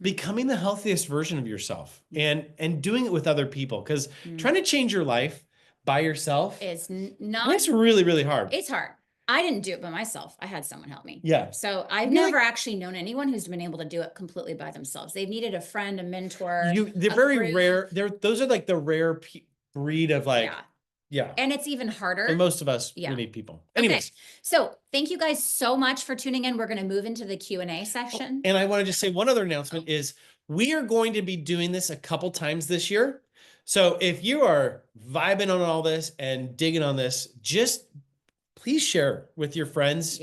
becoming the healthiest version of yourself and doing it with other people, because trying to change your life by yourself is not, it's really, really hard. It's hard. I didn't do it by myself. I had someone help me. Yeah. So I've never actually known anyone who's been able to do it completely by themselves. They've needed a friend, a mentor. They're very rare. Those are like the rare breed of like, yeah. And it's even harder. And most of us, we need people. Anyways. Okay. So thank you guys so much for tuning in. We're going to move into the Q&A section. And I want to just say one other announcement is we are going to be doing this a couple times this year. So if you are vibing on all this and digging on this, just please share with your friends,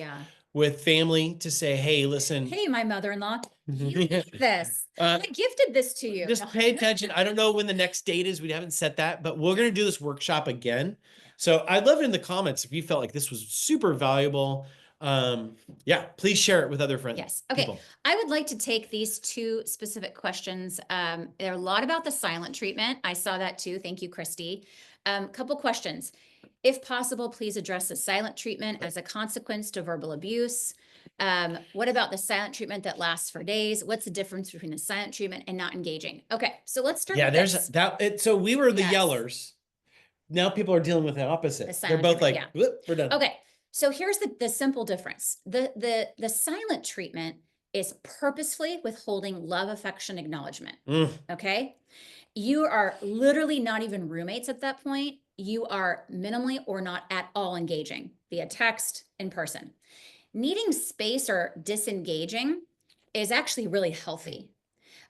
with family, to say, hey, listen. Hey, my mother-in-law, you need this. I gifted this to you. Just pay attention. I don't know when the next date is. We haven't set that, but we're going to do this workshop again. So I'd love it in the comments if you felt like this was super valuable. Yeah, please share it with other friends. Yes. Okay. People. I would like to take these two specific questions. There are a lot about the silent treatment. I saw that too. Thank you, Christy. Couple questions. If possible, please address the silent treatment as a consequence to verbal abuse. What about the silent treatment that lasts for days? What's the difference between the silent treatment and not engaging? Okay, so let's start Yeah, with there's this. that. So we were the Yes. yellers. Now people are dealing with the opposite. The They're silent both like, treatment, "Whoop, we're done." Okay, so here's the simple difference. The silent treatment is purposefully withholding love, affection, acknowledgement. Mm. Okay, you are literally not even roommates at that point. You are minimally or not at all engaging via text, in person. Needing space or disengaging is actually really healthy.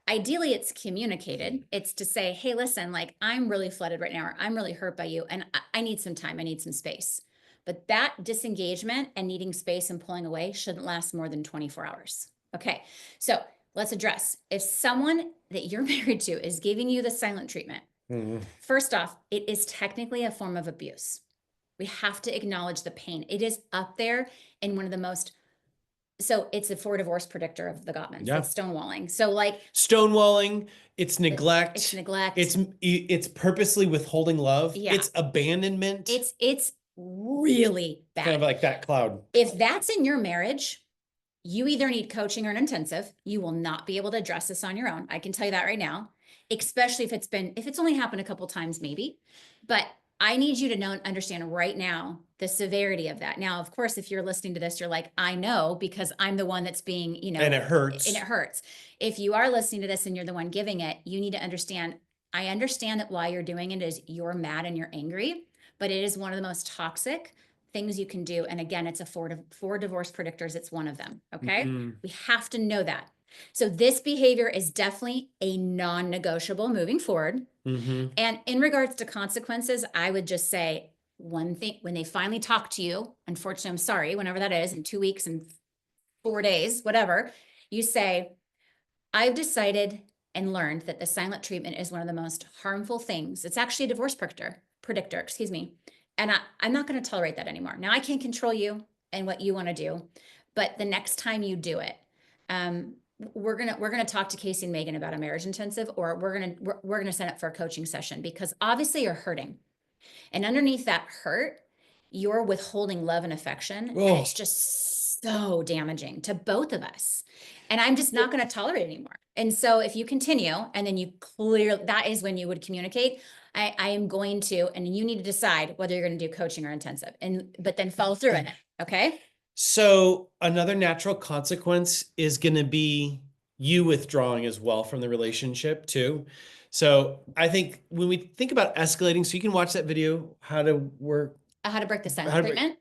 Ideally, it's communicated. It's to say, hey, listen, like I'm really flooded right now, or I'm really hurt by you, and I need some time, I need some space. But that disengagement and needing space and pulling away shouldn't last more than 24 hours. Okay, so let's address if someone that you're married to is giving you the silent treatment. First off, it is technically a form of abuse. We have to acknowledge the pain. It is up there in one of the most, so it's a for divorce predictor of the Gottmans. Yeah. It's stonewalling. So like Stonewalling, it's neglect. It's neglect. It's purposely withholding love. Yeah. It's abandonment. It's really bad. Kind of like that cloud. If that's in your marriage, you either need coaching or an intensive. You will not be able to address this on your own. I can tell you that right now, especially if it's only happened a couple times maybe. But I need you to know and understand right now the severity of that. Now, of course, if you're listening to this, you're like, I know because I'm the one that's being, and it hurts. And it hurts. If you are listening to this and you're the one giving it, you need to understand, I understand that why you're doing it is you're mad and you're angry, but it is one of the most toxic things you can do. And again, it's a four divorce predictors. It's one of them. Okay. We have to know that. So this behavior is definitely a non-negotiable moving forward. And in regards to consequences, I would just say one thing, when they finally talk to you, unfortunately, I'm sorry, whenever that is, in 2 weeks and 4 days, whatever, you say, I've decided and learned that the silent treatment is one of the most harmful things. It's actually a divorce predictor, excuse me. And I'm not going to tolerate that anymore. Now I can't control you and what you want to do, but the next time you do it, we're gonna talk to Casey and Megan about a marriage intensive, or we're gonna sign up for a coaching session, because obviously you're hurting, and underneath that hurt, you're withholding love and affection, and it's just so damaging to both of us. And I'm just not going to tolerate it anymore. And so if you continue, and then you clearly, that is when you would communicate, I am going to, and you need to decide whether you're going to do coaching or intensive, but then follow through in it. Okay. So another natural consequence is going to be you withdrawing as well from the relationship too. So I think when we think about escalating, so you can watch that video, how to break the silent treatment.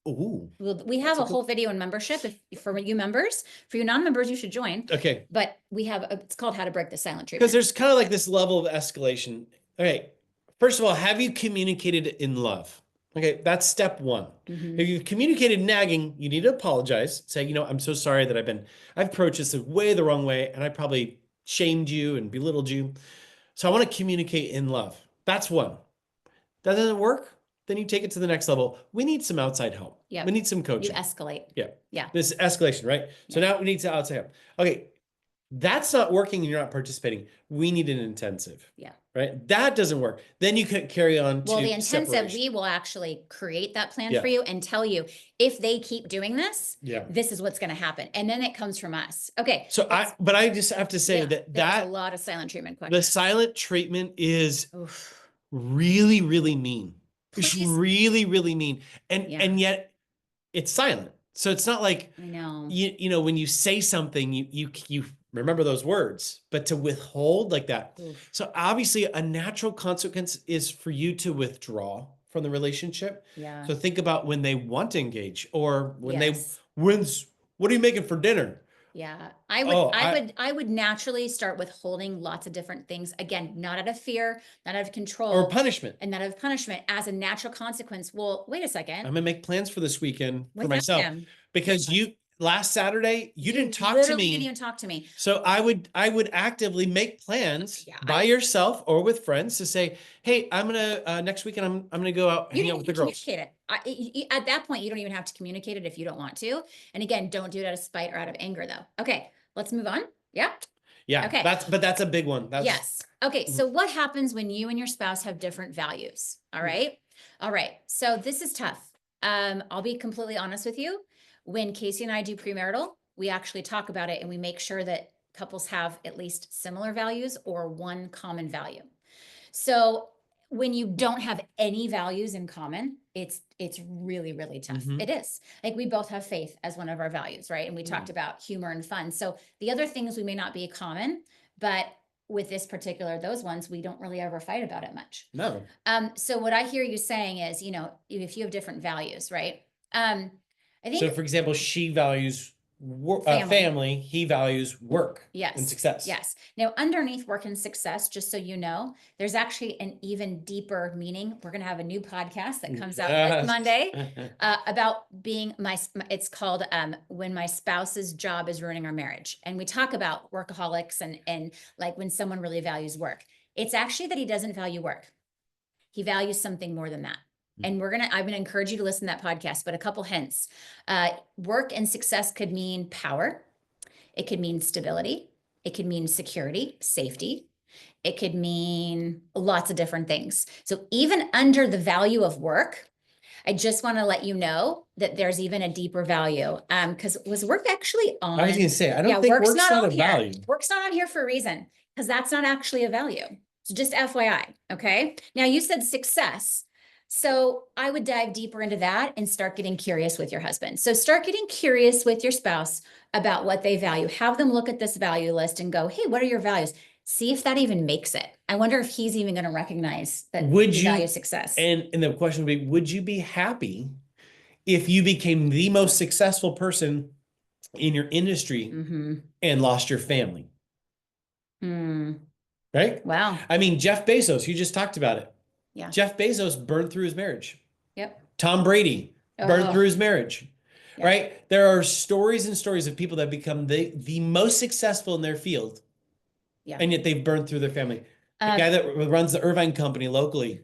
Ooh. We have a whole video in membership. For you members, for you non-members, you should join. Okay. But we have, it's called How to Break the Silent Treatment. Because there's kind of like this level of escalation. Okay. First of all, have you communicated in love? Okay, that's step one. If you've communicated nagging, you need to apologize. Say, I'm so sorry that I've approached this way the wrong way, and I probably shamed you and belittled you. So I want to communicate in love. That's one. That doesn't work, then you take it to the next level. We need some outside help. Yeah. We need some coaching. You escalate. Yeah. Yeah. This is escalation, right? So now we need some outside help. Okay, that's not working and you're not participating. We need an intensive. Yeah. Right? That doesn't work. Then you could carry on to the intensive, separation. we will actually create that plan for you and tell you, if they keep doing this, this is what's going to happen. And then it comes from us. Okay. So I just have to say that a lot of silent treatment questions. The silent treatment is really, really mean. It's really, really mean. And yet it's silent. So it's not like, I know, when you say something, you remember those words, but to withhold like that. So obviously a natural consequence is for you to withdraw from the relationship. Yeah. So think about when they want to engage, or when what are you making for dinner? Yeah. I would naturally start withholding lots of different things. Again, not out of fear, not out of control. Or punishment. And not out of punishment as a natural consequence. Well, wait a second. I'm going to make plans for this weekend for myself. Because last Saturday, you didn't talk to literally didn't me. even talk to me. So I would actively make plans Yeah, by yourself or with friends to say, hey, I'm gonna next weekend I'm gonna go out You hang out didn't with the even girls. communicate it. At that point, you don't even have to communicate it if you don't want to. And again, don't do it out of spite or out of anger, though. Okay, let's move on. Yeah. Yeah, Okay. that's a big one. That's Yes. Okay. Mhm. So what happens when you and your spouse have different values? All right. All right. So this is tough. I'll be completely honest with you. When Casey and I do premarital, we actually talk about it and we make sure that couples have at least similar values or one common value. So when you don't have any values in common, it's really, really tough. Mhm. It is. Like we both have faith as one of our values, right? And we talked about humor and fun. So the other things we may not be common, but with this particular, those ones, we don't really ever fight about it much. No. So what I hear you saying is, if you have different values, right? I So think for example, she values family. family, he values work Yes. and success. Yes. Now, underneath work and success, just so you know, there's actually an even deeper meaning. We're going to have a new podcast that comes out this Monday about being it's called When My Spouse's Job is Ruining Our Marriage. And we talk about workaholics and like when someone really values work. It's actually that he doesn't value work. He values something more than that. And I'm gonna encourage you to listen to that podcast, but a couple hints. Work and success could mean power. It could mean stability. It could mean security, safety. It could mean lots of different things. So even under the value of work, I just want to let you know that there's even a deeper value. Because was work actually on? I was going to say, I don't think work's not a value. Work's not on here for a reason, because that's not actually a value. So just FYI, okay? Now you said success. So I would dive deeper into that and start getting curious with your husband. So start getting curious with your spouse about what they value. Have them look at this value list and go, hey, what are your values? See if that even makes it. I wonder if he's even going to recognize that you value success. And the question would be, would you be happy if you became the most successful person in your industry and lost your family? Right? Wow. I mean, Jeff Bezos, you just talked about it. Yeah. Jeff Bezos burned through his marriage. Yep. Tom Brady burned through his marriage. Yep. Right? There are stories and stories of people that become the most successful in their field. Yeah. And yet they've burned through their family. The guy that runs the Irvine company locally,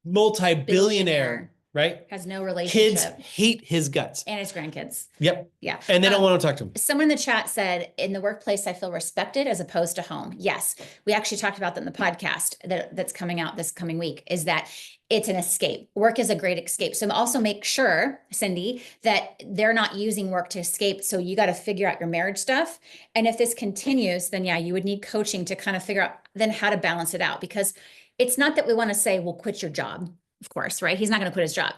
multi-billionaire, right? Has no relationship. Kids hate his guts. And his grandkids. Yep. Yeah. And they don't want to talk to him. Someone in the chat said, in the workplace, I feel respected as opposed to home. Yes. We actually talked about that in the podcast that's coming out this coming week, is that it's an escape. Work is a great escape. So also make sure, Cindy, that they're not using work to escape. So you got to figure out your marriage stuff. And if this continues, then yeah, you would need coaching to kind of figure out then how to balance it out, because it's not that we want to say, well, quit your job. Of course, right? He's not going to quit his job.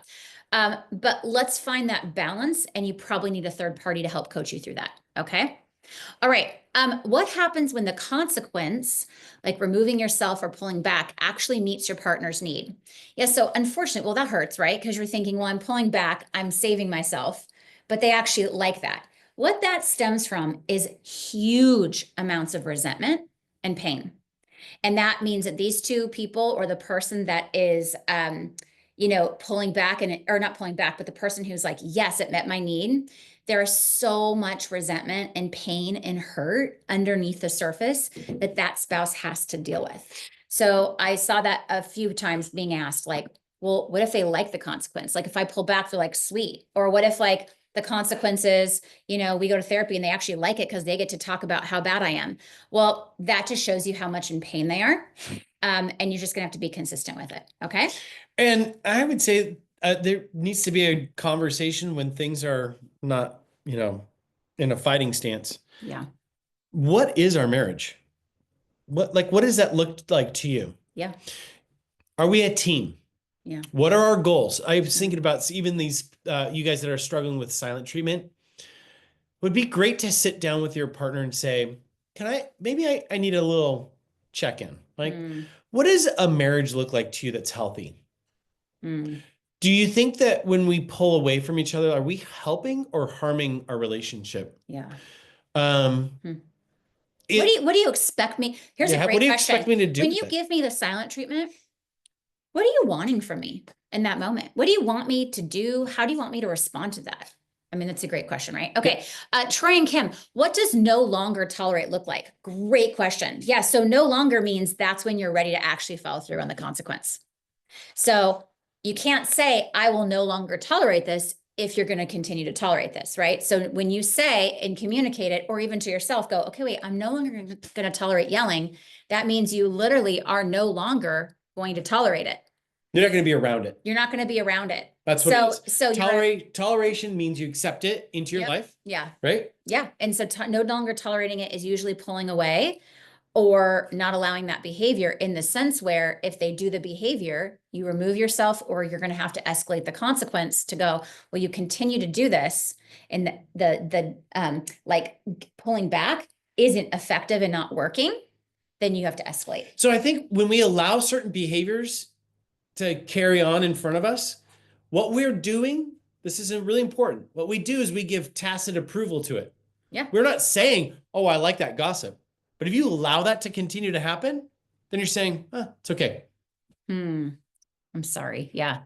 But let's find that balance, and you probably need a third party to help coach you through that. Okay. All right. What happens when the consequence, like removing yourself or pulling back, actually meets your partner's need? Yeah. So unfortunately, well, that hurts, right? Because you're thinking, well, I'm pulling back, I'm saving myself, but they actually like that. What that stems from is huge amounts of resentment and pain. And that means that these two people, or the person that is, pulling back or not pulling back, but the person who's like, yes, it met my need. There is so much resentment and pain and hurt underneath the surface that spouse has to deal with. So I saw that a few times being asked, like, well, what if they like the consequence? Like if I pull back, they're like, sweet. Or what if like the consequences, we go to therapy and they actually like it because they get to talk about how bad I am. Well, that just shows you how much in pain they are. And you're just gonna have to be consistent with it. Okay. And I would say there needs to be a conversation when things are not, in a fighting stance. Yeah. What is our marriage? What does that look like to you? Yeah. Are we a team? Yeah. What are our goals? I was thinking about even these, you guys that are struggling with silent treatment. Would be great to sit down with your partner and say, maybe I need a little check-in. Like, what does a marriage look like to you that's healthy? Do you think that when we pull away from each other, are we helping or harming our relationship? Yeah. What do you expect me? Here's a great question. What do you expect me to do? When you give me the silent treatment, what are you wanting from me in that moment? What do you want me to do? How do you want me to respond to that? I mean, that's a great question, right? Okay. Troy and Kim, what does no longer tolerate look like? Great question. Yeah. So no longer means that's when you're ready to actually follow through on the consequence. So you can't say, I will no longer tolerate this if you're going to continue to tolerate this, right? So when you say and communicate it, or even to yourself, go, okay, wait, I'm no longer going to tolerate yelling. That means you literally are no longer going to tolerate it. You're not going to be around it. You're not going to be around it. That's what it is. So Toleration means you accept it into your life. Yeah. Right? Yeah. And so no longer tolerating it is usually pulling away or not allowing that behavior, in the sense where if they do the behavior, you remove yourself, or you're going to have to escalate the consequence to go, well, you continue to do this, and the like pulling back isn't effective and not working, then you have to escalate. So I think when we allow certain behaviors to carry on in front of us, what we're doing, this is really important. What we do is we give tacit approval to it. Yeah. We're not saying, oh, I like that gossip. But if you allow that to continue to happen, then you're saying, it's okay. I'm sorry. Yeah.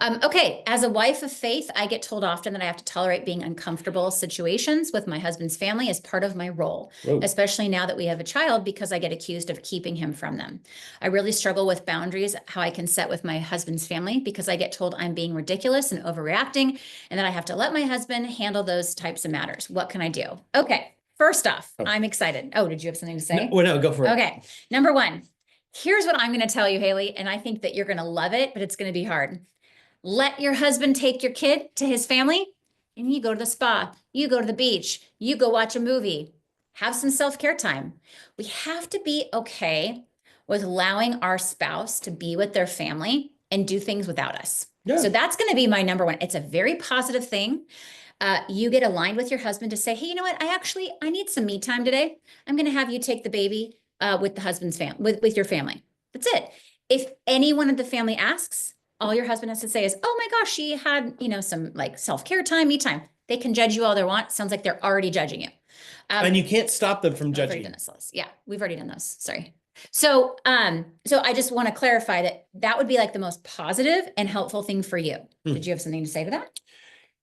Okay. As a wife of faith, I get told often that I have to tolerate being uncomfortable situations with my husband's family as part of my role, especially now that we have a child, because I get accused of keeping him from them. I really struggle with boundaries, how I can set with my husband's family, because I get told I'm being ridiculous and overreacting, and that I have to let my husband handle those types of matters. What can I do? Okay. First off, I'm excited. Oh, did you have something to say? No, go for it. Okay. Number one. Here's what I'm going to tell you, Haley, and I think that you're going to love it, but it's going to be hard. Let your husband take your kid to his family, and you go to the spa, you go to the beach, you go watch a movie, have some self-care time. We have to be okay with allowing our spouse to be with their family and do things without us. Yeah. So that's going to be my number one. It's a very positive thing. You get aligned with your husband to say, hey, you know what? I need some me time today. I'm going to have you take the baby with the husband's family, with your family. That's it. If anyone of the family asks, all your husband has to say is, oh my gosh, she had, some like self-care time, me time. They can judge you all they want. Sounds like they're already judging you. And you can't stop them from judging. We've already done this list. Yeah, we've already done those. Sorry. So I just want to clarify that would be like the most positive and helpful thing for you. Did you have something to say to that?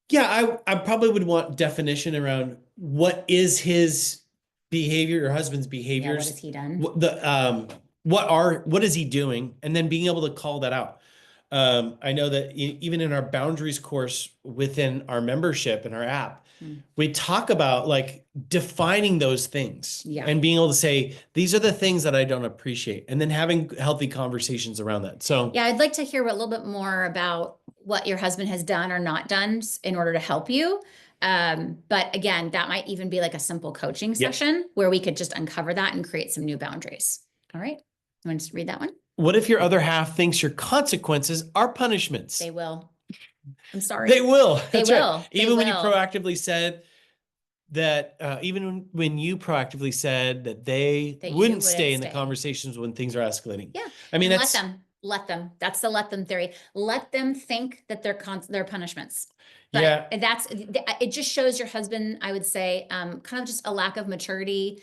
Yeah, I probably would want definition around what is his behavior, your husband's behaviors. Yeah, what has he done? What is he doing? And then being able to call that out. I know that even in our boundaries course within our membership and our app, we talk about like defining those things and being able to say, these are the things that I don't appreciate, and then having healthy conversations around that. So yeah, I'd like to hear a little bit more about what your husband has done or not done in order to help you. But again, that might even be like a simple coaching session where we could just uncover that and create some new boundaries. All right. You want to read that one? What if your other half thinks your consequences are punishments? They will. I'm sorry. They will. That's they will. Right. Even when you proactively said that, even when you proactively said that they wouldn't stay in the conversations when things are escalating. Yeah. I mean, let them. That's the let them theory. Let them think that they're punishments. But it just shows your husband, I would say, kind of just a lack of maturity,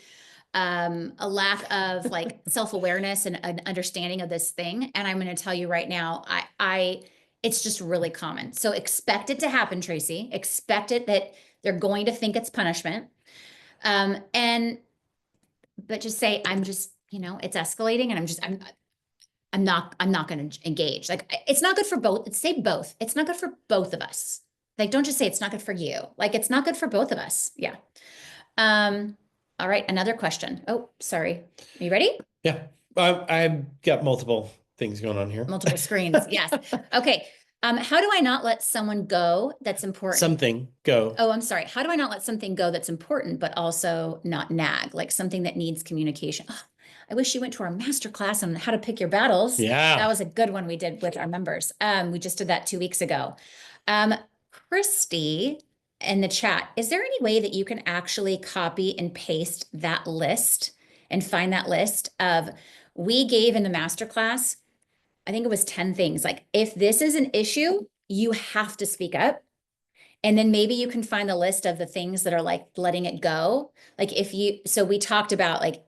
a lack of like self-awareness and an understanding of this thing. And I'm going to tell you right now, it's just really common. So expect it to happen, Tracy. Expect it that they're going to think it's punishment. But just say, I'm just, it's escalating, and I'm not going to engage. Like, it's not good for both. Say both. It's not good for both of us. Like, don't just say it's not good for you. Like, it's not good for both of us. Yeah. All right. Another question. Oh, sorry. Are you ready? Yeah. I've got multiple things going on here. Multiple screens. Yes. Okay. How do I not let someone go that's important? Something go. Oh, I'm sorry. How do I not let something go that's important, but also not nag, like something that needs communication? Oh, I wish you went to our masterclass on how to pick your battles. Yeah. That was a good one we did with our members. We just did that 2 weeks ago. Christy in the chat, is there any way that you can actually copy and paste that list and find that list of, we gave in the masterclass, I think it was 10 things. Like, if this is an issue, you have to speak up. And then maybe you can find the list of the things that are like letting it go. Like, so we talked about, like,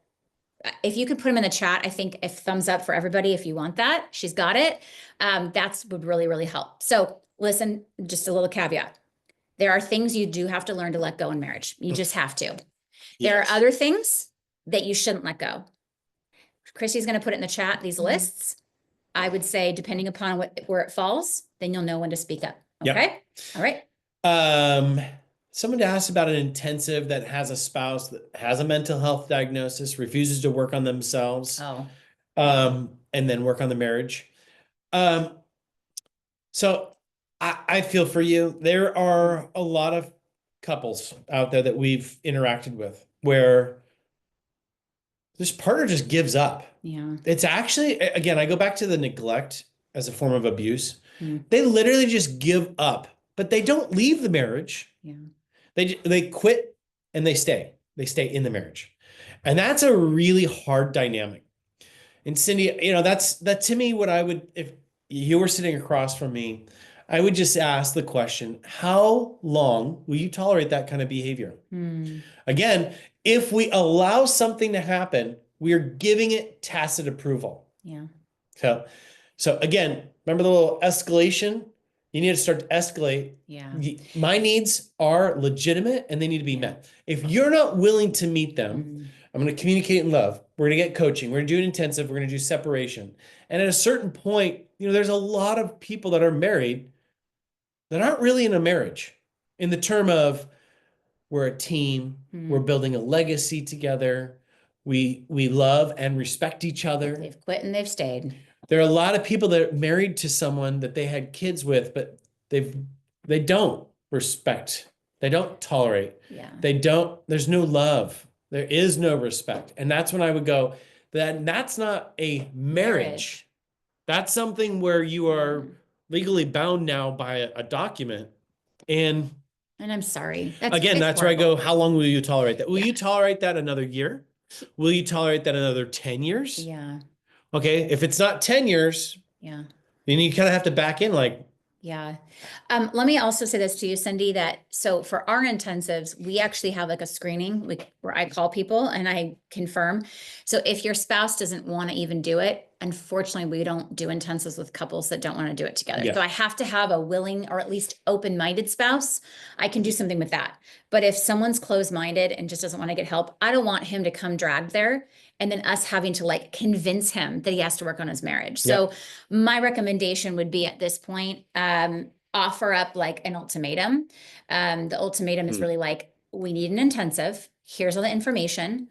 if you could put them in the chat, I think if thumbs up for everybody, if you want that, she's got it. That's would really, really help. So listen, just a little caveat. There are things you do have to learn to let go in marriage. You just have to. There are Yes. other things that you shouldn't let go. Christy's going to put it in the chat, these lists. I would say, depending upon where it falls, then you'll know when to speak up. Yep. Okay. All right. Someone asked about an intensive that has a spouse that has a mental health diagnosis, refuses to work on themselves, Oh, and then work on the marriage. So I feel for you. There are a lot of couples out there that we've interacted with where this partner just gives up. yeah. It's actually, again, I go back to the neglect as a form of abuse. Mm. They literally just give up, but they don't leave the marriage. Yeah. They quit and they stay. They stay in the marriage. And that's a really hard dynamic. And Cindy, that to me, what I would, if you were sitting across from me, I would just ask the question, how long will you tolerate that kind of behavior? Mm. Again, if we allow something to happen, we are giving it tacit approval. Yeah. So again, remember the little escalation? You need to start to escalate. Yeah. My needs are legitimate and they need to be met. If you're not willing to meet them, I'm going to communicate in love. We're going to get coaching. We're going to do an intensive. We're going to do separation. And at a certain point, there's a lot of people that are married that aren't really in a marriage in the term of we're a team. We're building a legacy together. We love and respect each other. They've quit and they've stayed. There are a lot of people that are married to someone that they had kids with, but they don't respect. They don't tolerate. Yeah. There's no love. There is no respect. And that's when I would go, that's not a marriage. That's something where you are legally bound now by a document. And I'm sorry. That's where I go, how long will you tolerate that? Will you tolerate that another year? Will you tolerate that another 10 years? Yeah. Okay. If it's not 10 years, yeah, then you kind of have to back in like, yeah. Let me also say this to you, Cindy, that so for our intensives, we actually have like a screening where I call people and I confirm. So if your spouse doesn't want to even do it, unfortunately, we don't do intensives with couples that don't want to do it together. Yeah. So I have to have a willing or at least open-minded spouse. I can do something with that. But if someone's closed-minded and just doesn't want to get help, I don't want him to come dragged there and then us having to like convince him that he has to work on his marriage. So my recommendation would be at this point, offer up like an ultimatum. The ultimatum is really like, we need an intensive. Here's all the information.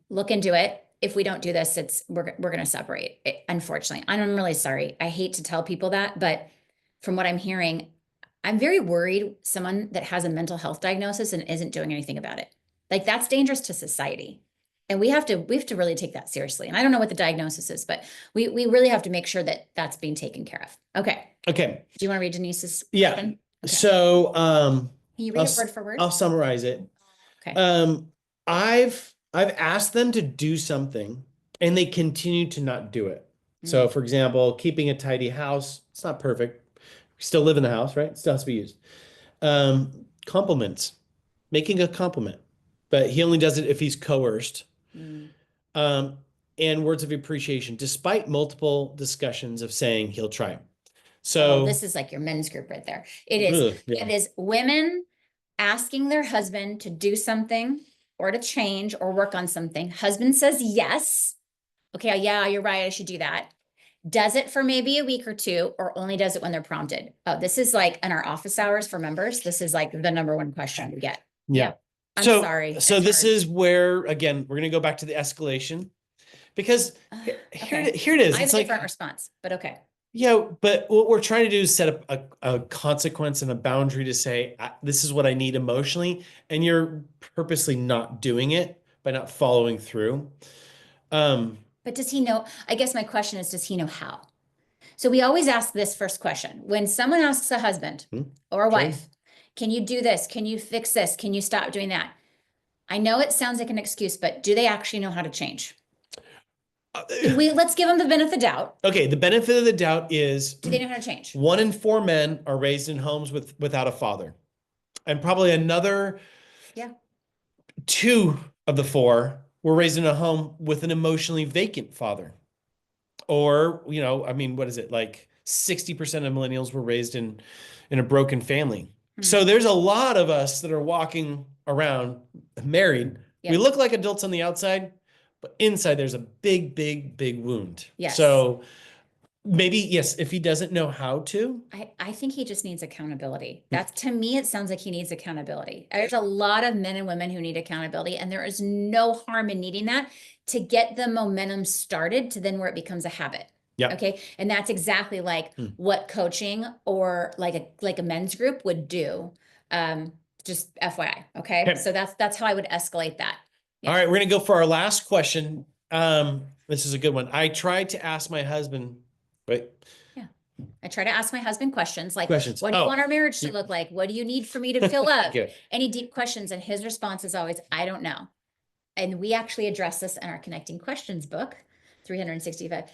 Look into it. If we don't do this, we're going to separate. Unfortunately, I'm really sorry. I hate to tell people that, but from what I'm hearing, I'm very worried someone that has a mental health diagnosis and isn't doing anything about it. Like that's dangerous to society. And we have to really take that seriously. And I don't know what the diagnosis is, but we really have to make sure that that's being taken care of. Okay. okay. Do you want to read Denise's Yeah. question? Okay. So, Can you read it word for word? I'll summarize it. Okay. I've asked them to do something and they continue to not do it. So for example, keeping a tidy house, it's not perfect. We still live in the house, right? It still has to be used. Compliments, making a compliment, but he only does it if he's coerced. And words of appreciation, despite multiple discussions of saying he'll try. So this is like your men's group right there. It is. It is women asking their husband to do something or to change or work on something. Husband says yes. Okay, yeah, you're right. I should do that. Does it for maybe a week or two, or only does it when they're prompted. Oh, this is like in our office hours for members. This is like the number one question we get. Yeah. I'm sorry. So this is where, again, we're going to go back to the escalation because here it is. I have It's a like, different response, but okay. yeah, but what we're trying to do is set up a consequence and a boundary to say, this is what I need emotionally. And you're purposely not doing it by not following through. But does he know? I guess my question is, does he know how? So we always ask this first question. When someone asks a husband or a wife, can you do this? Can you fix this? Can you stop doing that? I know it sounds like an excuse, but do they actually know how to change? Let's give them the benefit of the doubt. Okay, the benefit of the doubt is, do they know how to change? 1 in 4 men are raised in homes without a father, and probably another 2 of the 4 were raised in a home with an emotionally vacant father. Or, what is it? Like 60% of millennials were raised in a broken family. So there's a lot of us that are walking around married. We Yep. look like adults on the outside, but inside there's a big, big, big wound. Yes. So maybe, yes, if he doesn't know how to. I think he just needs accountability. That's, to me, it sounds like he needs accountability. There's a lot of men and women who need accountability, and there is no harm in needing that to get the momentum started to then where it becomes a habit. Yeah. Okay. And that's exactly like what coaching or like a men's group would do. Just FYI. Okay. So that's how I would escalate that. All right, we're gonna go for our last question. This is a good one. I tried to ask my husband, right? Yeah. I try to ask my husband questions like, Questions. what do you want our marriage to look like? What do you need for me to fill up? Good. Any deep questions? And his response is always, I don't know. And we actually address this in our Connecting Questions book, 365.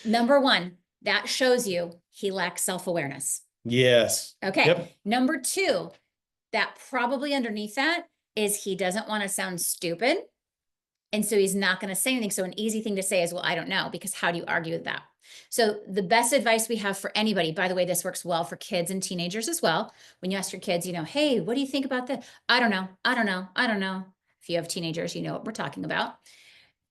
Number one, that shows you he lacks self-awareness. Yes. Okay. Yep. Number two, that probably underneath that is he doesn't want to sound stupid. And so he's not going to say anything. So an easy thing to say is, well, I don't know, because how do you argue with that? So the best advice we have for anybody, by the way, this works well for kids and teenagers as well. When you ask your kids, hey, what do you think about that? I don't know. I don't know. I don't know. If you have teenagers, you know what we're talking about.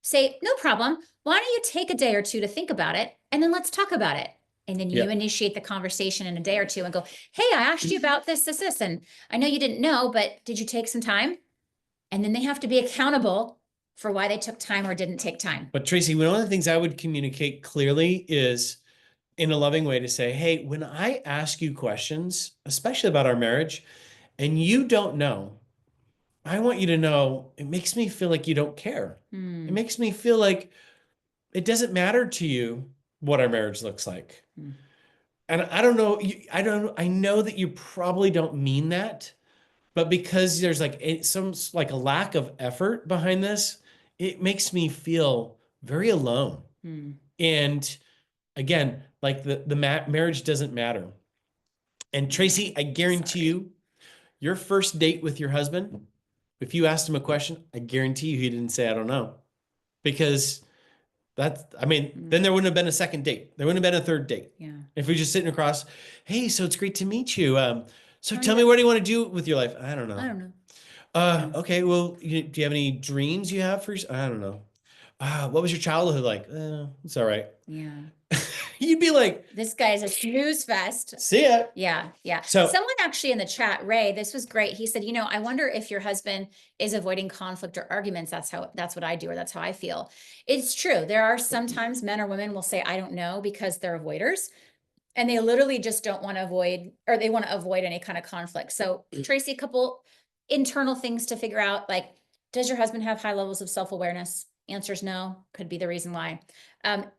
Say, no problem. Why don't you take a day or two to think about it? And then let's talk about it. And then you initiate the conversation in a day or two and go, hey, I asked you about this. And I know you didn't know, but did you take some time? And then they have to be accountable for why they took time or didn't take time. But Tracy, one of the things I would communicate clearly is in a loving way to say, hey, when I ask you questions, especially about our marriage, and you don't know, I want you to know it makes me feel like you don't care. It makes me feel like it doesn't matter to you what our marriage looks like. And I don't know, I know that you probably don't mean that, but because there's like a lack of effort behind this, it makes me feel very alone. And again, like the marriage doesn't matter. And Tracy, I guarantee you, your first date with your husband, if you asked him a question, I guarantee you he didn't say, I don't know. Because then there wouldn't have been a second date. There wouldn't have been a third date. Yeah. If we were just sitting across, hey, so it's great to meet you. So tell me, what do you want to do with your life? I don't know. I don't know. Okay, well, do you have any dreams you have for I don't know. What was your childhood like? It's all right. Yeah. You'd be like, this guy's a snooze fest. See ya. Yeah. Yeah. So someone actually in the chat, Ray, this was great. He said, I wonder if your husband is avoiding conflict or arguments. That's what I do, or that's how I feel. It's true. There are sometimes men or women will say, I don't know, because they're avoiders. And they literally just don't want to avoid, or they want to avoid any kind of conflict. So Tracy, a couple internal things to figure out, like, does your husband have high levels of self-awareness? Answer's no, could be the reason why.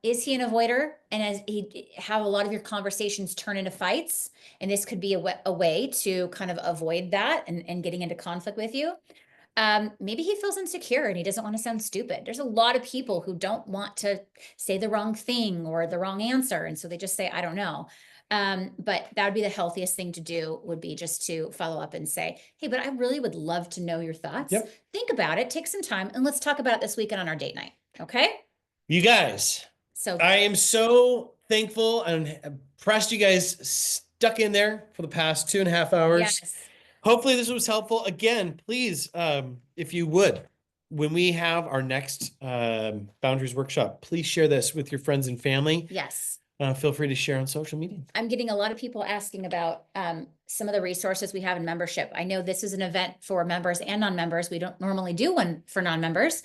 Is he an avoider? And as he have a lot of your conversations turn into fights, and this could be a way to kind of avoid that and getting into conflict with you. Maybe he feels insecure and he doesn't want to sound stupid. There's a lot of people who don't want to say the wrong thing or the wrong answer. And so they just say, I don't know. But that would be the healthiest thing to do, would be just to follow up and say, hey, but I really would love to know your thoughts. Yep. Think about it, take some time, and let's talk about it this weekend on our date night. Okay. You guys, so I am so thankful and impressed you guys stuck in there for the past 2.5 hours. Yes. Hopefully this was helpful. Again, please, if you would, when we have our next boundaries workshop, please share this with your friends and family. Yes. Feel free to share on social media. I'm getting a lot of people asking about some of the resources we have in membership. I know this is an event for members and non-members. We don't normally do one for non-members.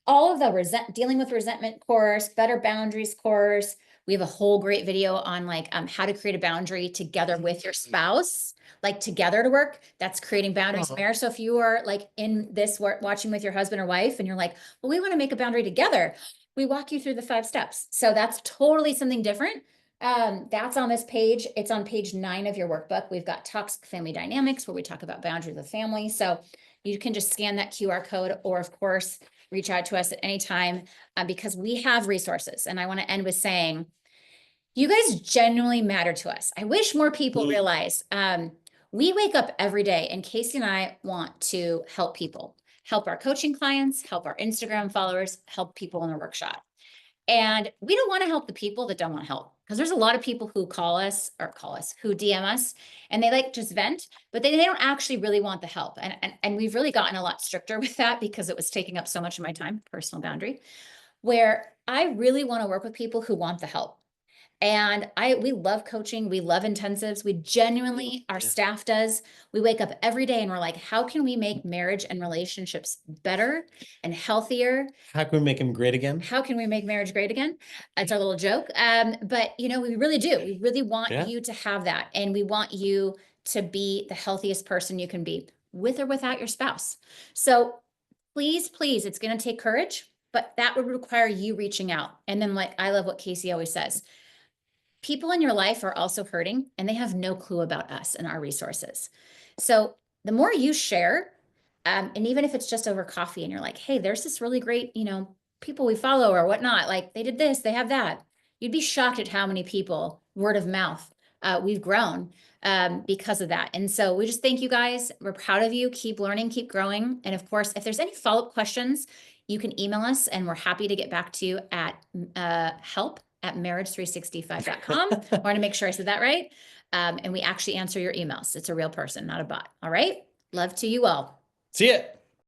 All of the dealing with resentment course, better boundaries course. We have a whole great video on how to create a boundary together with your spouse, like together to work. That's creating boundaries there. So if you are in this watching with your husband or wife and you're like, well, we want to make a boundary together, we walk you through the 5 steps. So that's totally something different. That's on this page. It's on page 9 of your workbook. We've got toxic family dynamics where we talk about boundaries with family. So you can just scan that QR code, or of course, reach out to us at any time because we have resources. And I want to end with saying, you guys genuinely matter to us. I wish more people realize we wake up every day, and Casey and I want to help people, help our coaching clients, help our Instagram followers, help people in the workshop. And we don't want to help the people that don't want help, Because there's a lot of people who who DM us, and they like just vent, but they don't actually really want the help. And we've really gotten a lot stricter with that because it was taking up so much of my time, personal boundary, where I really want to work with people who want the help. And we love coaching, we love intensives. We genuinely, our Yeah. staff does. We wake up every day and we're like, how can we make marriage and relationships better and healthier? How can we make him great again? How can we make marriage great again? It's our little joke. But you know, we really do. We really want Yeah. you to have that. And we want you to be the healthiest person you can be, with or without your spouse. So please, please, it's going to take courage, but that would require you reaching out. And then, like, I love what Casey always says, people in your life are also hurting and they have no clue about us and our resources. So the more you share, and even if it's just over coffee and you're like, hey, there's this really great, you know, people we follow or whatnot, like they did this, they have that. You'd be shocked at how many people, word of mouth, we've grown because of that. And so we just thank you guys. We're proud of you. Keep learning, keep growing. And of course, if there's any follow-up questions, you can email us and we're happy to get back to you at help@marriage365.com. I want to make sure I said that right. And we actually answer your emails. It's a real person, not a bot. All right. Love to you all. See ya.